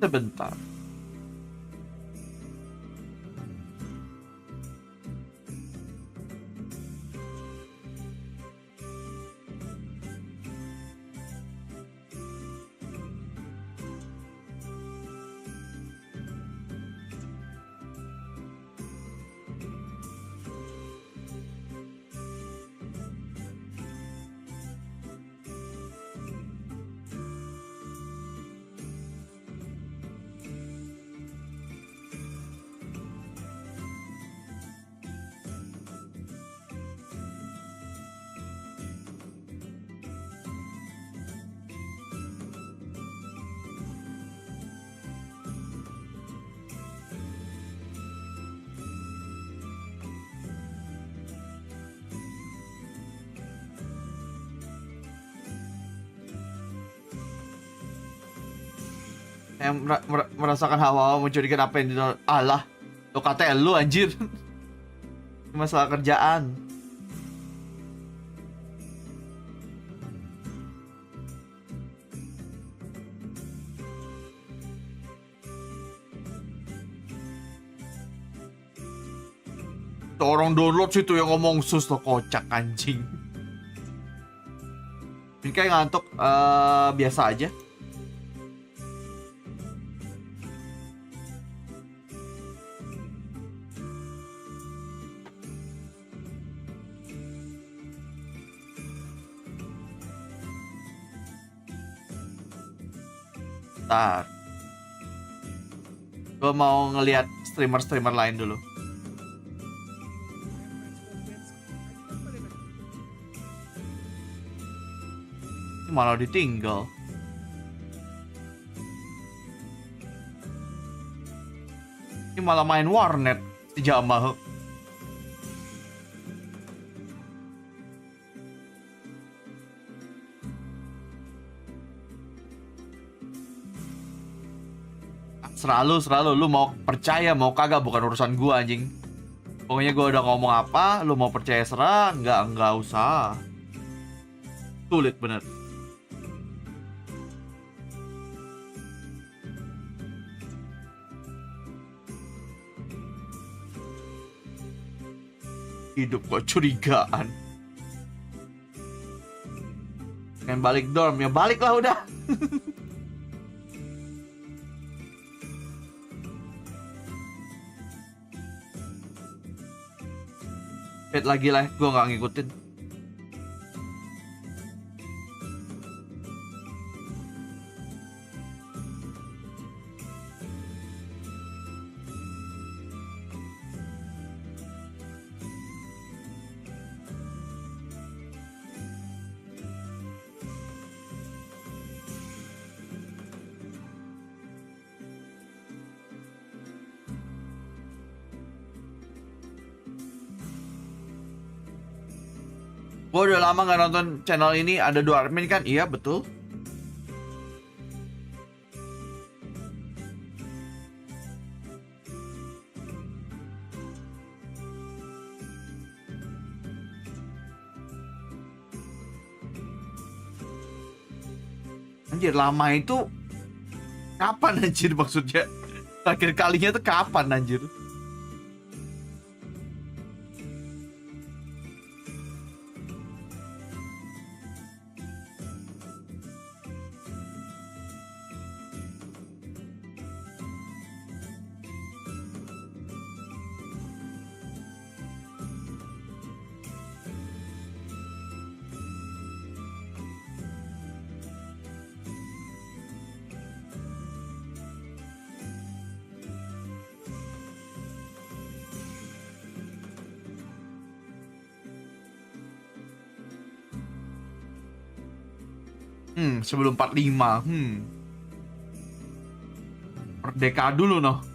[SPEAKER 3] Sebentar. Yang merasakan hawa-hawa mencurikan apa yang di Allah. Lo kata lu anjir. Ini masalah kerjaan. Orang download situ yang ngomong sus lo kocak anjing. Ini kayak ngantuk biasa aja. Bentar. Gue mau ngelihat streamer-streamer lain dulu. Malah ditinggal. Ini malah main warnet si Jamal. Selalu lu mau percaya mau kagak bukan urusan gua anjing. Pokoknya gua udah ngomong apa, lu mau percaya serah, enggak usah. Sulit bener. Hidup kok curigaan. Pengen balik dorm, ya balik lah udah. Lagi lah, gue nggak ngikutin. Gue udah lama gak nonton channel ini, ada 2 admin kan? Iya, betul. Anjir, lama itu kapan anjir maksudnya? Terakhir kalinya tuh kapan anjir? Sebelum 45. Merdeka dulu noh.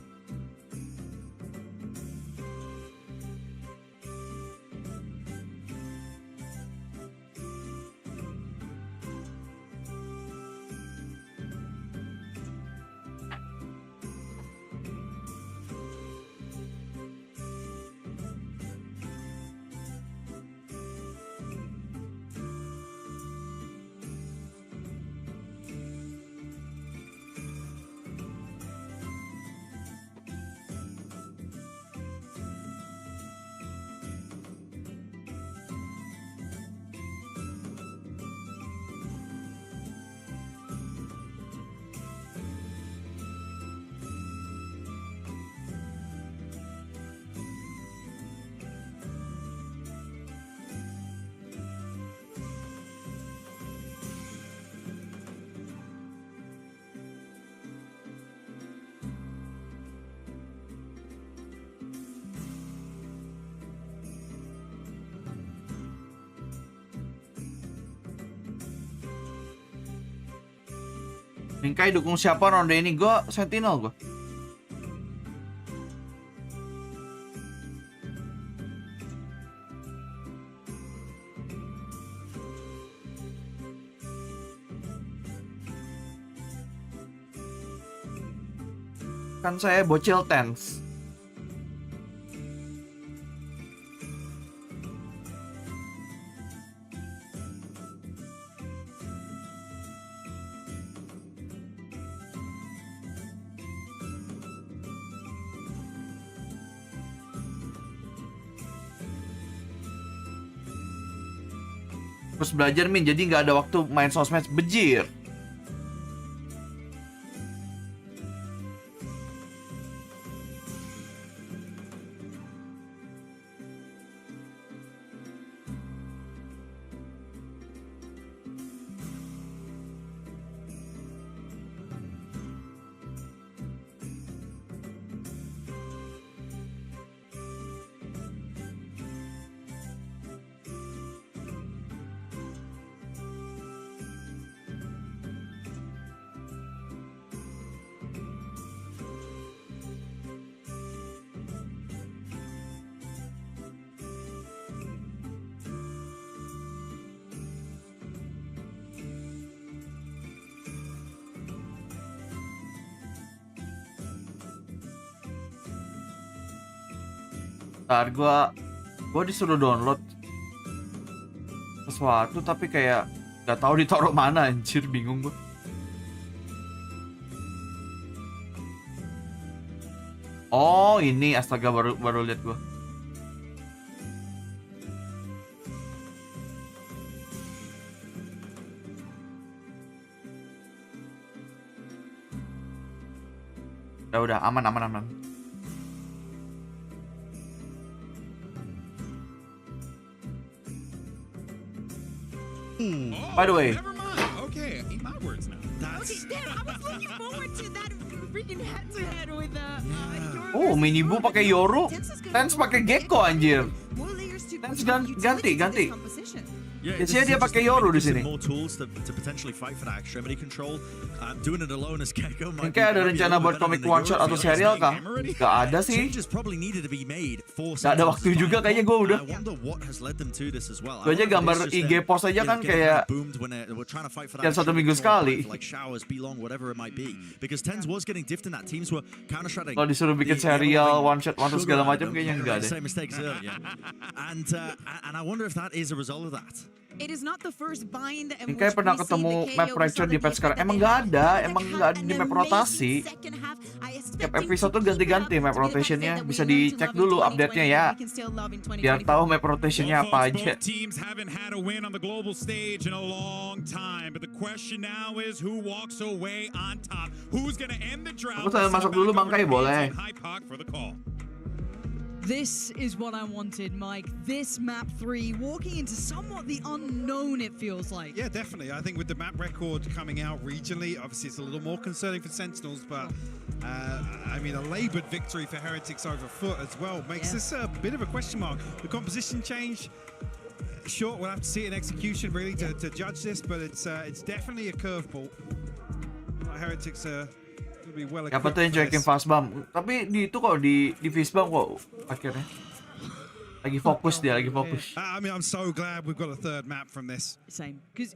[SPEAKER 3] Bingkai dukung siapa ronde ini? Gue Sentinel gue. Kan saya bocil tense. Terus belajar Min, jadi nggak ada waktu main sosmed, bejir. Ntar gua disuruh download sesuatu tapi kayak nggak tahu ditaruh mana, anjir, bingung gua. Oh ini, astaga, baru lihat gua. Udah aman. By the way,
[SPEAKER 7] Never mind. Okay, eat my words now.
[SPEAKER 2] Okay, damn, I was looking forward to that freaking head-to-head with
[SPEAKER 3] oh Minibu pakai Yoru, Tens pakai Gecko, anjir. Tens ganti.
[SPEAKER 6] Yeah,
[SPEAKER 3] Biasanya dia pakai Yoru di sini.
[SPEAKER 6] More tools to potentially fight for that extremity control. Doing it alone as Gecko.
[SPEAKER 3] Mungkin ada rencana buat komik one shot atau serial kah? Gak ada sih. Gak ada waktu juga kayaknya gue udah. Gue aja gambar IG post aja kan kayak yang 1 minggu sekali. Kalau disuruh bikin serial one shot segala macam kayaknya enggak deh.
[SPEAKER 6] And I wonder if that is a result of that.
[SPEAKER 3] Kayak pernah ketemu map fracture di patch sekarang. Emang nggak ada di map rotasi. Tiap episode tuh ganti-ganti map rotationnya. Bisa dicek dulu update-nya ya, biar tahu map rotationnya apa aja. Aku sambil masuk dulu bangkai boleh.
[SPEAKER 2] This is what I wanted, Mike. This map 3, walking into somewhat the unknown, it feels like.
[SPEAKER 1] Yeah, definitely. I think with the map record coming out regionally, obviously it's a little more concerning for Sentinels, but I mean, a laboured victory for Heretics over foot as well makes this a bit of a question mark. The composition change, sure, we'll have to see it in execution really to judge this, but it's definitely a curveball. Heretics are
[SPEAKER 3] Siapa tuh yang cuekin fast bump? Tapi di itu kok di fist bump kok akhirnya lagi fokus dia, lagi fokus.
[SPEAKER 1] I mean, I'm so glad we've got a third map from this.
[SPEAKER 2] Same, because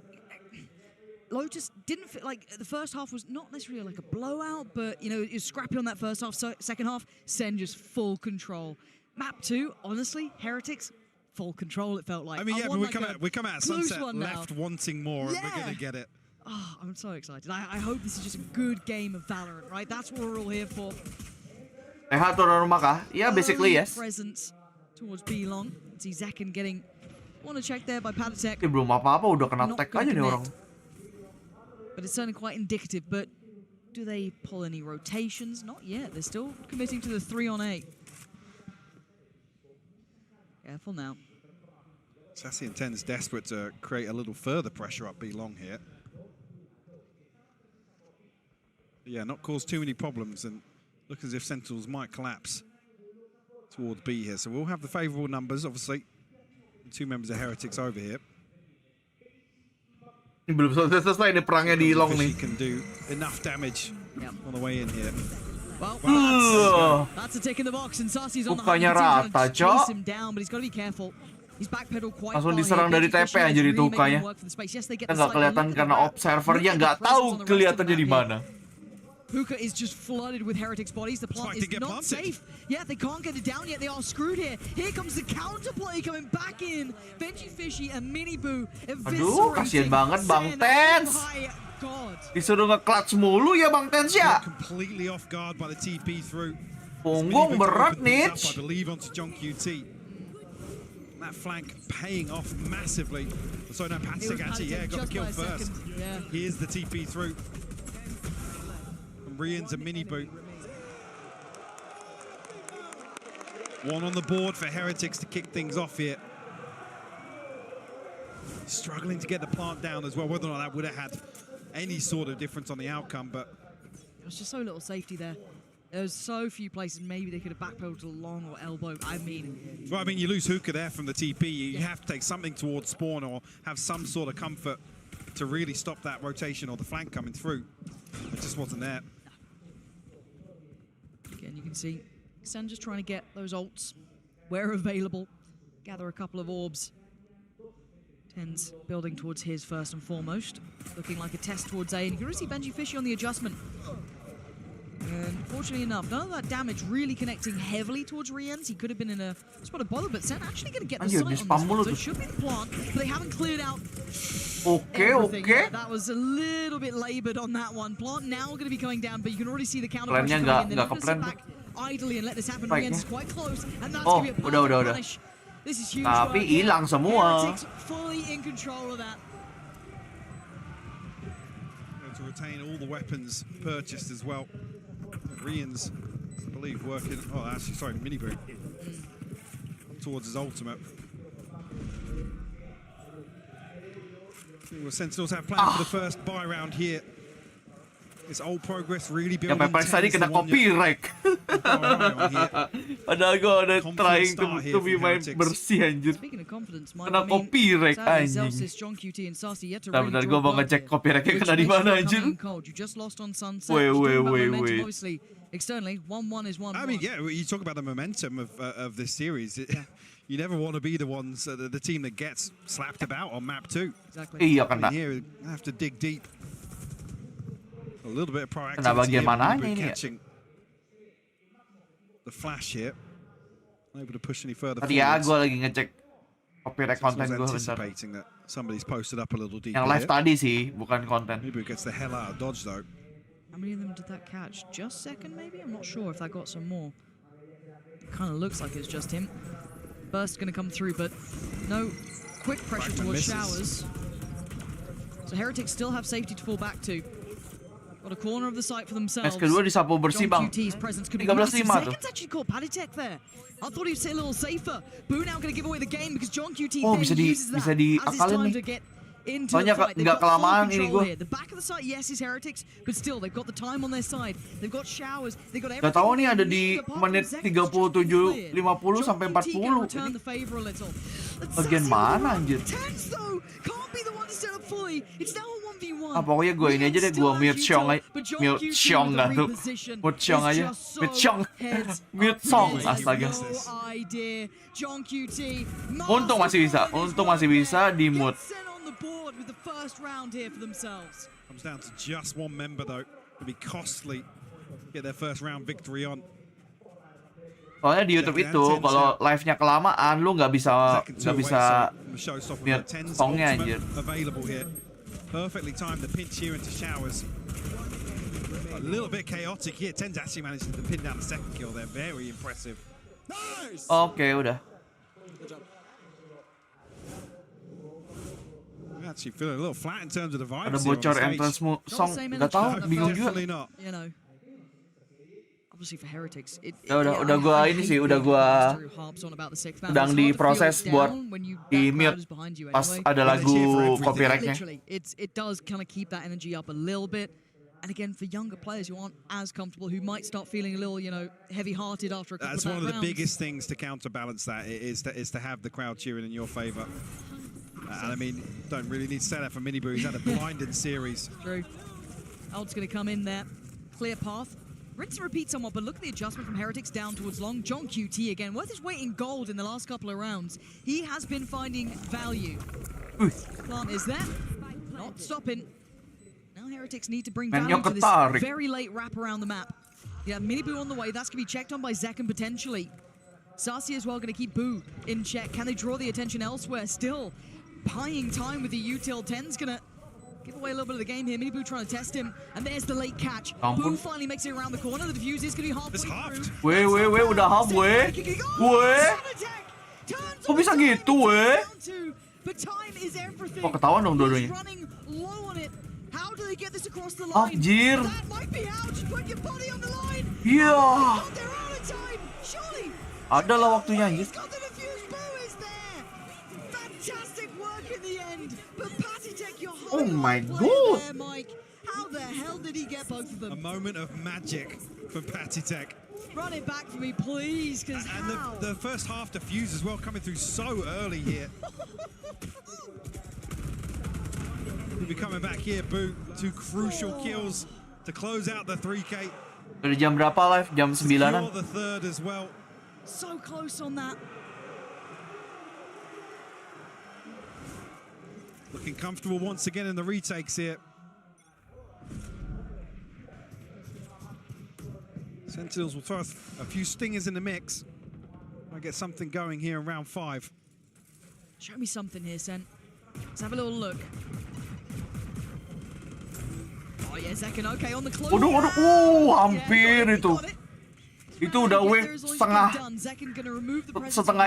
[SPEAKER 2] Lotus didn't feel like the first half was not necessarily like a blowout, but you know, it was scrappy on that first half. So second half, Sen just full control. Map 2, honestly, Heretics full control. It felt like.
[SPEAKER 1] I mean, yeah, but we come out Sunset left wanting more, and we're gonna get it.
[SPEAKER 2] Oh, I'm so excited. I hope this is just a good game of Valorant, right? That's what we're all here for.
[SPEAKER 3] Turun rumah kah? Yeah, basically yes.
[SPEAKER 2] Presence towards B-Long. See Zekken getting want to check there by Padatek.
[SPEAKER 3] Belum apa-apa udah kena tag aja nih orang.
[SPEAKER 2] But it's certainly quite indicative. But do they pull any rotations? Not yet. They're still committing to the 3-on-8. Careful now.
[SPEAKER 1] Sassy and Ten's desperate to create a little further pressure up B-Long here. Yeah, not cause too many problems, and look as if Sentinels might collapse towards B here. So we'll have the favourable numbers, obviously. 2 members of Heretics over here.
[SPEAKER 3] Ini belum selesai nih perangnya di Long nih.
[SPEAKER 1] Can do enough damage on the way in here.
[SPEAKER 2] Well, that's a tick in the box, and Sassy's on the
[SPEAKER 3] rata,
[SPEAKER 2] chase him down, but he's got to be careful. He's backpedaled quite
[SPEAKER 3] langsung diserang dari TP anjir itu ukanya. Kan nggak kelihatan karena observernya nggak tahu kelihatannya di mana.
[SPEAKER 2] Hookah is just flooded with Heretics bodies. The plant is not safe. Yeah, they can't get it down yet. They are screwed here. Here comes the counterplay coming back in. Benji Fishy and Mini Boo
[SPEAKER 3] Aduh, kasihan banget Bang Tens. Disuruh nge-clutch mulu ya Bang Tens ya.
[SPEAKER 1] Completely off guard by the TP through.
[SPEAKER 3] Punggung berat nih.
[SPEAKER 1] I believe onto John QT. That flank paying off massively. So now Patsik actually, got the kill first.
[SPEAKER 2] Yeah.
[SPEAKER 1] Here's the TP through. From Rians and Mini Boot. One on the board for Heretics to kick things off here. Struggling to get the plant down as well. Whether or not that would have had any sort of difference on the outcome, but
[SPEAKER 2] there was just so little safety there. There's so few places maybe they could have backpedaled to long or elbow.
[SPEAKER 1] Well, I mean, you lose Hookah there from the TP. You have to take something towards spawn or have some sort of comfort to really stop that rotation or the flank coming through. It just wasn't there.
[SPEAKER 2] Again, you can see Sen just trying to get those ults where available, gather a couple of orbs. Tens building towards his first and foremost, looking like a test towards A, and you can really see Benji Fishy on the adjustment. And fortunately enough, none of that damage really connecting heavily towards Rians. He could have been in a spot of bother, but Sen actually going to get the sight on this one. So it should be the plant, but they haven't cleared out everything. Yeah, that was a little bit labored on that one. Plant now going to be coming down, but you can already see the counter pressure coming in. They're not going to sit back idly and let this happen. Rians is quite close, and that's going to be a perfect punish. This is huge.
[SPEAKER 3] Tapi hilang semua.
[SPEAKER 2] Heretics fully in control of that.
[SPEAKER 1] To retain all the weapons purchased as well. Rians, I believe, working. Oh, actually, sorry, Mini Boot towards his ultimate. Sentinels have planned for the first buy round here. It's old progress really building.
[SPEAKER 3] Yang Pepper tadi kena copyright. Padahal gue udah trying to be main bersih anjir. Kena copyright anjing. Bentar gue mau ngecek copyrightnya kena di mana anjir. Wait.
[SPEAKER 2] Externally, 1-1 is 1-1.
[SPEAKER 1] I mean, yeah, you talk about the momentum of this series. You never want to be the ones, the team that gets slapped about on map 2.
[SPEAKER 2] Exactly.
[SPEAKER 3] Iya kena.
[SPEAKER 1] Here, have to dig deep. A little bit of proactivity.
[SPEAKER 3] Kena bagian mananya ini ya?
[SPEAKER 1] The flash here. Able to push any further.
[SPEAKER 3] Tadi ya gue lagi ngecek copyright konten gue bentar.
[SPEAKER 1] That somebody's posted up a little deeper.
[SPEAKER 3] Yang live tadi sih, bukan konten.
[SPEAKER 1] Maybe it gets the hell out of dodge though.
[SPEAKER 2] How many of them did that catch? Just second, maybe? I'm not sure if that got some more. It kind of looks like it's just him. Burst going to come through, but no quick pressure towards showers. So Heretics still have safety to fall back to. Got a corner of the site for themselves.
[SPEAKER 3] Kedua disapu bersih bang. 13-5 tuh.
[SPEAKER 2] Actually caught Paditech there. I thought he'd sit a little safer. Boo now going to give away the game because John QT uses that as his time to get into the fight. They've got full control here. The back of the site, yes, is Heretics, but still they've got the time on their side. They've got showers. They've got everything.
[SPEAKER 3] Gak tahu nih ada di menit 37, 50 sampai 40. Bagian mana anjir? Ah, pokoknya gue ini aja deh, gue mute song aja. Mute song gak tuh? Mute song aja. Mute song. Mute song, astaga. Untung masih bisa di mute.
[SPEAKER 1] Comes down to just one member though. It'll be costly to get their first round victory on.
[SPEAKER 3] Soalnya di YouTube itu kalau live-nya kelamaan lu nggak bisa mute songnya anjir.
[SPEAKER 1] Perfectly timed the pinch here into showers. A little bit chaotic here. Tens actually managed to pin down the second kill there. Very impressive.
[SPEAKER 10] Nice.
[SPEAKER 3] Oke, udah.
[SPEAKER 1] Actually feeling a little flat in terms of the vibes.
[SPEAKER 3] Ada bocor entrance-mu song, nggak tahu, bingung juga.
[SPEAKER 2] You know, obviously for Heretics,
[SPEAKER 3] udah gua ini sih, udah gua sedang diproses buat di mute pas ada lagu copyright-nya.
[SPEAKER 2] It does kind of keep that energy up a little bit. And again, for younger players who aren't as comfortable, who might start feeling a little, heavy-hearted after a couple of rounds.
[SPEAKER 1] That's one of the biggest things to counterbalance that is to have the crowd cheering in your favor. And I mean, don't really need to say that for Mini Boo. He's had a blinded series.
[SPEAKER 2] True. Ult's going to come in there. Clear path. Rinse and repeat somewhat, but look at the adjustment from Heretics down towards long. John QT again. Worth his weight in gold in the last couple of rounds. He has been finding value. Plant is there. Not stopping. Now Now Heretics need to bring
[SPEAKER 3] Mainnya
[SPEAKER 2] value to this
[SPEAKER 3] ketarik.
[SPEAKER 2] very late wrap around the map. Yeah, mini Boo on the way. That's going to be checked on by Zekken potentially. Sasi as well going to keep Boo in check. Can they draw the attention elsewhere? Still buying time with the util. 10's going to give away a little bit of the game here. Mini Boo trying to test him. And there's the late catch. Boo finally makes it around the corner. The defuse is going to be halfway through.
[SPEAKER 3] Weh, udah half, weh. Kok bisa gitu, weh?
[SPEAKER 2] But time is everything.
[SPEAKER 3] Kok ketahuan dong dua-duanya?
[SPEAKER 2] Running low on it. How do they get this across the line?
[SPEAKER 3] Anjir.
[SPEAKER 2] That might be out. Put your body on the line.
[SPEAKER 3] Iya.
[SPEAKER 2] They're out of time. Surely.
[SPEAKER 3] Ada lah waktunya anjir.
[SPEAKER 2] He's got the defuse. Boo is there. Fantastic work in the end. But Patitech, you're
[SPEAKER 3] Oh my
[SPEAKER 2] God. There, Mike. How the hell did he get both of them?
[SPEAKER 1] A moment of magic for Patitech.
[SPEAKER 2] Run it back for me, please, because
[SPEAKER 1] And the first half defuse as well, coming through so early here. He'll be coming back here, Boo. 2 crucial kills to close out the 3K.
[SPEAKER 3] Dari jam berapa live? Jam 9-an.
[SPEAKER 1] Secure the third as well.
[SPEAKER 2] So close on that.
[SPEAKER 1] Looking comfortable once again in the retakes here. Sentinels will throw a few stingers in the mix. I'll get something going here in round 5.
[SPEAKER 2] Show me something here, Sen. Let's have a little look. Oh yeah, Zekken, okay, on the close.
[SPEAKER 3] Waduh, hampir itu. Itu udah whiff setengah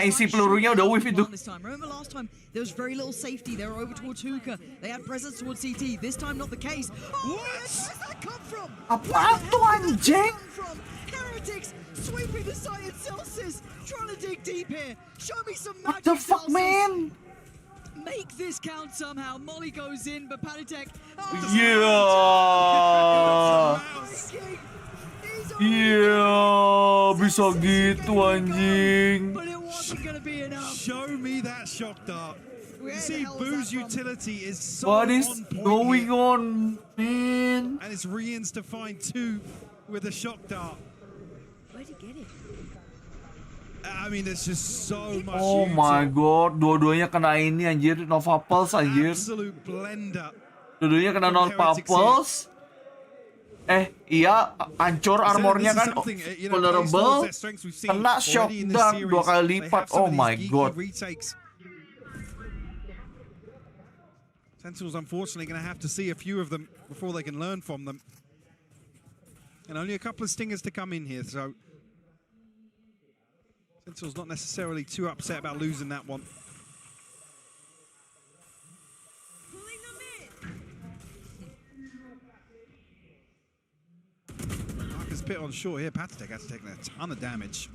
[SPEAKER 3] isi pelurunya udah whiff itu.
[SPEAKER 2] Remember last time there was very little safety. They were over towards Hookah. They had presence towards CT. This time not the case. Oh, where's that come from?
[SPEAKER 3] Apa tuh anjing?
[SPEAKER 2] Heretics sweeping the site in Celsius, trying to dig deep here. Show me some magic.
[SPEAKER 3] What the fuck, man?
[SPEAKER 2] Make this count somehow. Molly goes in, but Patitech.
[SPEAKER 3] Iya, bisa gitu anjing.
[SPEAKER 2] But it wasn't gonna be enough.
[SPEAKER 1] Show me that shock dart. You see, Boo's utility is so
[SPEAKER 3] What is
[SPEAKER 1] on point
[SPEAKER 3] going
[SPEAKER 1] here.
[SPEAKER 3] on, man?
[SPEAKER 1] And it's Rian's to find 2 with a shock dart.
[SPEAKER 2] Where'd he get it?
[SPEAKER 1] I mean, there's just so much.
[SPEAKER 3] Oh my god, dua-duanya kena ini anjir, Nova Pulse anjir.
[SPEAKER 1] Absolute blender.
[SPEAKER 3] Dua-duanya kena Nova Pulse. Iya, hancur armornya kan, vulnerable, kena shock dart 2 kali lipat. Oh my god.
[SPEAKER 1] Sentinels unfortunately going to have to see a few of them before they can learn from them. And only a couple of stingers to come in here, so Sentinels not necessarily too upset about losing that one. Marcus Pitt on short here. Patitech has taken a ton of damage.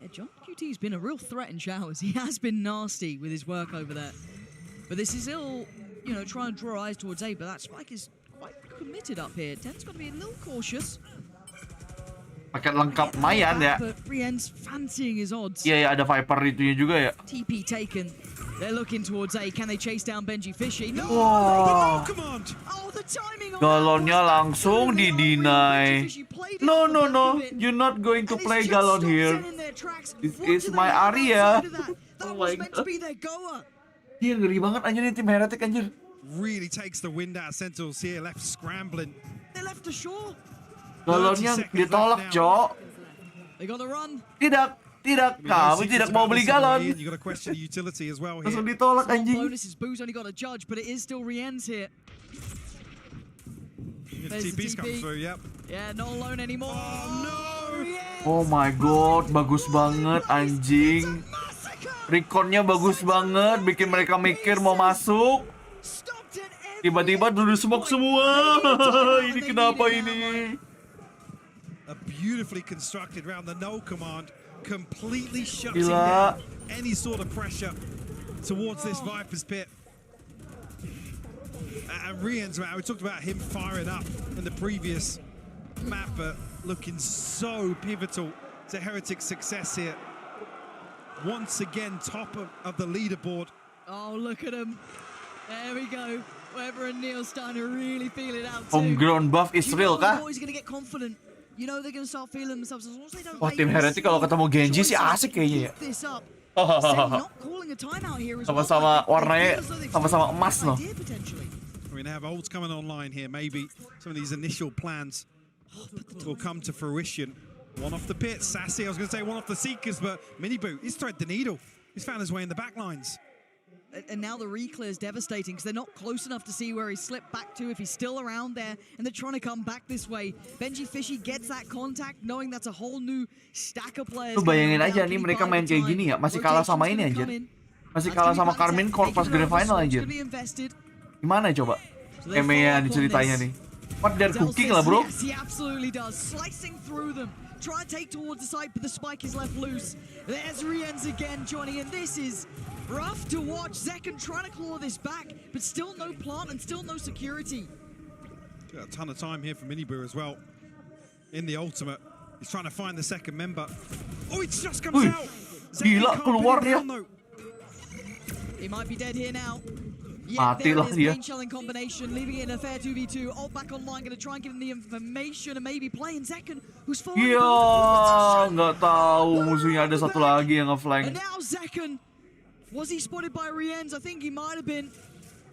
[SPEAKER 2] Yeah, John QT's been a real threat in showers. He has been nasty with his work over there. But this is still, you know, trying to draw eyes towards A, but that Spike is quite committed up here. Ten's got to be a little cautious.
[SPEAKER 3] Paket lengkap lumayan ya.
[SPEAKER 2] But Rien's fancying his odds.
[SPEAKER 3] Iya, ada Viper itunya juga ya.
[SPEAKER 2] TP taken. They're looking towards A. Can they chase down Benji Fishy? No!
[SPEAKER 3] Wah.
[SPEAKER 2] Oh, the timing on
[SPEAKER 3] Galonnya langsung di-deny. No, no, no. You're not going to play Galon here. This is my area. Oh my god. Dia ngeri banget anjir nih tim Heretic anjir.
[SPEAKER 1] Really takes the wind out of Sentinels here, left scrambling.
[SPEAKER 2] They left the shore.
[SPEAKER 3] Galonnya ditolak, Cok.
[SPEAKER 2] They got the run.
[SPEAKER 3] Tidak, kamu tidak mau beli galon.
[SPEAKER 1] You got to question the utility as well here.
[SPEAKER 3] Langsung ditolak anjing.
[SPEAKER 2] Bonus is Boo's only got a judge, but it is still Rien's here. There's the
[SPEAKER 1] TP's
[SPEAKER 2] TP.
[SPEAKER 1] come through, yep.
[SPEAKER 2] Yeah, not alone anymore. Oh no!
[SPEAKER 3] Oh my god, bagus banget anjing. Reconnya bagus banget, bikin mereka mikir mau masuk. Tiba-tiba duduk smoke semua. Ini kenapa ini?
[SPEAKER 1] A beautifully constructed round. The no command completely shuts
[SPEAKER 3] Gila.
[SPEAKER 1] down any sort of pressure towards this Viper's Pit. And Rian's, man, we talked about him firing up in the previous map, but looking so pivotal to Heretics' success here. Once again, top of the leaderboard.
[SPEAKER 2] Oh, look at him. There we go. Weber and Neil starting to really feel it out too.
[SPEAKER 3] Homegrown buff is real kah?
[SPEAKER 2] Boys gonna get confident. You know they're gonna start feeling themselves as long as they don't.
[SPEAKER 3] Wah, tim Heretic kalau ketemu Genji sih asik kayaknya ya.
[SPEAKER 2] Not calling a timeout here as well.
[SPEAKER 3] Sama-sama warnanya sama-sama emas loh.
[SPEAKER 1] I mean, they have ults coming online here. Maybe some of these initial plans will come to fruition. One off the pit, Sassy. I was going to say one off the Seekers, but Miniboo, he's thread the needle. He's found his way in the back lines.
[SPEAKER 2] And now the reclear is devastating because they're not close enough to see where he slipped back to, if he's still around there, and they're trying to come back this way. Benji Fishy gets that contact, knowing that's a whole new stack of players.
[SPEAKER 3] Lu bayangin aja nih mereka main kayak gini ya, masih kalah sama ini anjir. Masih kalah sama Karmin Corp pas grand final anjir. Gimana coba? Emea diceritanya nih. What they're cooking lah, bro.
[SPEAKER 2] Yes, he absolutely does. Slicing through them. Try and take towards the side, but the spike is left loose. There's Rienz again joining in. This is rough to watch. Zekken trying to claw this back, but still no plant and still no security.
[SPEAKER 1] Got a ton of time here for Miniboo as well. In the ultimate, he's trying to find the second member. Oh, he just comes out.
[SPEAKER 3] Gila, keluar dia.
[SPEAKER 2] He might be dead here now.
[SPEAKER 3] Matilah dia.
[SPEAKER 2] Shelling combination, leaving it in a fair 2v2. Ult back online, going to try and give him the information and maybe playing Zekken, who's falling.
[SPEAKER 3] Iya, nggak tahu musuhnya ada satu lagi yang nge-flank.
[SPEAKER 2] And now Zekken, was he spotted by Rienz? I think he might have been.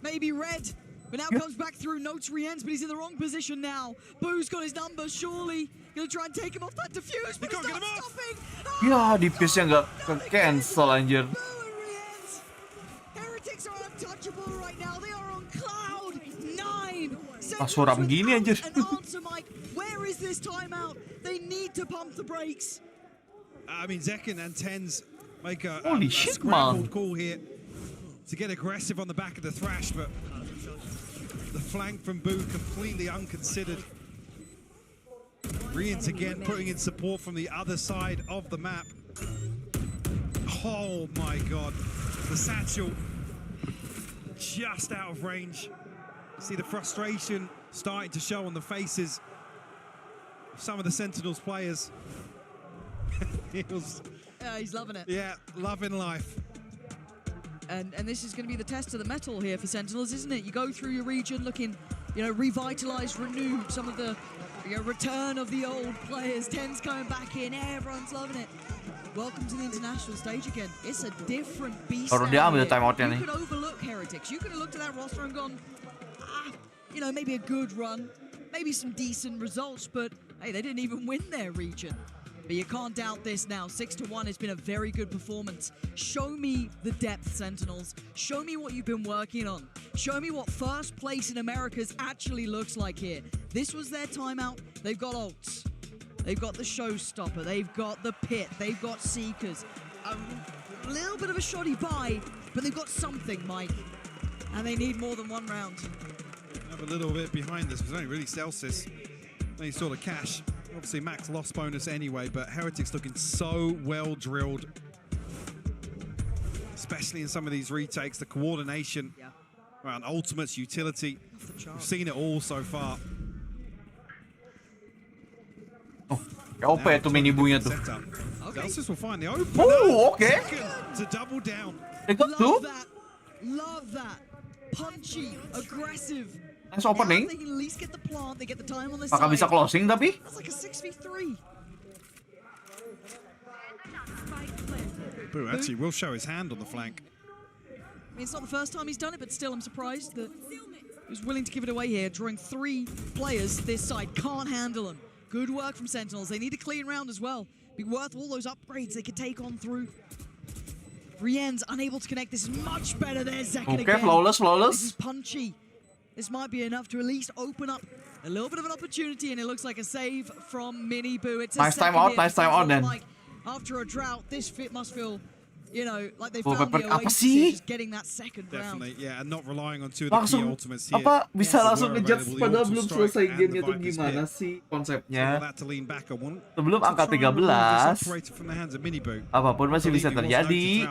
[SPEAKER 2] Maybe red. But now comes back through, notes Rienz, but he's in the wrong position now. Boo's got his number, surely. Gonna try and take him off that defuse, but he's not stopping.
[SPEAKER 3] Ya, dipisnya nggak ke-cancel anjir.
[SPEAKER 2] Heretics are untouchable right now. They are on cloud 9.
[SPEAKER 3] Pas suram gini anjir.
[SPEAKER 2] Where is this timeout? They need to pump the brakes.
[SPEAKER 1] I mean, Zekken and Tens make a
[SPEAKER 3] shit,
[SPEAKER 1] scrambled call here to get aggressive on the back of the Thrash, but the flank from Boo completely unconsidered. Rienz again putting in support from the other side of the map. Oh my god. The satchel just out of range. See the frustration starting to show on the faces of some of the Sentinels players.
[SPEAKER 2] He's loving it.
[SPEAKER 1] Yeah, loving life.
[SPEAKER 2] And this is going to be the test of the metal here for Sentinels, isn't it? You go through your region looking, revitalized, renewed, some of the return of the old players. Ten's coming back in, everyone's loving it. Welcome to the international stage again. It's a different beast.
[SPEAKER 3] Baru dia ambil timeoutnya nih.
[SPEAKER 2] You could overlook Heretics. You could have looked at that roster and gone, maybe a good run, maybe some decent results, but hey, they didn't even win their region. But you can't doubt this now. 6-1 has been a very good performance. Show me the depth, Sentinels. Show me what you've been working on. Show me what first place in Americas actually looks like here. This was their timeout. They've got ults. They've got the showstopper. They've got the pit. They've got seekers. A little bit of a shoddy buy, but they've got something, Mike. And they need more than one round.
[SPEAKER 1] Have a little bit behind this. It was only really Celsius. Any sort of cash. Obviously, max loss bonus anyway, but Heretics looking so well drilled. Especially in some of these retakes, the coordination around ultimates, utility. We've seen it all so far.
[SPEAKER 3] Oh, OP tuh Miniboo-nya tuh.
[SPEAKER 1] Celsius will find the open.
[SPEAKER 3] Oh, okay.
[SPEAKER 1] To double down.
[SPEAKER 3] They got two.
[SPEAKER 2] Love that. Punchy, aggressive.
[SPEAKER 3] Nice opening.
[SPEAKER 2] They can at least get the plant, they get the time on the
[SPEAKER 3] Apakah bisa closing tapi?
[SPEAKER 2] That's like a 6v3.
[SPEAKER 1] Boo actually will show his hand on the flank.
[SPEAKER 2] I mean, it's not the first time he's done it, but still, I'm surprised that he was willing to give it away here, drawing 3 players this side. Can't handle them. Good work from Sentinels. They need a clean round as well. Be worth all those upgrades they could take on through. Rienz unable to connect. This is much better. There's Zekken again.
[SPEAKER 3] Flawless.
[SPEAKER 2] This is punchy. This might be enough to at least open up a little bit of an opportunity, and it looks like a save from Miniboo. It's a
[SPEAKER 3] nice time out then.
[SPEAKER 2] Like, after a drought, this must feel, like they found the
[SPEAKER 3] apa
[SPEAKER 2] oasis
[SPEAKER 3] sih?
[SPEAKER 2] just getting that second round.
[SPEAKER 1] Definitely, yeah, and not relying on 2 of the key ultimates here.
[SPEAKER 3] Apa bisa langsung ngejudge padahal belum selesai gamenya tuh gimana sih konsepnya? Sebelum angka 13, apapun masih bisa terjadi.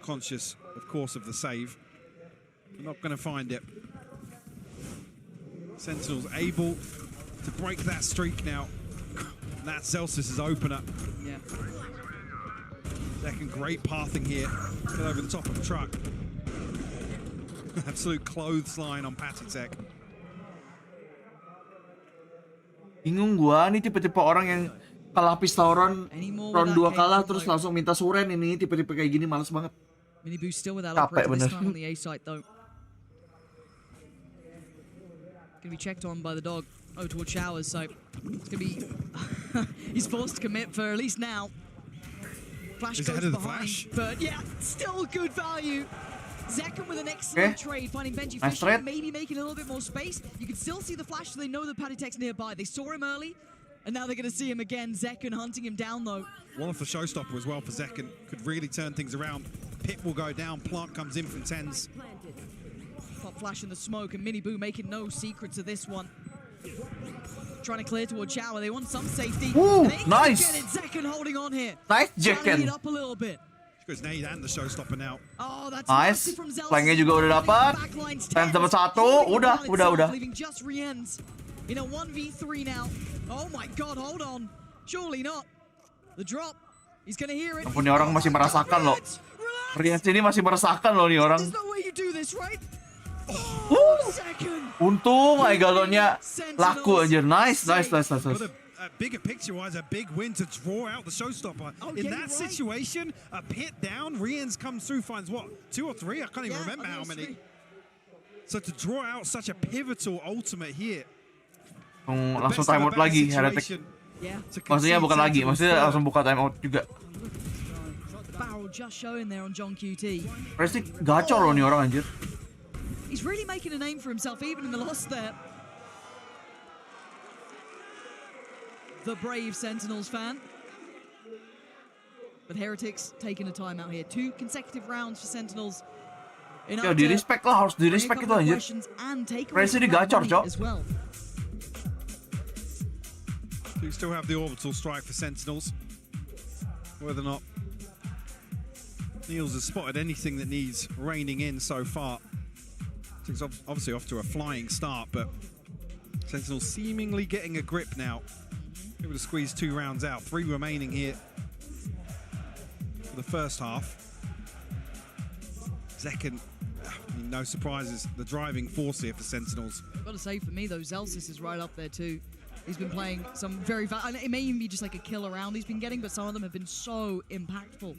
[SPEAKER 1] Conscious, of course, of the save. Not going to find it. Sentinels able to break that streak now. And that's Celsius' opener.
[SPEAKER 2] Yeah.
[SPEAKER 1] Second great pathing here. Get over the top of the truck. Absolute clothesline on Patitech.
[SPEAKER 3] Bingung gua, nih tipe-tipe orang yang kalah pistauron round 2 kalah terus langsung minta suren ini tipe-tipe kayak gini males banget.
[SPEAKER 2] Miniboo still without operator this time on the A site though. Gonna be checked on by the dog towards showers, so it's gonna be he's forced to commit for at least now. Flash
[SPEAKER 1] He's
[SPEAKER 2] goes
[SPEAKER 1] ahead of the
[SPEAKER 2] behind,
[SPEAKER 1] flash.
[SPEAKER 2] but yeah, still good value. Zekken with an excellent trade, finding Benji
[SPEAKER 3] Nice
[SPEAKER 2] Fisher,
[SPEAKER 3] trade.
[SPEAKER 2] maybe making a little bit more space. You can still see the flash, so they know the Paddytech's nearby. They saw him early, and now they're gonna see him again. Zekken hunting him down though.
[SPEAKER 1] One off the showstopper as well for Zekken. Could really turn things around. Pit will go down. Plant comes in from Tens.
[SPEAKER 2] Pop flash in the smoke, and Mini Boo making no secrets of this one. Trying to clear towards shower. They want some safety.
[SPEAKER 3] Ooh,
[SPEAKER 2] They
[SPEAKER 3] nice.
[SPEAKER 2] get it. Zekken holding on here.
[SPEAKER 3] Nice,
[SPEAKER 2] Trying to
[SPEAKER 3] Zekken.
[SPEAKER 2] heat up a little bit.
[SPEAKER 1] Goes Nade and the showstopper now.
[SPEAKER 2] Oh, that's
[SPEAKER 3] Nice.
[SPEAKER 2] massive from Zelsis.
[SPEAKER 3] Flanknya juga udah dapat. Tens dapat satu. Udah.
[SPEAKER 2] Leaving just Rien's in a 1v3 now. Oh my god, hold on. Surely not. The drop. He's gonna hear it.
[SPEAKER 3] Ampun, nih orang masih merasakan loh. Rian sini masih merasakan loh nih orang.
[SPEAKER 2] There's no way you do this, right? Second.
[SPEAKER 3] Untung galonnya laku anjir. Nice.
[SPEAKER 1] But a bigger picture-wise, a big win to draw out the showstopper. In that situation, a pit down, Rien's comes through, finds what, 2 or 3? I can't even remember how many. So to draw out such a pivotal ultimate here.
[SPEAKER 3] Langsung timeout lagi Heretics. Maksudnya bukan lagi, maksudnya langsung buka timeout juga.
[SPEAKER 2] Barrel just showing there on John QT.
[SPEAKER 3] Pasti gacor loh nih orang anjir.
[SPEAKER 2] He's really making a name for himself, even in the loss there. The brave Sentinels fan. But Heretics taking a timeout here. 2 consecutive rounds for Sentinels.
[SPEAKER 3] Ya di respect lah, harus di respect itu anjir. Presi digacor, Cok.
[SPEAKER 1] Do still have the orbital strike for Sentinels. Whether or not Niels has spotted anything that needs reining in so far. It's obviously off to a flying start, but Sentinels seemingly getting a grip now. Able to squeeze 2 rounds out. 3 remaining here for the first half. Zekken, I mean, no surprises, the driving force here for Sentinels.
[SPEAKER 2] I've got to say, for me, though, Zelsis is right up there too. He's been playing some very, and it may even be just like a kill around he's been getting, but some of them have been so impactful.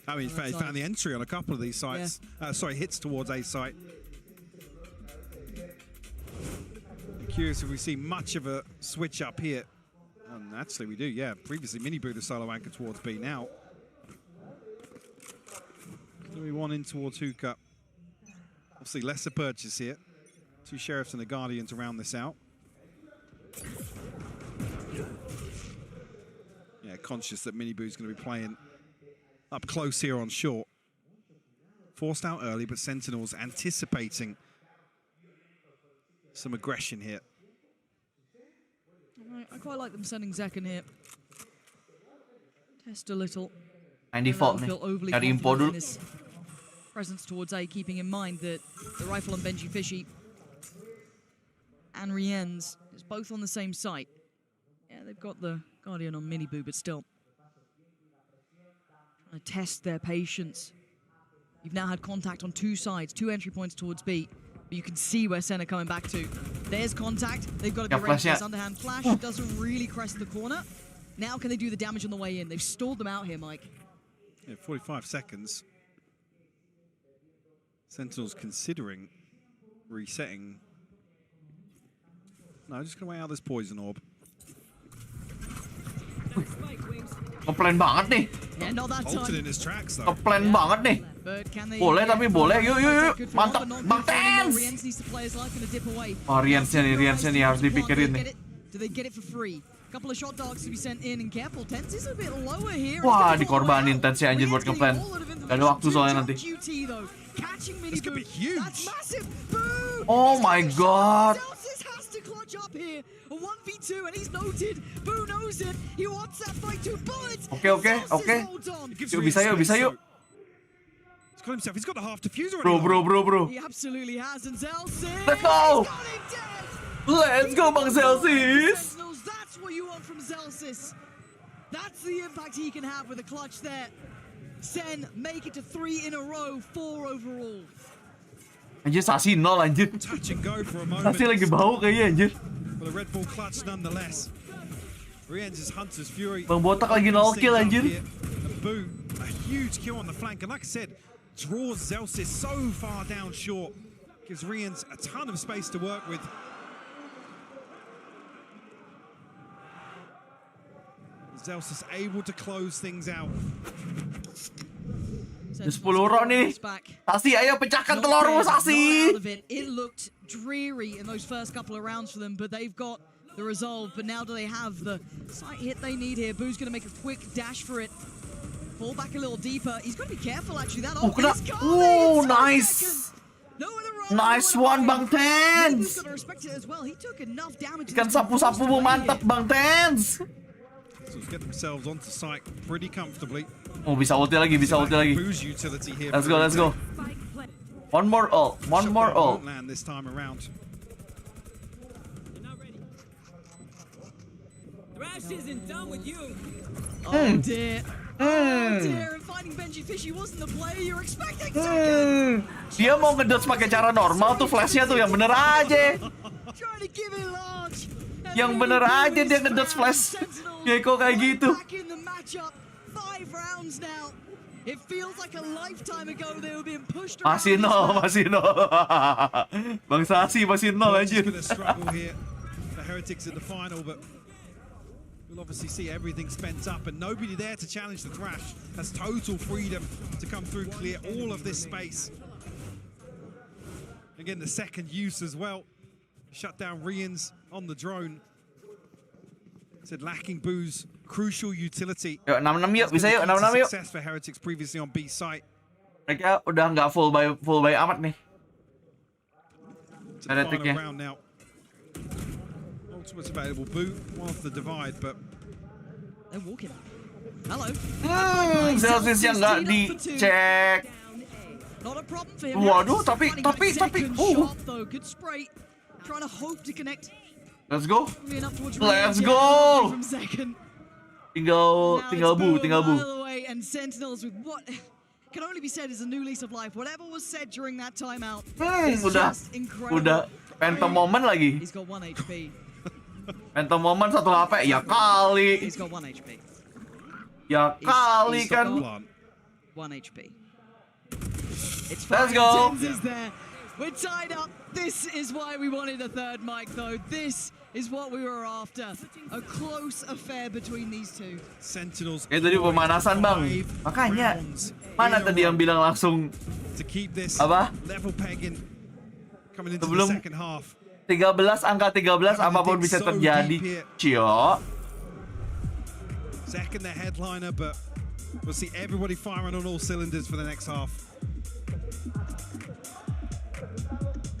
[SPEAKER 1] I mean, he found the entry on a couple of these sites. Yeah. Hits towards A site. I'm curious if we see much of a switch up here. And actually we do, yeah. Previously, Mini Boo the solo anchor towards B now. So we want in towards Hookah. Obviously, lesser purchase here. 2 Sheriffs and a Guardian to round this out. Yeah, conscious that Mini Boo's going to be playing up close here on short. Forced out early, but Sentinels anticipating some aggression here.
[SPEAKER 2] I quite like them sending Zekken here. Test a little.
[SPEAKER 3] Main default nih. Cari info dulu.
[SPEAKER 2] Presence towards A, keeping in mind that the rifle on Benji Fishy and Rien's is both on the same site. Yeah, they've got the Guardian on Mini Boo, but still. Trying to test their patience. You've now had contact on 2 sides, 2 entry points towards B. But you can see where Sen are coming back to. There's contact. They've got to be ready for this underhand flash. Doesn't really crest the corner. Now can they do the damage on the way in? They've stalled them out here, Mike.
[SPEAKER 1] Yeah, 45 seconds. Sentinels considering resetting. No, just gonna wait out this poison orb.
[SPEAKER 3] Ngeplan banget nih.
[SPEAKER 2] Yeah, not that time.
[SPEAKER 1] Halted in his tracks though.
[SPEAKER 3] Ngeplan banget nih. Boleh tapi boleh. Yuk. Mantap. Bang Tens. Oh, Riensnya nih harus dipikirin nih.
[SPEAKER 2] Do they get it for free? Couple of shot dogs to be sent in and careful. Tens is a bit lower here.
[SPEAKER 3] Wah, dikorbanin Tens ya anjir buat ngeplan. Gak ada waktu soalnya nanti.
[SPEAKER 1] This could be huge.
[SPEAKER 3] Oh my god.
[SPEAKER 2] Up here, a 1v2, and he's noted. Boo knows it. He wants that fight, 2 bullets.
[SPEAKER 3] Okay. Yuk, bisa yuk.
[SPEAKER 1] He's got himself. He's got the half diffuser.
[SPEAKER 3] Bro.
[SPEAKER 2] He absolutely has, and Zelsis.
[SPEAKER 3] Let's go. Let's go, Bang Zelsis.
[SPEAKER 2] That's what you want from Zelsis. That's the impact he can have with a clutch there. Sen make it to 3 in a row, 4 overall.
[SPEAKER 3] Anjir, Sasi 0 anjir.
[SPEAKER 1] Touch and go for a moment.
[SPEAKER 3] Sasi lagi bau kayaknya anjir.
[SPEAKER 1] But a Red Bull clutch nonetheless. Rien's Hunter's Fury.
[SPEAKER 3] Bang Botak lagi 0 kill anjir.
[SPEAKER 1] Boo, a huge kill on the flank. And like I said, draws Zelsis so far down short. Gives Rien's a ton of space to work with. Zelsus able to close things out.
[SPEAKER 3] 10 roh nih. Sasi, ayo pecahkan telurmu, Sasi.
[SPEAKER 2] It looked dreary in those first couple of rounds for them, but they've got the resolve. But now do they have the sight hit they need here? Boo's going to make a quick dash for it. Fall back a little deeper. He's got to be careful, actually. That ult is coming.
[SPEAKER 3] Oh, nice. Nice one, Bang Tens. Ikan sapu-sapumu mantap, Bang Tens.
[SPEAKER 1] So get themselves onto site pretty comfortably.
[SPEAKER 3] Oh, bisa ulti lagi, bisa ulti lagi. Let's go, let's go. One more ult, one more ult.
[SPEAKER 1] Land this time around.
[SPEAKER 10] Thrash isn't done with you.
[SPEAKER 2] Oh dear. Oh dear, and finding Benji Fishy wasn't the play you're expecting.
[SPEAKER 3] Dia mau ngedodge pakai cara normal tuh, flashnya tuh yang bener aja.
[SPEAKER 2] Trying to give it large.
[SPEAKER 3] Yang bener aja dia ngedodge flash. Gecko kayak gitu. Masih nol, masih nol. Bang Sasi masih nol anjir.
[SPEAKER 1] The Heretics in the final, but we'll obviously see everything spent up and nobody there to challenge the Thrash. Has total freedom to come through, clear all of this space. Again, the second use as well. Shut down Rians on the drone. Said lacking Boo's crucial utility.
[SPEAKER 3] Yuk 6-6 yuk, bisa yuk 6-6 yuk.
[SPEAKER 1] Success for Heretics previously on B site.
[SPEAKER 3] Mereka udah nggak full buy amat nih. Hereticnya.
[SPEAKER 1] Ultimate's available. Boo one off the divide, but
[SPEAKER 2] they're walking. Hello.
[SPEAKER 3] Steelseries yang nggak dicek.
[SPEAKER 2] Not a problem for him.
[SPEAKER 3] Waduh, tapi.
[SPEAKER 2] Good spray. Trying to hope to connect.
[SPEAKER 3] Let's go. Let's go. Tinggal Bu.
[SPEAKER 2] And Sentinels with what can only be said is a new lease of life. Whatever was said during that timeout is just incredible.
[SPEAKER 3] Udah phantom moment lagi.
[SPEAKER 2] He's got 1 HP.
[SPEAKER 3] Phantom moment 1 HP. Ya kali.
[SPEAKER 2] He's got 1 HP.
[SPEAKER 3] Ya kali kan.
[SPEAKER 2] 1 HP.
[SPEAKER 3] Let's go.
[SPEAKER 2] We're tied up. This is why we wanted a third mic, though. This is what we were after. A close affair between these two.
[SPEAKER 1] Sentinels.
[SPEAKER 3] Itu di pemanasan, Bang. Makanya mana tadi yang bilang langsung apa? Sebelum 13, angka 13 apapun bisa terjadi. Cio.
[SPEAKER 1] Second the headliner, but we'll see everybody firing on all cylinders for the next half.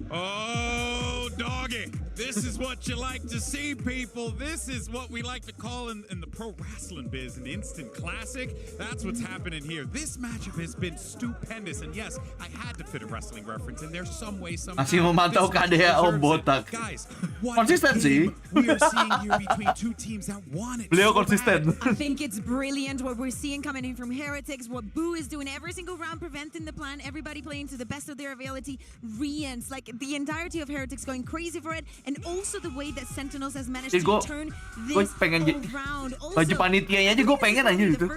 [SPEAKER 7] Oh, doggy. This is what you like to see, people. This is what we like to call in the pro wrestling biz an instant classic. That's what's happening here. This matchup has been stupendous. And yes, I had to fit a wrestling reference in there some way, somehow.
[SPEAKER 3] Masih memantau KDA botak.
[SPEAKER 7] Guys,
[SPEAKER 3] konsistensi.
[SPEAKER 7] We are seeing here between two teams that want it.
[SPEAKER 3] Beliau konsisten.
[SPEAKER 11] I think it's brilliant what we're seeing coming in from Heretics, what Boo is doing every single round, preventing the plan, everybody playing to the best of their ability. Rians, like the entirety of Heretics going crazy for it, and also the way that Sentinels has managed to turn this around.
[SPEAKER 3] Baju panitianya aja gue pengen aja gitu.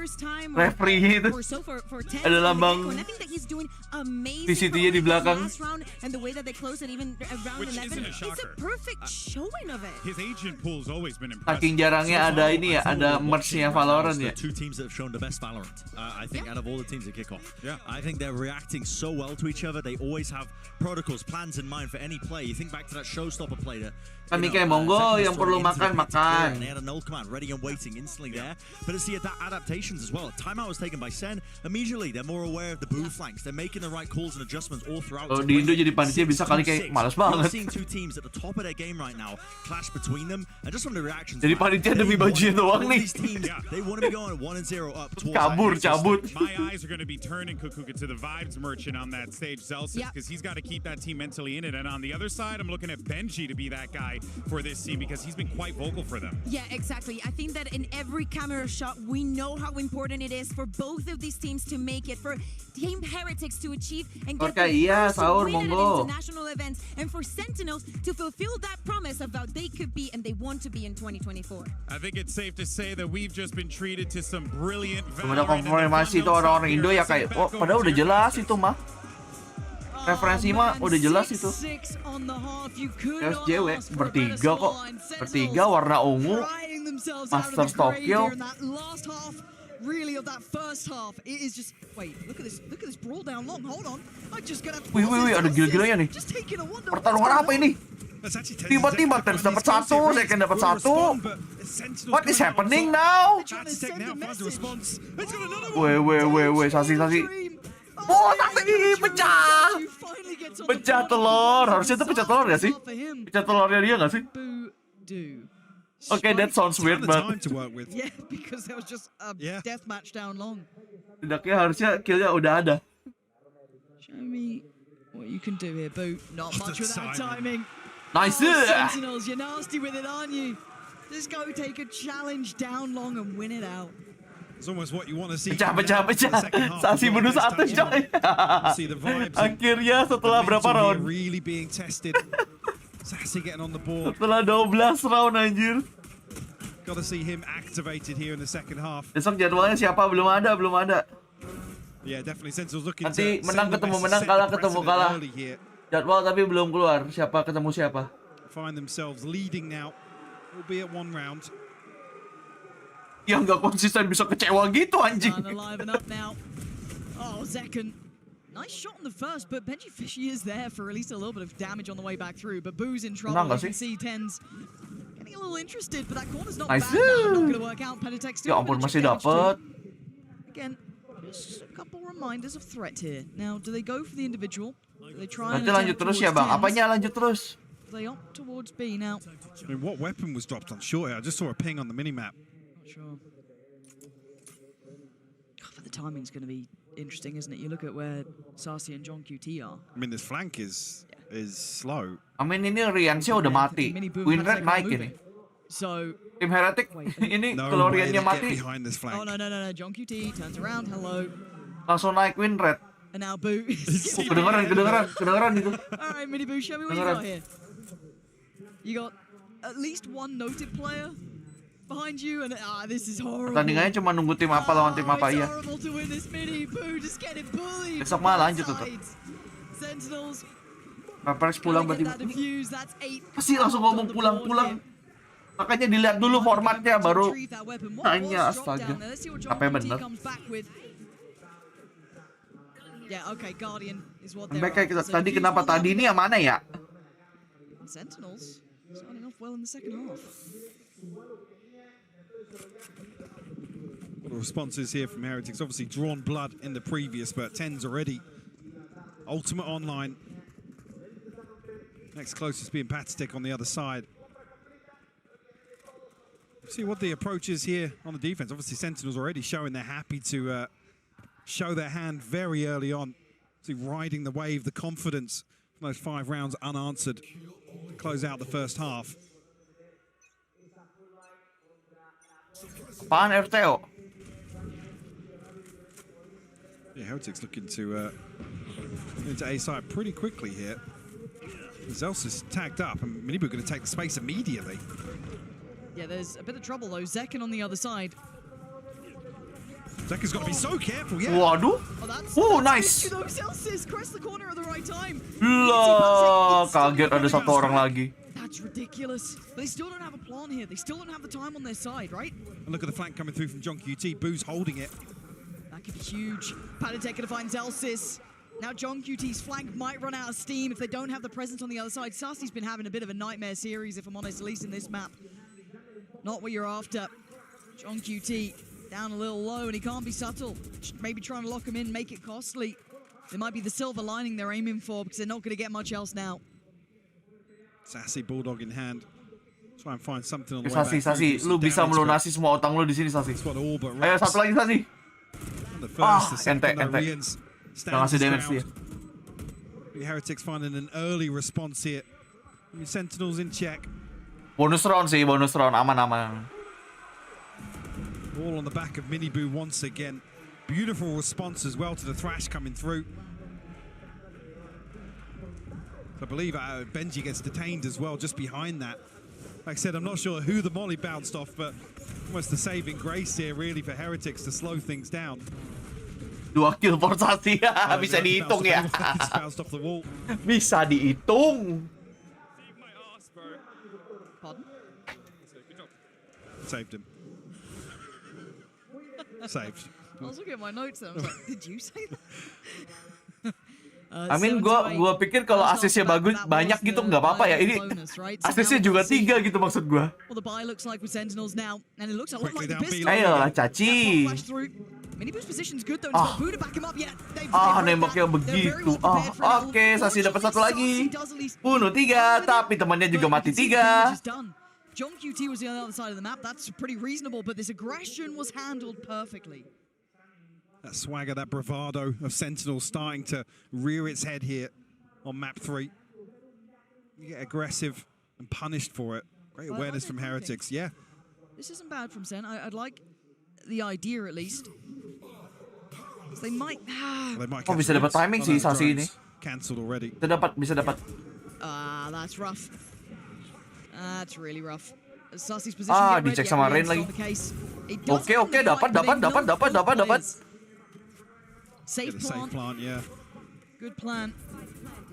[SPEAKER 3] Referee itu. Ada lambang VCT-nya di belakang.
[SPEAKER 11] And the way that they close it even around 11, it's a perfect showing of it.
[SPEAKER 7] His agent pool's always been impressive.
[SPEAKER 3] Saking jarangnya ada ini ya, ada merch-nya Valorant ya.
[SPEAKER 6] Two teams that have shown the best Valorant. I think out of all the teams at kickoff. Yeah. I think they're reacting so well to each other. They always have protocols, plans in mind for any play. You think back to that showstopper play that
[SPEAKER 3] Kami kayak monggo yang perlu makan.
[SPEAKER 6] They had a null command ready and waiting instantly there. But it's the adaptations as well. Timeout was taken by Sen. Immediately they're more aware of the Boo flanks. They're making the right calls and adjustments all throughout.
[SPEAKER 3] Di Indo jadi panitia bisa kali kayak malas banget.
[SPEAKER 6] We're seeing two teams at the top of their game right now clash between them, and just from the reactions.
[SPEAKER 3] Jadi panitia demi bajunya doang nih.
[SPEAKER 6] They want to be going 1-0 up.
[SPEAKER 3] Cabut.
[SPEAKER 7] My eyes are going to be turning Kukuka to the vibes merchant on that stage, Zelsus, because he's got to keep that team mentally in it. And on the other side, I'm looking at Benji to be that guy for this team because he's been quite vocal for them.
[SPEAKER 11] Yeah, exactly. I think that in every camera shot, we know how important it is for both of these teams to make it, for Team Heretics to achieve and get the first win at international events, and for Sentinels to fulfill that promise of what they could be and they want to be in 2024.
[SPEAKER 7] I think it's safe to say that we've just been treated to some brilliant
[SPEAKER 3] Valorant. Ada konfirmasi itu orang-orang Indo ya kayak, oh padahal udah jelas itu mah. referensi mah udah jelas itu.
[SPEAKER 2] 6-6 on the half. You could
[SPEAKER 3] Terus
[SPEAKER 2] not
[SPEAKER 3] cewek
[SPEAKER 2] ask for a better
[SPEAKER 3] bertiga kok,
[SPEAKER 2] scoreline.
[SPEAKER 3] bertiga warna ungu,
[SPEAKER 2] Crying themselves out of
[SPEAKER 3] Masters
[SPEAKER 2] the grave
[SPEAKER 3] Tokyo.
[SPEAKER 2] here in that last half. Really, of that first half, it is just. Wait, look at this brawl down long. Hold on, I'm just gonna.
[SPEAKER 3] Wih, ada gila-gilanya nih.
[SPEAKER 2] Just taking a wonder.
[SPEAKER 3] Pertarungan apa ini? Tiba-tiba Tens dapat satu, Zeken dapat satu. What is happening now? Weh, Sasi. Oh, Sasi pecah. Pecah telur. Harusnya itu pecah telur ya sih? Pecah telurnya dia nggak sih? Okay, that sounds weird, but
[SPEAKER 2] yeah, because there was just a death match down long.
[SPEAKER 3] Tidaknya harusnya killnya udah ada.
[SPEAKER 2] Show me what you can do here, Boo. Not much with that timing.
[SPEAKER 3] Nice.
[SPEAKER 2] Sentinels, you're nasty with it, aren't you? Just go take a challenge down long and win it out.
[SPEAKER 1] It's almost what you want to see.
[SPEAKER 3] Pecah. Sasi bunuh satu, coy. Akhirnya setelah berapa round?
[SPEAKER 1] Really being tested. Sassy getting on the board.
[SPEAKER 3] Setelah 12 round anjir.
[SPEAKER 1] Got to see him activated here in the second half.
[SPEAKER 3] Besok jadwalnya siapa? Belum ada.
[SPEAKER 1] Yeah, definitely Sentinels looking
[SPEAKER 3] Nanti
[SPEAKER 1] to
[SPEAKER 3] menang ketemu menang, kalah ketemu kalah. Jadwal tapi belum keluar. Siapa ketemu siapa?
[SPEAKER 1] Find themselves leading now, albeit one round.
[SPEAKER 3] Yang nggak konsisten bisa kecewa gitu anjing.
[SPEAKER 2] Oh, Zeken. Nice shot on the first, but Benji Fishy is there for at least a little bit of damage on the way back through. But Boo's in trouble. You can see Tens getting a little interested, but that corner's not bad. Not going to work out. Penitech still.
[SPEAKER 3] Ya ampun, masih dapat.
[SPEAKER 2] Again, just a couple reminders of threat here. Now, do they go for the individual? Do they try
[SPEAKER 3] Nanti lanjut terus ya bang. Apanya lanjut terus?
[SPEAKER 2] They opt towards B now.
[SPEAKER 1] I mean, what weapon was dropped on short here? I just saw a ping on the minimap.
[SPEAKER 2] Not sure. But the timing's going to be interesting, isn't it? You look at where Sasi and John QT are.
[SPEAKER 1] I mean, this flank is slow.
[SPEAKER 3] I mean, ini Riansnya udah mati. Win rate naik ini.
[SPEAKER 2] So
[SPEAKER 3] tim Heretics ini kalau Riannya mati.
[SPEAKER 2] Oh no, John QT turns around. Hello.
[SPEAKER 3] Langsung naik win rate.
[SPEAKER 2] And now Boo.
[SPEAKER 3] Kedengeran itu.
[SPEAKER 2] All right, Mini Boo, show me what you got here. You got at least one noted player behind you, and this is horrible.
[SPEAKER 3] Pertandingannya cuma nunggu tim apa lawan tim apa ya. Besok malah lanjut tuh.
[SPEAKER 2] Sentinels.
[SPEAKER 3] Heretics pulang berarti. Pasti langsung ngomong pulang. Makanya dilihat dulu formatnya baru tanya, astaga. Apa yang bener? Sampai kita tadi kenapa tadi ini yang mana ya?
[SPEAKER 2] Sentinels starting off well in the second half.
[SPEAKER 1] What responses here from Heretics? Obviously drawn blood in the previous, but Tens already ultimate online. Next closest being Patstic on the other side. See what the approach is here on the defense. Obviously Sentinels already showing they're happy to show their hand very early on. See, riding the wave, the confidence from those 5 rounds unanswered to close out the first half.
[SPEAKER 3] Apaan RTO?
[SPEAKER 1] Yeah, Heretics looking to into A side pretty quickly here. Zels is tagged up and Minibu going to take the space immediately.
[SPEAKER 2] Yeah, there's a bit of trouble though. Zekken on the other side.
[SPEAKER 1] Zekken's got to be so careful, yeah.
[SPEAKER 3] Waduh.
[SPEAKER 2] Oh,
[SPEAKER 3] nice.
[SPEAKER 2] Celsius crest the corner at the right time.
[SPEAKER 3] Lah, kaget ada satu orang lagi.
[SPEAKER 2] That's ridiculous. But they still don't have a plan here. They still don't have the time on their side, right?
[SPEAKER 1] And look at the flank coming through from John QT. Boo's holding it.
[SPEAKER 2] That could be huge. Panatek gonna find Zelsis. Now John QT's flank might run out of steam if they don't have the presence on the other side. Sasi's been having a bit of a nightmare series, if I'm honest, at least in this map. Not what you're after. John QT down a little low, and he can't be subtle. Maybe trying to lock him in, make it costly. There might be the silver lining they're aiming for, because they're not going to get much else now.
[SPEAKER 1] Sassy Bulldog in hand. Try and find something on the way
[SPEAKER 3] Sasi,
[SPEAKER 1] back.
[SPEAKER 3] Sasi, lu bisa melunasi semua utang lu di sini, Sasi. Ayo, satu lagi, Sasi. Ente. Jangan ngasih damage dia.
[SPEAKER 1] Heretics finding an early response here. Sentinels in check.
[SPEAKER 3] Bonus round sih, bonus round. Aman-aman.
[SPEAKER 1] All on the back of Miniboo once again. Beautiful response as well to the thrash coming through. I believe Benji gets detained as well just behind that. Like I said, I'm not sure who the molly bounced off, but almost the saving grace here really for Heretics to slow things down.
[SPEAKER 3] 2 kill forsasi. Bisa dihitung ya. Bisa dihitung.
[SPEAKER 2] Pardon?
[SPEAKER 1] Saved him. Saved.
[SPEAKER 2] I was looking at my notes and I was like, did you say that?
[SPEAKER 3] I mean, gua pikir kalau asisnya bagus banyak gitu nggak apa-apa ya. Ini asisnya juga 3 gitu maksud gua.
[SPEAKER 2] Well, the buy looks like with Sentinels now, and it looks a lot like the pistol.
[SPEAKER 3] Ayolah, caci.
[SPEAKER 2] Miniboo's position's good though. He's got Boo to back him up. Yeah,
[SPEAKER 3] Nembaknya begitu. Oke, Sasi dapat 1 lagi. Bunuh 3, tapi temannya juga mati 3.
[SPEAKER 2] John QT was on the other side of the map. That's pretty reasonable, but this aggression was handled perfectly.
[SPEAKER 1] That swagger, that bravado of Sentinels starting to rear its head here on map 3. You get aggressive and punished for it. Great awareness from Heretics, yeah.
[SPEAKER 2] This isn't bad from Sen. I'd like the idea at least. They might.
[SPEAKER 3] Oh, bisa dapat timing sih Sasi ini.
[SPEAKER 1] Cancelled already.
[SPEAKER 3] Bisa dapat.
[SPEAKER 2] That's rough. That's really rough. Sasi's position.
[SPEAKER 3] Dicek sama Rain lagi. Oke, dapat.
[SPEAKER 2] Safe plant,
[SPEAKER 1] yeah.
[SPEAKER 2] Good plan.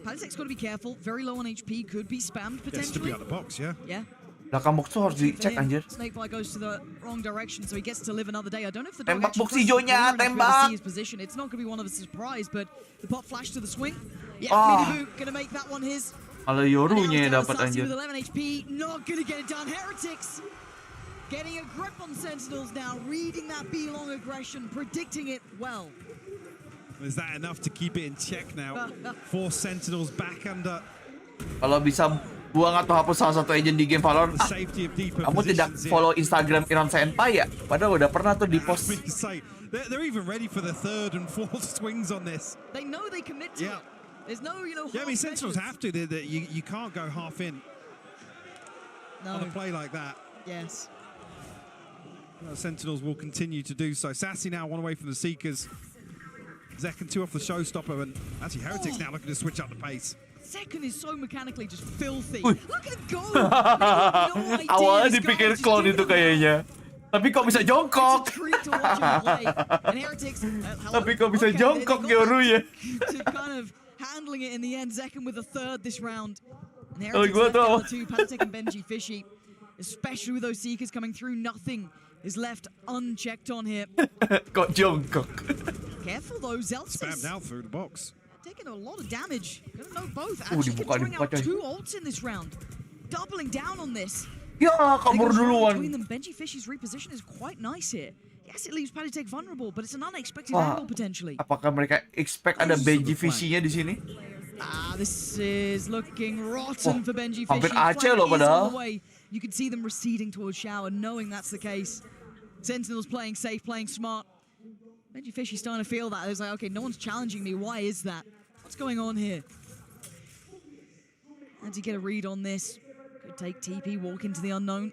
[SPEAKER 2] Palisec's got to be careful. Very low on HP. Could be spammed potentially.
[SPEAKER 1] Gets to be out the box, yeah.
[SPEAKER 2] Yeah.
[SPEAKER 3] Belakang box tuh harus dicek anjir.
[SPEAKER 2] Snakebite goes to the wrong direction, so he gets to live another day. I don't know if the
[SPEAKER 3] tembak box hijaunya, tembak.
[SPEAKER 2] See his position. It's not going to be one of a surprise, but the pop flash to the swing. Yeah, Miniboo going to make that one his.
[SPEAKER 3] Malah Yorunya yang dapat anjir.
[SPEAKER 2] With 11 HP, not going to get it done. Heretics getting a grip on Sentinels now, reading that B-long aggression, predicting it well.
[SPEAKER 1] Is that enough to keep it in check now? 4 Sentinels back under.
[SPEAKER 3] Kalau bisa buang atau hapus salah satu agent di game Valor, kamu tidak follow Instagram Senpai ya? Padahal udah pernah tuh di post.
[SPEAKER 1] They're even ready for the 3rd and 4th swings on this.
[SPEAKER 2] They know they commit to it. There's no,
[SPEAKER 1] Yeah, I mean, Sentinels have to. You can't go half in on a play like that.
[SPEAKER 2] Yes.
[SPEAKER 1] Sentinels will continue to do so. Sassy now 1 away from the Seekers. Zekken 2 off the showstopper, and actually Heretics now looking to switch up the pace.
[SPEAKER 2] Zekken is so mechanically just filthy.
[SPEAKER 3] Uy.
[SPEAKER 2] Look at him go!
[SPEAKER 3] Awalnya dipikir clone itu kayaknya. Tapi kok bisa jongkok? Tapi kok bisa jongkok Yoru ya?
[SPEAKER 2] Kind of handling it in the end. Zekken with a 3rd this round. And Heretics left down the 2, Palisec and Benji Fishy. Especially with those Seekers coming through, nothing is left unchecked on here.
[SPEAKER 3] Kok jongkok?
[SPEAKER 2] Careful though, Zelsis.
[SPEAKER 1] Spammed out through the box.
[SPEAKER 2] Taking a lot of damage. Gonna know both. Actually can bring out 2 ults in this round. Doubling down on this.
[SPEAKER 3] Ya, kabur duluan.
[SPEAKER 2] Between them, Benji Fishy's reposition is quite nice here. Yes, it leaves Palisec vulnerable, but it's an unexpected angle potentially.
[SPEAKER 3] Apakah mereka expect ada Benji Fishy-nya di sini?
[SPEAKER 2] This is looking rotten for Benji Fishy.
[SPEAKER 3] Hampir Aceh loh padahal.
[SPEAKER 2] You can see them receding towards Shower, knowing that's the case. Sentinels playing safe, playing smart. Benji Fishy's starting to feel that. It's like, okay, no one's challenging me. Why is that? What's going on here? How do you get a read on this? Could take TP, walk into the unknown.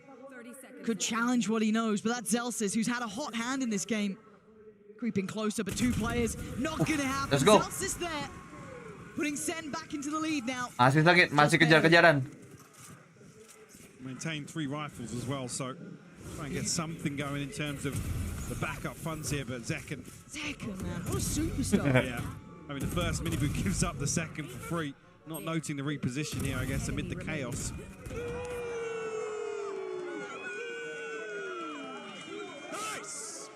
[SPEAKER 2] Could challenge what he knows, but that's Zelsis, who's had a hot hand in this game. Creeping closer, but 2 players. Not gonna happen.
[SPEAKER 3] Let's go.
[SPEAKER 2] Zelsis there. Putting Sen back into the lead now.
[SPEAKER 3] Masih kejar-kejaran.
[SPEAKER 1] Maintain 3 rifles as well, so try and get something going in terms of the backup funds here, but Zekken,
[SPEAKER 2] man, what a superstar.
[SPEAKER 1] Yeah, I mean, the first Miniboo gives up the second for free, not noting the reposition here, I guess, amid the chaos. Nice!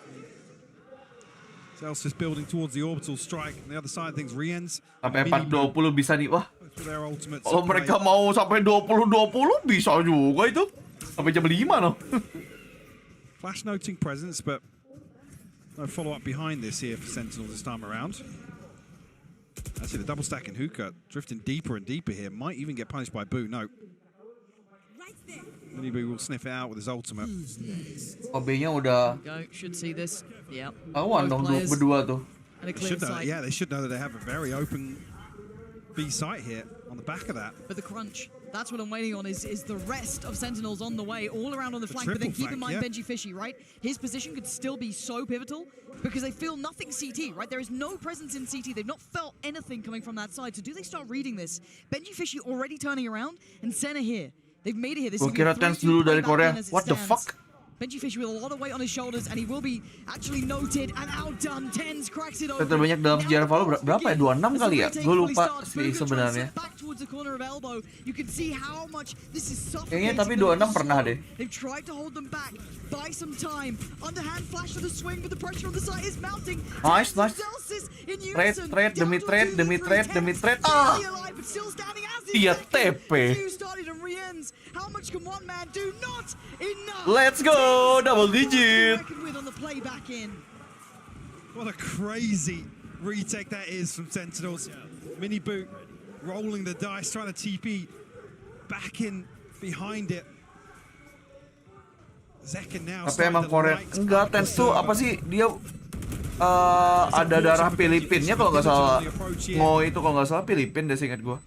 [SPEAKER 1] Zelsis building towards the orbital strike, and the other side of things, Rien's.
[SPEAKER 3] Sampai 4-20 bisa nih, wah.
[SPEAKER 1] Their ultimate
[SPEAKER 3] Kalau mereka mau sampai 20-20 bisa juga itu. Sampai jam 5 loh.
[SPEAKER 1] Flash noting presence, but no follow-up behind this here for Sentinels this time around. Actually, the double stack in hookah drifting deeper and deeper here. Might even get punished by Boo. No. Miniboo will sniff it out with his ultimate.
[SPEAKER 3] OB-nya udah.
[SPEAKER 2] Should see this. Yeah.
[SPEAKER 3] Tahuan dong berdua tuh.
[SPEAKER 1] They should know that they have a very open B site here on the back of that.
[SPEAKER 2] But the crunch, that's what I'm waiting on, is the rest of Sentinels on the way, all around on the flank. But then keep in mind Benji Fishy, right? His position could still be so pivotal because they feel nothing CT, right? There is no presence in CT. They've not felt anything coming from that side. So do they start reading this? Benji Fishy already turning around, and Senna here. They've made it here. This is
[SPEAKER 3] kira Tens dulu dari Korea. What the fuck?
[SPEAKER 2] Benji Fish with a lot of weight on his shoulders, and he will be actually noted and outdone. Tens cracks it open.
[SPEAKER 3] Terbanyak dalam sejarah Valo berapa ya? 26 kali ya? Gue lupa sih sebenarnya. Kayaknya tapi 26 pernah deh.
[SPEAKER 2] They've tried to hold them back. Buy some time. Underhand flash of the swing, but the pressure on the side is mounting.
[SPEAKER 3] Nice. Trade demi trade. Ah! Iya TP.
[SPEAKER 2] How much can one man do? Not enough.
[SPEAKER 3] Let's go, double digit.
[SPEAKER 1] What a crazy retake that is from Sentinels. Mini boot rolling the dice, trying to TP back in behind it. Zekken now.
[SPEAKER 3] Tapi emang Korea enggak, Tens tuh apa sih dia ada darah Filipinnya kalau nggak salah. Itu kalau nggak salah Filipin deh seingat gue.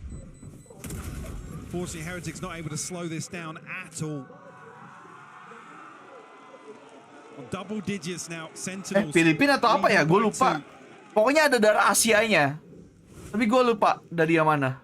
[SPEAKER 1] Fortunately, Heretics not able to slow this down at all. On double digits now, Sentinels.
[SPEAKER 3] Filipina atau apa ya? Gue lupa. Pokoknya ada darah Asianya. Tapi gue lupa dari yang mana.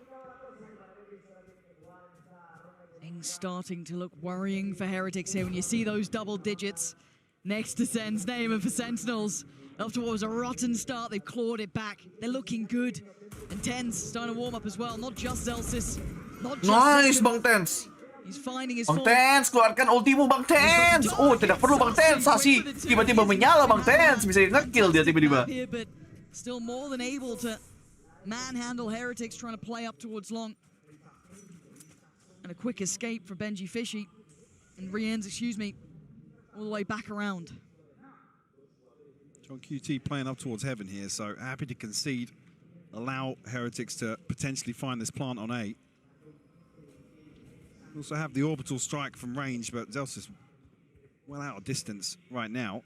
[SPEAKER 2] Things starting to look worrying for Heretics here when you see those double digits next to Sen's name, and for Sentinels, after what was a rotten start, they've clawed it back. They're looking good. And Tens starting to warm up as well, not just Zelsis.
[SPEAKER 3] Nice, Bang Tens. Bang Tens, keluarkan ultimu Bang Tens. Oh, tidak perlu Bang Tens. Sasi tiba-tiba menyala Bang Tens. Bisa nge-kill dia tiba-tiba.
[SPEAKER 2] Still more than able to manhandle Heretics trying to play up towards long. And a quick escape for Benji Fishy. And re-ends, all the way back around.
[SPEAKER 1] John QT playing up towards heaven here, so happy to concede. Allow Heretics to potentially find this plant on A. Also have the orbital strike from range, but Zelsis well out of distance right now.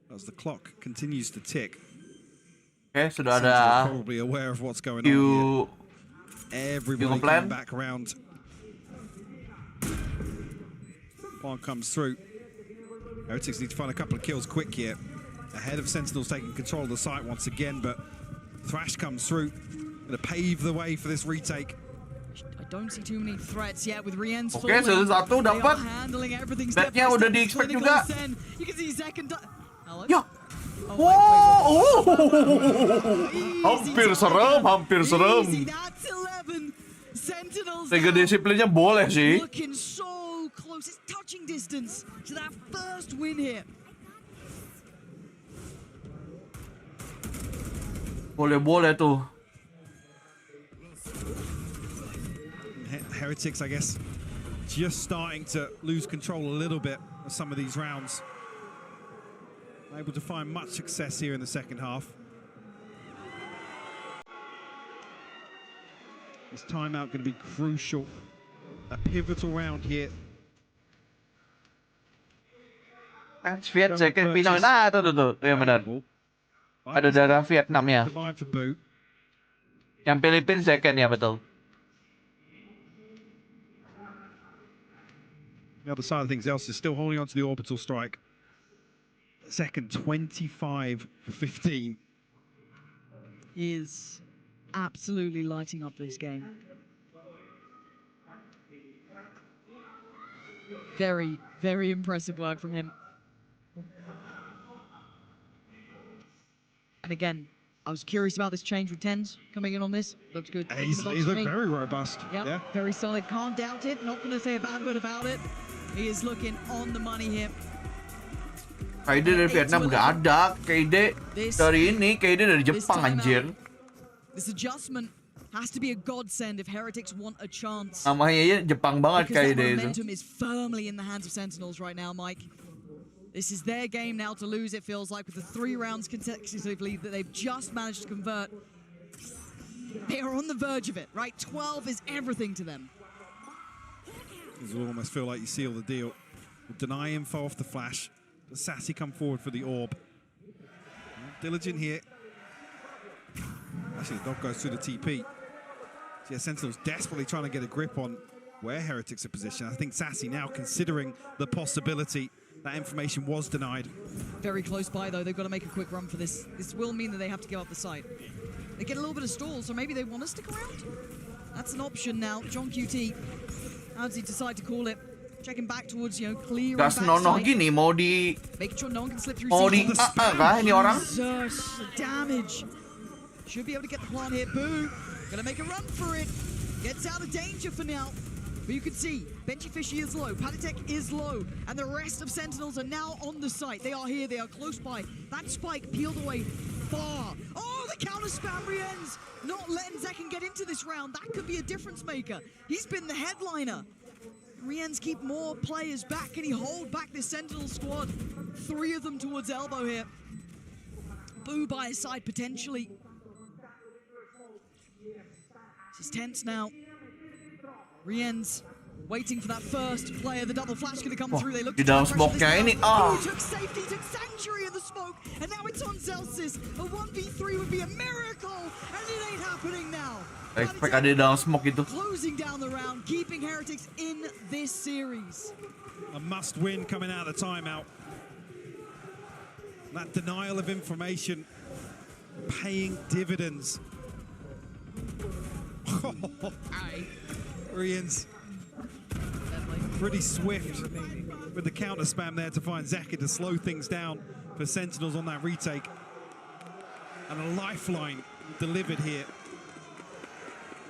[SPEAKER 1] As the clock continues to tick.
[SPEAKER 3] Okay, sudah ada
[SPEAKER 1] probably aware of what's going on here. Everybody coming back around. One comes through. Heretics need to find a couple of kills quick here. Ahead of Sentinels taking control of the site once again, but Thrash comes through. To pave the way for this retake.
[SPEAKER 2] I don't see too many threats yet with Rien's
[SPEAKER 3] Oke, satu dapat. Deadnya udah di-expect juga.
[SPEAKER 2] You can see second.
[SPEAKER 3] Yo. Hampir serem. Tiga disiplinnya boleh sih.
[SPEAKER 2] Looking so close. It's touching distance to that first win here.
[SPEAKER 3] Boleh tuh.
[SPEAKER 1] Heretics, I guess, just starting to lose control a little bit of some of these rounds. Able to find much success here in the second half. This timeout going to be crucial. A pivotal round here.
[SPEAKER 3] Viet second Pinoy tuh. Yang benar. Ada darah Vietnamnya. Yang Filipin second ya, betul.
[SPEAKER 1] The other side of things, else is still holding on to the orbital strike. Second, 25 for 15.
[SPEAKER 2] He is absolutely lighting up this game. Very, very impressive work from him. And again, I was curious about this change with Tens coming in on this. Looks good.
[SPEAKER 1] He's looked very robust.
[SPEAKER 2] Yep,
[SPEAKER 1] yeah,
[SPEAKER 2] very solid. Can't doubt it. Not going to say a bad word about it. He is looking on the money here.
[SPEAKER 3] KD dari Vietnam udah ada. KD dari ini, KD dari Jepang anjir.
[SPEAKER 2] This adjustment has to be a godsend if Heretics want a chance.
[SPEAKER 3] Namanya ya Jepang banget KD itu.
[SPEAKER 2] Momentum is firmly in the hands of Sentinels right now, Mike. This is their game now to lose, it feels like, with the 3 rounds consecutively that they've just managed to convert. They are on the verge of it, right? 12 is everything to them.
[SPEAKER 1] It will almost feel like you seal the deal. We'll deny info off the flash. Does Sassy come forward for the orb? Diligent here. Actually, the dog goes through the TP. So yeah, Sentinel's desperately trying to get a grip on where Heretics are positioned. I think Sassy now considering the possibility that information was denied.
[SPEAKER 2] Very close by, though. They've got to make a quick run for this. This will mean that they have to give up the site. They get a little bit of stall, so maybe they want to stick around? That's an option now. John QT How does he decide to call it? Checking back towards, clear.
[SPEAKER 3] Gas nonoh gini mau di
[SPEAKER 2] Making sure no one can slip through.
[SPEAKER 3] mau di kah ini orang?
[SPEAKER 2] Jesus, damage. Should be able to get the plant hit. Boo. Gonna make a run for it. Gets out of danger for now. But you can see, Benji Fishy is low, Patatek is low, and the rest of Sentinels are now on the site. They are here, they are close by. That spike peeled away far. Oh, the counter spam Rien's not letting Zekken get into this round. That could be a difference maker. He's been the headliner. Rien's keep more players back. Can he hold back this Sentinel squad? 3 of them towards elbow here. Boo by his side potentially. This is tense now. Rien's waiting for that first player. The double flash going to come through. They look
[SPEAKER 3] di dalam smoke-nya ini.
[SPEAKER 2] Took safety, took Sanctuary in the smoke, and now it's on Zelsis. A 1v3 would be a miracle, and it ain't happening now.
[SPEAKER 3] Expect ada di dalam smoke itu.
[SPEAKER 2] Closing down the round, keeping Heretics in this series.
[SPEAKER 1] A must-win coming out of the timeout. That denial of information paying dividends. Rien's pretty swift with the counter spam there to find Zekken to slow things down for Sentinels on that retake. And a lifeline delivered here.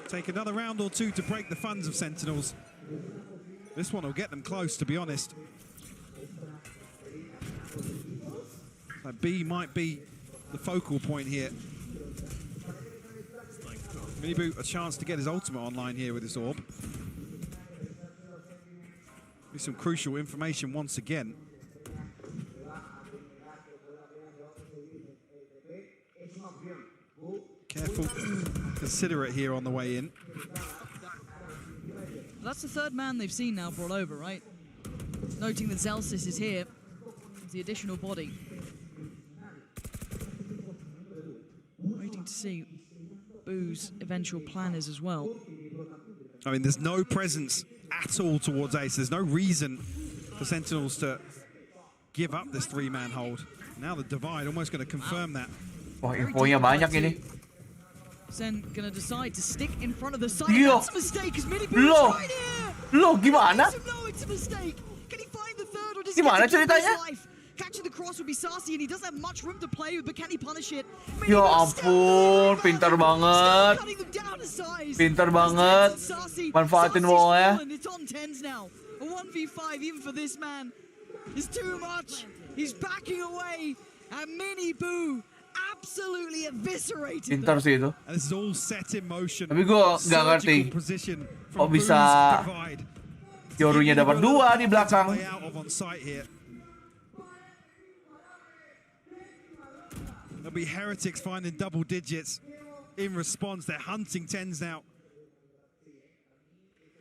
[SPEAKER 1] Take another round or two to break the funds of Sentinels. This one will get them close, to be honest. That B might be the focal point here. Minibu a chance to get his ultimate online here with this orb. With some crucial information once again. Careful, considerate here on the way in.
[SPEAKER 2] That's the 3rd man they've seen now brought over, right? Noting that Zelsis is here. It's the additional body. Waiting to see Boo's eventual plan is as well.
[SPEAKER 1] I mean, there's no presence at all towards Ace. There's no reason for Sentinels to give up this 3-man hold. Now the divide almost going to confirm that.
[SPEAKER 3] Wah, infonya banyak ini.
[SPEAKER 2] Sen gonna decide to stick in front of the side. That's a mistake because Mini Boo's right here.
[SPEAKER 3] Loh, gimana?
[SPEAKER 2] No, it's a mistake. Can he find the 3rd or does
[SPEAKER 3] Gimana
[SPEAKER 2] he get to keep his
[SPEAKER 3] ceritanya?
[SPEAKER 2] life? Catching the cross would be sassy, and he doesn't have much room to play with, but can he punish it?
[SPEAKER 3] Ya ampun, pintar banget. Pintar banget. Manfaatin wall-nya.
[SPEAKER 2] It's on 10s now. A 1v5 even for this man is too much. He's backing away, and Mini Boo absolutely eviscerated
[SPEAKER 3] Pintar sih itu.
[SPEAKER 1] And this is all set in motion.
[SPEAKER 3] Tapi gue nggak ngerti kok bisa Yorunya dapat 2 di belakang.
[SPEAKER 1] There'll be Heretics finding double digits in response. They're hunting 10s now.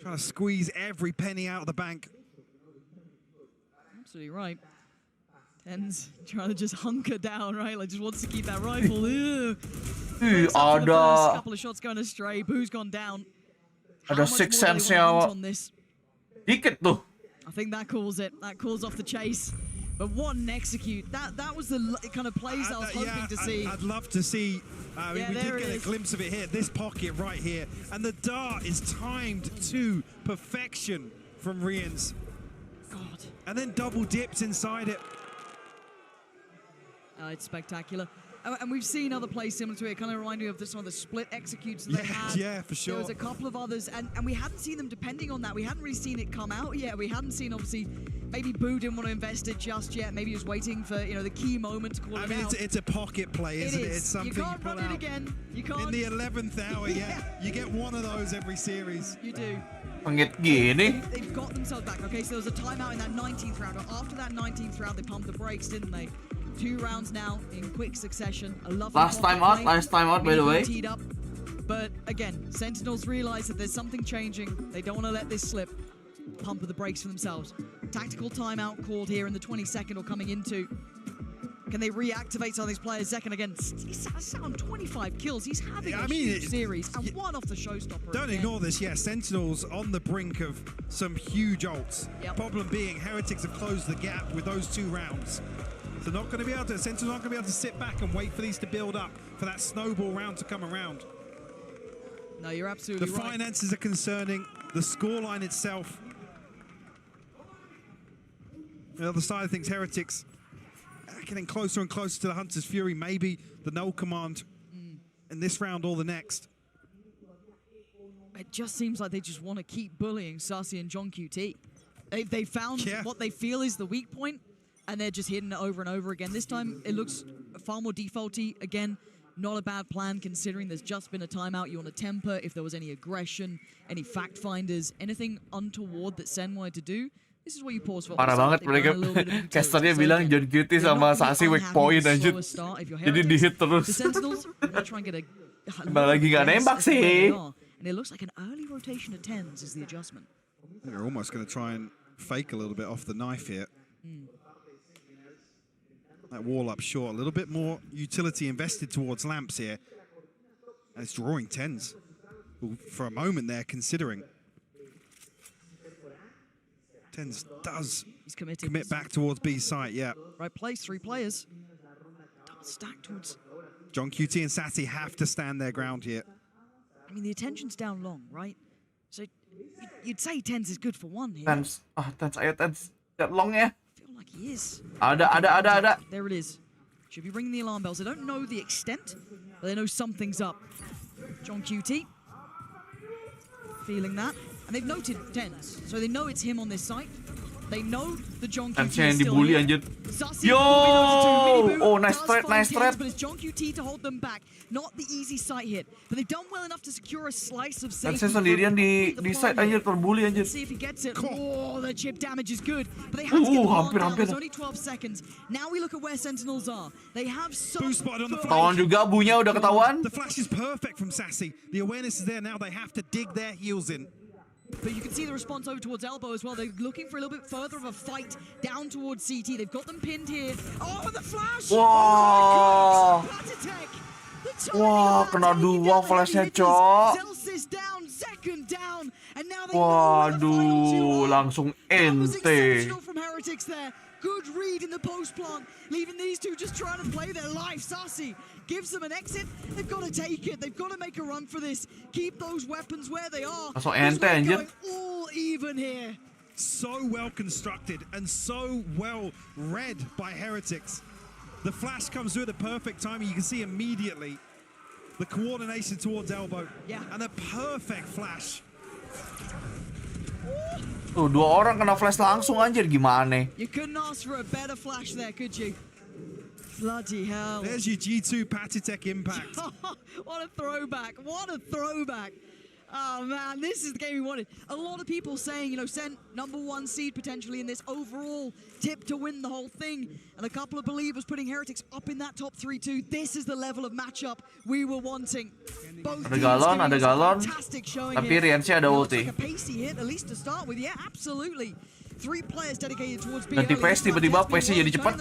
[SPEAKER 1] Trying to squeeze every penny out of the bank.
[SPEAKER 2] Absolutely right. 10's trying to just hunker down, right? Like just wants to keep that rifle.
[SPEAKER 3] Ada
[SPEAKER 2] couple of shots going astray. Boo's gone down.
[SPEAKER 3] Ada 6 sense-nya dikit tuh.
[SPEAKER 2] I think that calls it. That calls off the chase. But what an execute. That was the kind of plays I was hoping to see.
[SPEAKER 1] I'd love to see. We did get a glimpse of it here. This pocket right here. And the dart is timed to perfection from Rien's.
[SPEAKER 2] God.
[SPEAKER 1] And then double dips inside it.
[SPEAKER 2] It's spectacular. And we've seen other plays similar to it. Kind of remind me of some of the split executes that they had.
[SPEAKER 1] Yeah, for sure.
[SPEAKER 2] There was a couple of others, and we hadn't seen them depending on that. We hadn't really seen it come out yet. We hadn't seen, obviously, maybe Boo didn't want to invest it just yet. Maybe he was waiting for, the key moment to call it out.
[SPEAKER 1] It's a pocket play, isn't it? It's something
[SPEAKER 2] you can't run it again. You can't.
[SPEAKER 1] In the 11th hour, yeah. You get one of those every series.
[SPEAKER 2] You do.
[SPEAKER 3] Pengit gini.
[SPEAKER 2] They've got themselves back. Okay, so there was a timeout in that 19th round. After that 19th round, they pumped the brakes, didn't they? 2 rounds now in quick succession. A lovely
[SPEAKER 3] Last time out, by the way.
[SPEAKER 2] Teed up. But again, Sentinels realize that there's something changing. They don't want to let this slip. Pump of the brakes for themselves. Tactical timeout called here in the 22nd or coming into. Can they reactivate some of these players? Zekken again, he's on 25 kills. He's having a huge series and one off the showstopper.
[SPEAKER 1] Don't ignore this, Sentinels on the brink of some huge ults.
[SPEAKER 2] Yep.
[SPEAKER 1] Problem being, Heretics have closed the gap with those 2 rounds. So not going to be able to, Sentinels aren't going to be able to sit back and wait for these to build up, for that snowball round to come around.
[SPEAKER 2] No, you're absolutely right.
[SPEAKER 1] The finances are concerning. the scoreline itself. The other side of things, Heretics getting closer and closer to the Hunter's Fury. Maybe the null command in this round or the next.
[SPEAKER 2] It just seems like they just want to keep bullying Sassy and John QT. They found what they feel is the weak point, and they're just hitting it over and over again. This time, it looks far more defaulty. Again, not a bad plan considering there's just been a timeout. You want to temper if there was any aggression, any fact finders, anything untoward that Sen wanted to do. This is what you pause for.
[SPEAKER 3] Parah banget mereka. Casternya bilang John QT sama Sassy weak point anjir. Jadi di-hit terus. Kembali lagi gak nembak sih.
[SPEAKER 2] And it looks like an early rotation of 10s is the adjustment.
[SPEAKER 1] They're almost going to try and fake a little bit off the knife here. That wall up short, a little bit more utility invested towards lamps here. And it's drawing 10s. For a moment there, considering. 10s does commit back towards B site, yeah.
[SPEAKER 2] Right place, 3 players. Double stack towards...
[SPEAKER 1] John QT and Sassy have to stand their ground here.
[SPEAKER 2] I mean, the attention's down long, right? So you'd say 10s is good for 1 here.
[SPEAKER 3] 10s, ayo 10s. That long ya?
[SPEAKER 2] I feel like he is.
[SPEAKER 3] Ada.
[SPEAKER 2] There it is. Should be ringing the alarm bells. They don't know the extent, but they know something's up. John QT. Feeling that. And they've noted 10s, so they know it's him on this site. They know the John QT is still here.
[SPEAKER 3] Yo! Oh, nice threat.
[SPEAKER 2] But it's John QT to hold them back. Not the easy site hit, but they've done well enough to secure a slice of safety.
[SPEAKER 3] Saya sendirian di site anjir, terbully anjir.
[SPEAKER 2] See if he gets it. Oh, the chip damage is good, but they have to get the alarm down. There's only 12 seconds. Now we look at where Sentinels are. They have some...
[SPEAKER 3] Ketahuan juga, bunya udah ketahuan.
[SPEAKER 1] The flash is perfect from Sassy. The awareness is there now. They have to dig their heels in.
[SPEAKER 2] But you can see the response over towards Elbow as well. They're looking for a little bit further of a fight down towards CT. They've got them pinned here. Oh, the flash!
[SPEAKER 3] Wah, wah, kena dua flashnya, cok. Waduh, langsung ente.
[SPEAKER 2] Good read in the post plant, leaving these two just trying to play their life. Sassy gives them an exit. They've got to take it. They've got to make a run for this. Keep those weapons where they are.
[SPEAKER 3] Langsung ente anjir.
[SPEAKER 2] All even here.
[SPEAKER 1] So well constructed and so well read by Heretics. The flash comes through at the perfect timing. You can see immediately the coordination towards Elbow.
[SPEAKER 2] Yeah.
[SPEAKER 1] And a perfect flash.
[SPEAKER 3] Tuh, 2 orang kena flash langsung anjir, gimana?
[SPEAKER 2] You couldn't ask for a better flash there, could you? Bloody hell.
[SPEAKER 1] There's your G2 Patitech impact.
[SPEAKER 2] What a throwback. What a throwback. Oh man, this is the game we wanted. A lot of people saying, you know, Sen, #1 seed potentially in this overall tip to win the whole thing. And a couple of believers putting Heretics up in that top 3-2. This is the level of matchup we were wanting. Both
[SPEAKER 3] ada galon.
[SPEAKER 2] Fantastic showing
[SPEAKER 3] Tapi Riansi ada ulti.
[SPEAKER 2] like a pacey hit, at least to start with. Yeah, absolutely. 3 players dedicated towards being
[SPEAKER 3] Ganti pace tiba-tiba pace jadi cepat.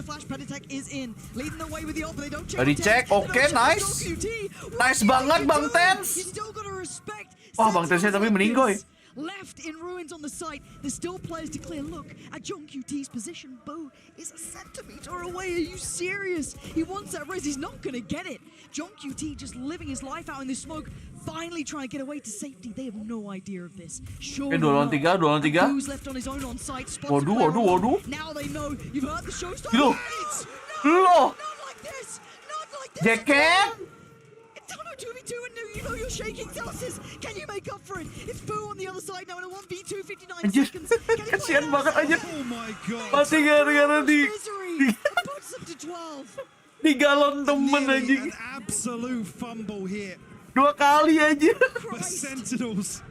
[SPEAKER 3] Dari cek, oke, nice. Nice banget Bang Tens. Wah, Bang Tensnya tapi meninggoy.
[SPEAKER 2] Left in ruins on the site. There's still players to clear. Look at John QT's position. Bo is a centimeter away. Are you serious? He wants that res. He's not going to get it. John QT just living his life out in this smoke. Finally trying to get away to safety. They have no idea of this. Sure.
[SPEAKER 3] 2 lawan 3.
[SPEAKER 2] Who's left on his own on site?
[SPEAKER 3] Waduh.
[SPEAKER 2] Now they know. You've heard the show start.
[SPEAKER 3] Loh.
[SPEAKER 2] Not like this. Not like this.
[SPEAKER 3] Jacket.
[SPEAKER 2] It's 2v2 and you know you're shaking Celsius. Can you make up for it? It's Boo on the other side now in a 1v2, 59 seconds.
[SPEAKER 3] Kasian banget aja.
[SPEAKER 1] Oh my god.
[SPEAKER 3] Mati gara-gara di
[SPEAKER 2] Puts them to 12.
[SPEAKER 3] di galon temen anjing.
[SPEAKER 1] An absolute fumble here.
[SPEAKER 3] 2 kali aja.
[SPEAKER 1] But Sentinels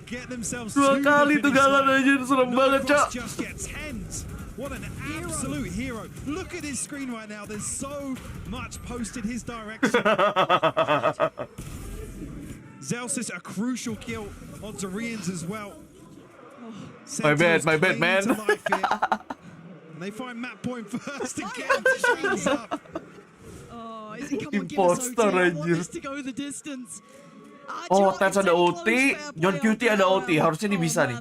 [SPEAKER 1] get themselves
[SPEAKER 3] 2 kali tuh galon aja, serem banget, Cok.
[SPEAKER 1] Just get 10s. What an absolute hero. Look at his screen right now. There's so much posted his direction. Zelsis, a crucial kill onto Rians as well.
[SPEAKER 3] My bad, man.
[SPEAKER 1] And they find map point first again to show us up.
[SPEAKER 2] Oh, is he come on, give us OT? I want this to go the distance.
[SPEAKER 3] Oh, Tens ada ulti, John QT ada ulti, harusnya ini bisa nih.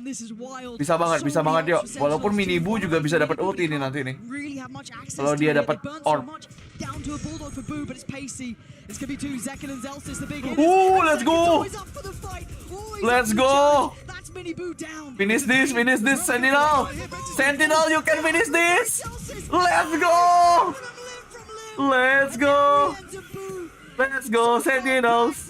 [SPEAKER 3] Bisa banget yuk. Walaupun Minibu juga bisa dapat ulti nih nanti nih. Kalau dia dapat orb. Let's go.
[SPEAKER 2] Mini Boo down.
[SPEAKER 3] Finish this, Sentinel! Sentinel, you can finish this! Let's go! Let's go! Let's go, Sentinels!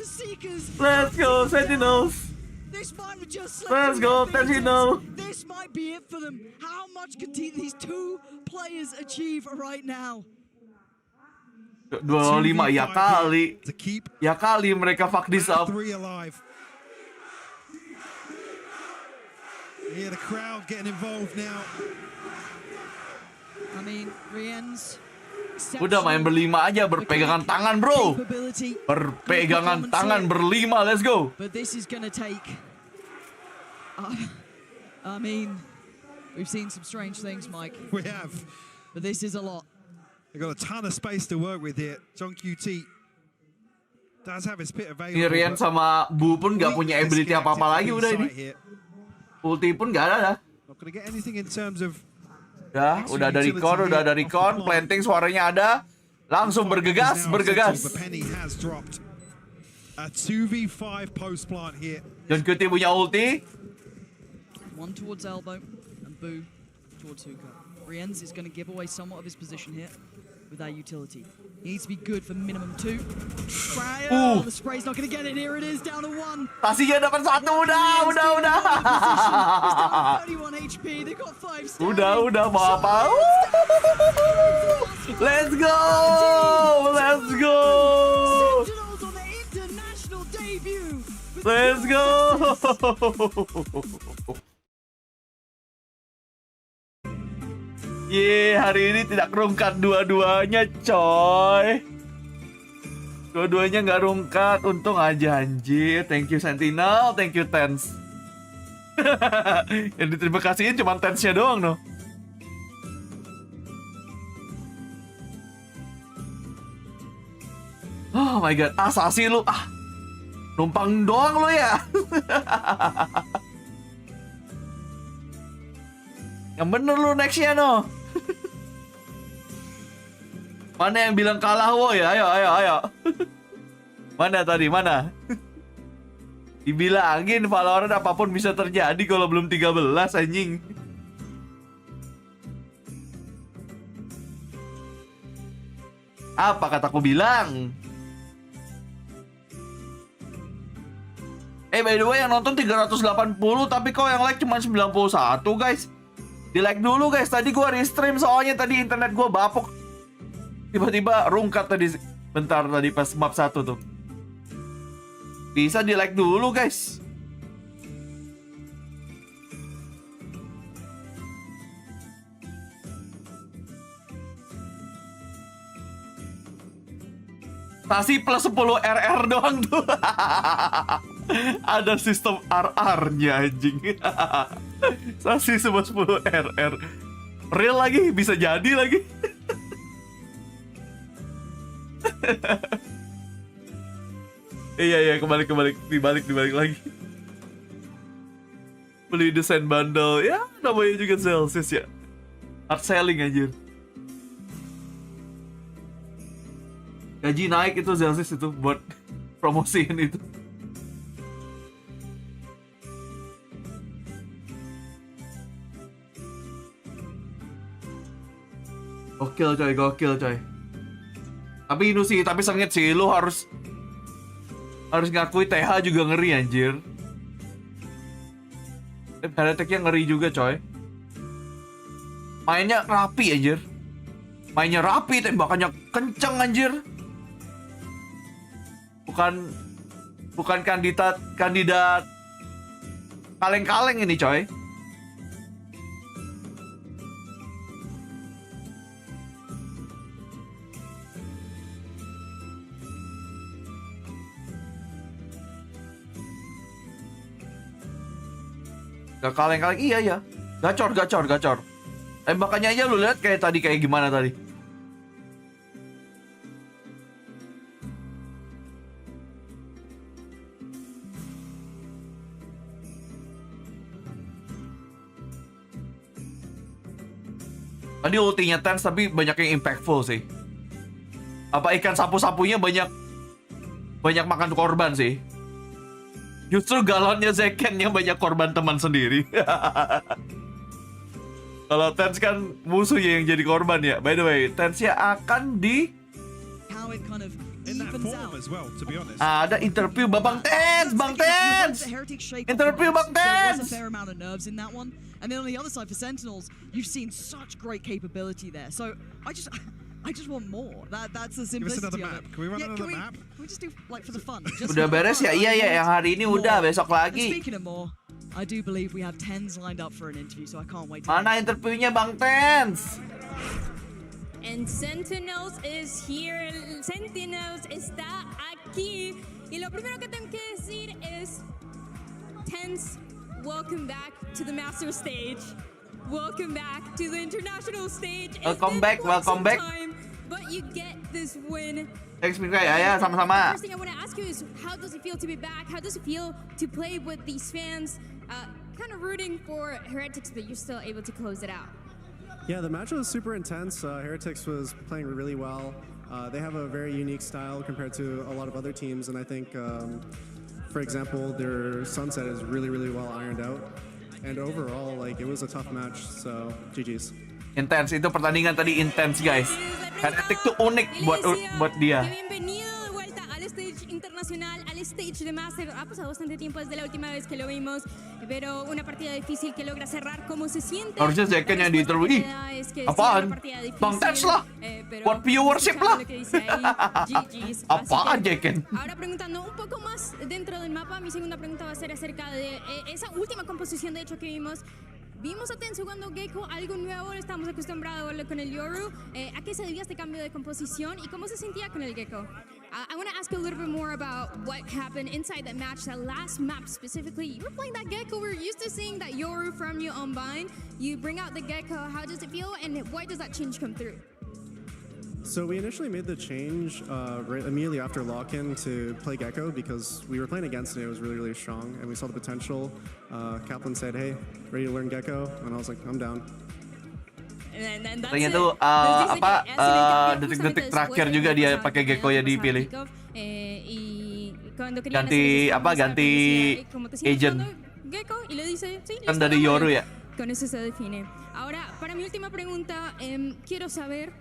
[SPEAKER 3] Let's go, Sentinels!
[SPEAKER 2] This might have just
[SPEAKER 3] Let's go, Sentinel!
[SPEAKER 2] This might be it for them. How much can these two players achieve right now?
[SPEAKER 3] 25 ya kali.
[SPEAKER 1] To keep
[SPEAKER 3] Ya kali mereka fuck this up.
[SPEAKER 1] 3 alive. Yeah, the crowd getting involved now.
[SPEAKER 2] I mean, Rien's
[SPEAKER 3] Udah main berlima aja, berpegangan tangan, bro. Berpegangan tangan berlima, let's go.
[SPEAKER 2] But this is gonna take. I mean, we've seen some strange things, Mike.
[SPEAKER 1] We have.
[SPEAKER 2] But this is a lot.
[SPEAKER 1] They've got a ton of space to work with here. John QT does have his pit available.
[SPEAKER 3] Rien sama Bu pun nggak punya ability apa-apa lagi udah ini. Ulti pun nggak ada dah.
[SPEAKER 1] Not gonna get anything in terms of.
[SPEAKER 3] Udah ada recon, planting suaranya ada. Langsung bergegas.
[SPEAKER 1] The penny has dropped. A 2v5 post plant here.
[SPEAKER 3] John QT punya ulti.
[SPEAKER 2] One towards elbow and Boo towards hookah. Rienz is going to give away somewhat of his position here with that utility. He needs to be good for minimum 2. Spray. Oh, the spray's not going to get it. Here it is, down to 1.
[SPEAKER 3] Tasinya dapat 1, udah.
[SPEAKER 2] 31 HP. They got 5 stars.
[SPEAKER 3] Udah, mau apa? Let's go!
[SPEAKER 2] Sentinels on their international debut.
[SPEAKER 3] Let's go! Hari ini tidak rungkat dua-duanya, coy. Dua-duanya nggak rungkat, untung aja anjir. Thank you Sentinel, thank you Tens. Yang diterima kasihin cuma Tensnya doang, no. Oh my god, asasi lu. Numpang doang lu ya. Yang bener lu nextnya, no. Mana yang bilang kalah, woy? Ayo. Mana tadi, mana? Dibilangin Valorant apapun bisa terjadi kalau belum 13, anjing. Apa kataku bilang? By the way, yang nonton 380, tapi kok yang like cuma 91, guys. Di like dulu, guys. Tadi gua restream soalnya tadi internet gua bapuk. Tiba-tiba rungkat tadi. Bentar tadi pas map 1 tuh. Bisa di like dulu, guys. Tasi plus 10 RR doang tuh. Ada sistem RR-nya, anjing. Tasi cuma 10 RR. Real lagi, bisa jadi lagi. Iya, kebalik lagi. Beli desain bundle, ya namanya juga Celsius ya. Hard selling anjir. Gaji naik itu Celsius itu buat promosiin itu. Gokil coy. Tapi ini sih, tapi sengit sih, lu harus ngakui TH juga ngeri anjir. Heretics-nya ngeri juga coy. Mainnya rapi anjir. Tembakannya kenceng anjir. Bukan kandidat kaleng-kaleng ini coy. Gak kaleng-kaleng, iya. Gacor. Tembakannya aja lu lihat kayak gimana tadi. Tadi ultinya Tens tapi banyak yang impactful sih. Apa ikan sapu-sapunya banyak makan korban sih. Justru galonnya Zeken yang banyak korban teman sendiri. Kalau Tens kan musuhnya yang jadi korban ya. By the way, Tensnya akan di
[SPEAKER 2] How it kind of
[SPEAKER 1] In that
[SPEAKER 2] evens
[SPEAKER 1] form
[SPEAKER 2] out.
[SPEAKER 1] as well, to be honest.
[SPEAKER 3] ada interview Bang Tens, Bang Tens. Interview Bang
[SPEAKER 2] There was a
[SPEAKER 3] Tens.
[SPEAKER 2] fair amount of nerves in that one. And then on the other side for Sentinels, you've seen such great capability there. So I just want more. That's the
[SPEAKER 1] Give us
[SPEAKER 2] simplicity
[SPEAKER 1] another
[SPEAKER 2] of
[SPEAKER 1] map.
[SPEAKER 2] it.
[SPEAKER 1] Can we run another map?
[SPEAKER 2] Can we just do like for the fun? Just
[SPEAKER 3] Udah
[SPEAKER 2] for the
[SPEAKER 3] beres
[SPEAKER 2] fun.
[SPEAKER 3] ya? Iya ya, yang hari ini udah,
[SPEAKER 2] More.
[SPEAKER 3] besok
[SPEAKER 2] And
[SPEAKER 3] lagi.
[SPEAKER 2] speaking of more, I do believe we have 10s lined up for an interview, so I can't wait to
[SPEAKER 3] Mana interviewnya Bang Tens?
[SPEAKER 12] And Sentinels is here. Sentinels está aquí. Y lo primero que tengo que decir es, Tens, welcome back to the master stage. Welcome back to the international stage.
[SPEAKER 3] Welcome back, welcome back.
[SPEAKER 12] But you get this win.
[SPEAKER 3] Thanks, Mika. Ya, sama-sama.
[SPEAKER 12] First thing I want to ask you is, how does it feel to be back? How does it feel to play with these fans? Kind of rooting for Heretics, but you're still able to close it out.
[SPEAKER 13] Yeah, the match was super intense. Heretics was playing really well. They have a very unique style compared to a lot of other teams, and I think, for example, their sunset is really, really well ironed out. And overall, like, it was a tough match, so GG's.
[SPEAKER 3] Intens, itu pertandingan tadi intens, guys. Heretic tuh unik buat dia.
[SPEAKER 12] Bienvenido de vuelta al stage internacional, al stage de Master. Ha pasado bastante tiempo desde la última vez que lo vimos, pero una partida difícil que logra cerrar. ¿Cómo se siente?
[SPEAKER 3] Harusnya Zeken yang di interview. Apaan? Bang Tens lah. Buat viewership lah. Apaan Zeken?
[SPEAKER 12] Ahora preguntando un poco más dentro del mapa, mi segunda pregunta va a ser acerca de esa última composición de hecho que vimos. Vimos a Tens jugando Gecko, algo nuevo, estamos acostumbrados a verlo con el Yoru. ¿A qué se debía este cambio de composición y cómo se sentía con el Gecko? I want to ask you a little bit more about what happened inside that match, that last map specifically. You were playing that Gecko, we're used to seeing that Yoru from you on bind. You bring out the Gecko, how does it feel and why does that change come through?
[SPEAKER 13] So we initially made the change right immediately after lock-in to play Gecko because we were playing against it. It was really, really strong, and we saw the potential. Kaplan said, "Hey, ready to learn Gecko?" And I was like, "I'm down."
[SPEAKER 3] Katanya tuh detik-detik terakhir juga dia pakai Gecko ya dipilih. Ganti agent. Kan dari Yoru ya.
[SPEAKER 12] Con eso se define. Ahora, para mi última pregunta, quiero saber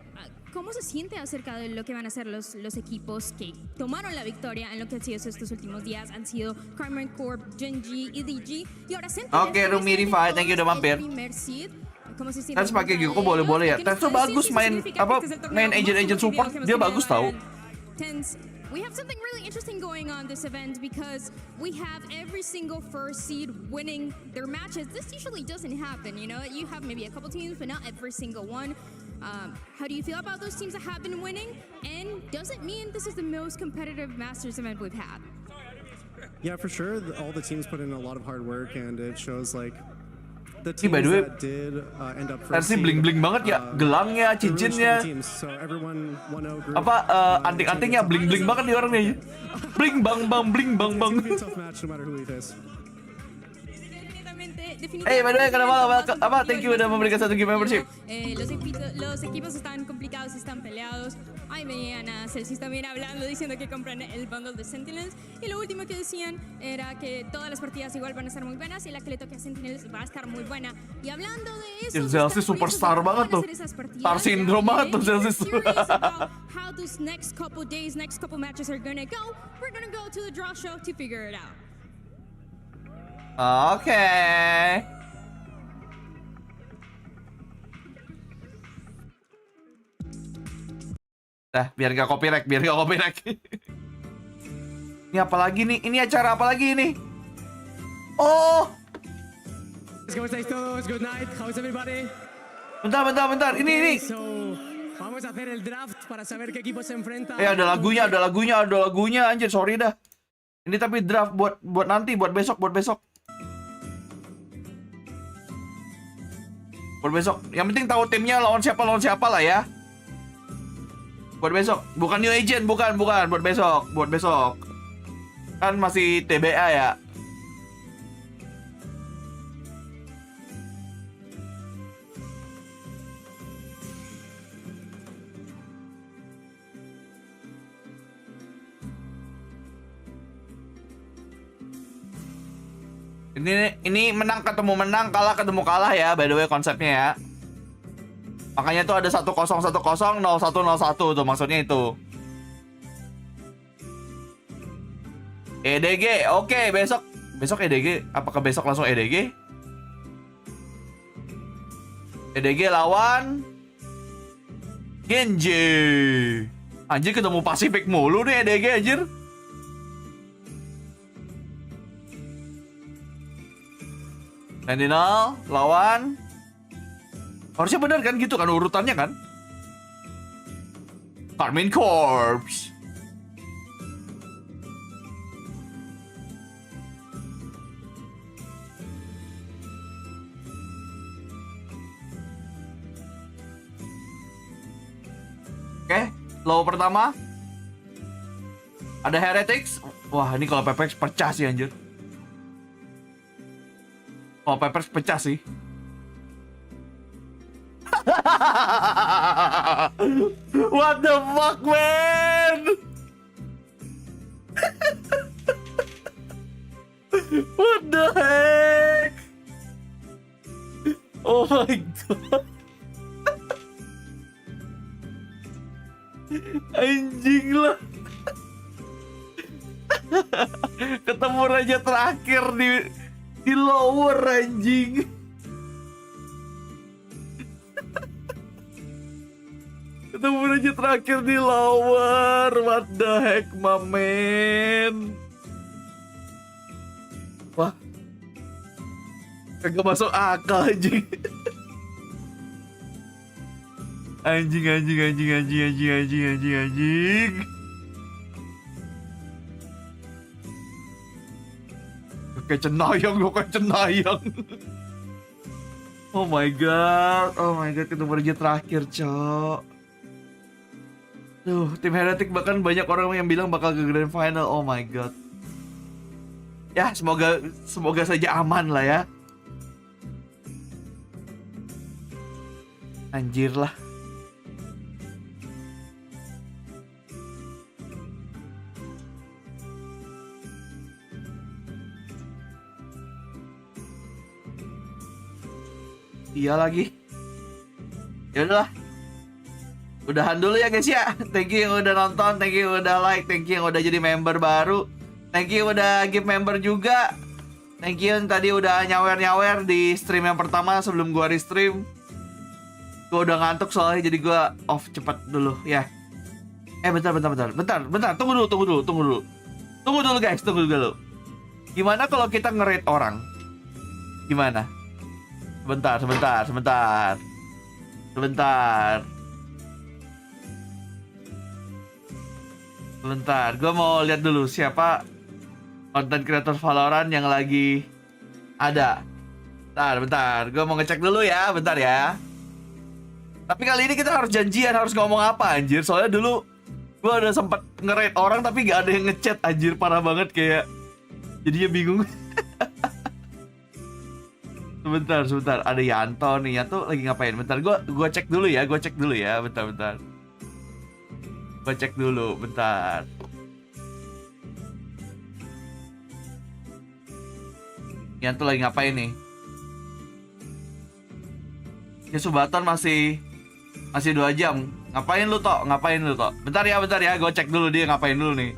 [SPEAKER 12] cómo se siente acerca de lo que van a hacer los equipos que tomaron la victoria en lo que han sido estos últimos días. Han sido Carmen Corp, Gen.g y DG. Y ahora Sentinels.
[SPEAKER 3] Oke, Rumi Rifai, thank you udah mampir. Tens pakai Gecko boleh-boleh ya. Tens tuh bagus main agent support, dia bagus tau.
[SPEAKER 12] Tens, we have something really interesting going on this event because we have every single first seed winning their matches. This usually doesn't happen, you know. You have maybe a couple teams, but not every single one. How do you feel about those teams that have been winning? And does it mean this is the most competitive Masters event we've had?
[SPEAKER 13] Yeah, for sure. All the teams put in a lot of hard work, and it shows like the
[SPEAKER 3] Ini by
[SPEAKER 13] teams
[SPEAKER 3] the way,
[SPEAKER 13] that did end up
[SPEAKER 3] Tens
[SPEAKER 13] first.
[SPEAKER 3] ini bling-bling banget ya, gelangnya, cincinnya.
[SPEAKER 13] So everyone 1-0 group.
[SPEAKER 3] Anting-antingnya bling-bling banget nih orangnya. Bling bang bang, bling bang bang.
[SPEAKER 13] It's gonna be a tough match no matter who we face.
[SPEAKER 3] Hey, by the way, thank you udah memberikan satu gift membership.
[SPEAKER 12] Los equipos están complicados, están peleados. Ahí veían a Celsius también hablando, diciendo que compran el bundle de Sentinels. Y lo último que decían era que todas las partidas igual van a estar muy buenas y la que le toque a Sentinels va a estar muy buena. Y hablando de eso,
[SPEAKER 3] Celsius superstar banget tuh. Star syndrome banget tuh Celsius.
[SPEAKER 12] How those next couple days, next couple matches are gonna go, we're gonna go to the draw show to figure it out.
[SPEAKER 3] Oke. Dah, biar gak copyright. Ini apa lagi nih? Ini acara apa lagi ini? Oh.
[SPEAKER 10] ¿Cómo estáis todos? Good night. How's everybody?
[SPEAKER 3] Bentar. Ini.
[SPEAKER 10] So, vamos a hacer el draft para saber qué equipo se enfrenta.
[SPEAKER 3] Ada lagunya. Anjir, sorry dah. Ini tapi draft buat nanti, buat besok. Yang penting tahu timnya lawan siapa lah ya. Buat besok. Bukan new agent, bukan. Buat besok. Kan masih TBA ya. Ini menang ketemu menang, kalah ketemu kalah ya, by the way konsepnya ya. Makanya tuh ada 1-0, 1-0, 0-1, 0-1 tuh maksudnya itu. EDG, oke, besok EDG. Apakah besok langsung EDG? EDG lawan gen.g. Anjir ketemu Pasifik mulu nih EDG anjir. Sentinel lawan, harusnya bener kan gitu kan urutannya kan? Carmine Corps. Oke, low pertama ada Heretics. Wah, ini kalau PPX pecah sih anjir. Oh, Peppers pecah sih. What the fuck, man? What the heck? Oh my god. Anjing lah. Ketemu raja terakhir di lower anjing. Ketemu raja terakhir di lower. What the heck, my man? Wah, kagak masuk akal anjing. Anjing. Kayak cenayang. Oh my god, ketemu raja terakhir, cok. Tuh, tim Heretic bahkan banyak orang yang bilang bakal ke grand final. Oh my god. Ya, semoga saja aman lah ya. Anjir lah. Iya lagi. Ya udahlah. Udahan dulu ya guys ya. Thank you yang udah nonton, thank you yang udah like, thank you yang udah jadi member baru, thank you yang udah give member juga, thank you yang tadi udah nyawer-nyawer di stream yang pertama sebelum gua restream. Gua udah ngantuk soalnya jadi gua off cepat dulu ya. Bentar. Tunggu dulu guys. Gimana kalau kita nge-rate orang? Gimana? Sebentar. Gue mau lihat dulu siapa konten kreator Valorant yang lagi ada. Bentar. Gue mau ngecek dulu ya, bentar ya. Tapi kali ini kita harus janjian, harus ngomong apa anjir. Soalnya dulu gue udah sempet nge-rate orang tapi gak ada yang ngechat anjir, parah banget kayak. Jadinya bingung. Sebentar, ada Yanto nih. Yanto lagi ngapain? Bentar, gua cek dulu ya, bentar. Gua cek dulu, bentar. Yanto lagi ngapain nih? Ya Subaton masih 2 jam. Ngapain lu, Tok? Bentar ya, gua cek dulu dia ngapain dulu nih.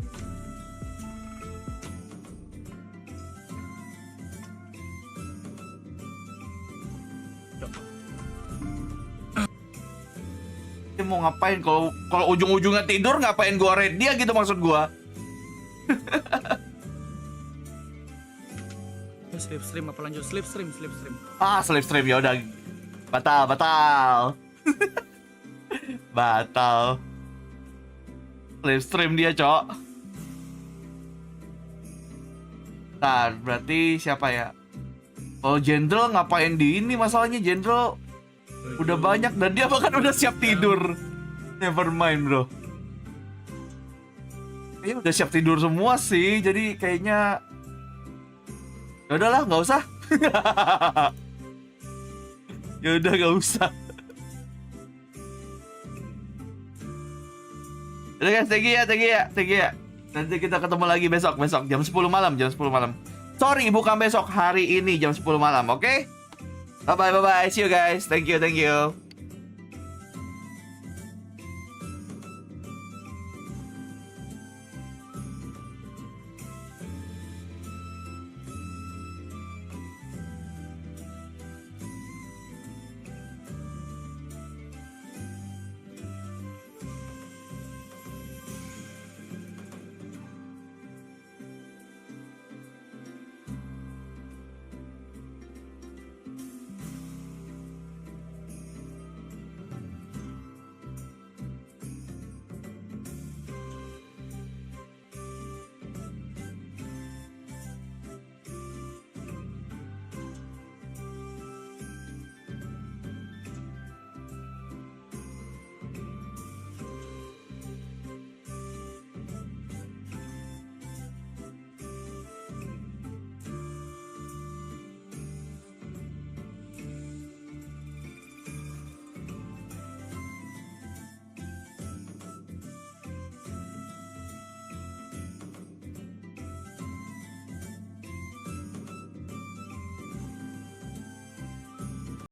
[SPEAKER 3] Dia mau ngapain? Kalau ujung-ujungnya tidur, ngapain gua raid dia gitu maksud gua.
[SPEAKER 14] Slipstream apa lanjut? Slipstream.
[SPEAKER 3] Slipstream ya udah. Batal. Slipstream dia, cok. Ntar, berarti siapa ya? Oh, Jenderal ngapain di ini masalahnya? Jenderal udah banyak dan dia bahkan udah siap tidur. Never mind, bro. Kayaknya udah siap tidur semua sih. Jadi kayaknya ya udahlah, nggak usah. Ya udah, nggak usah. Udah guys, thank you ya. Nanti kita ketemu lagi besok jam 10 malam. Sorry, bukan besok, hari ini jam 10 malam, oke? Bye-bye, see you guys. Thank you.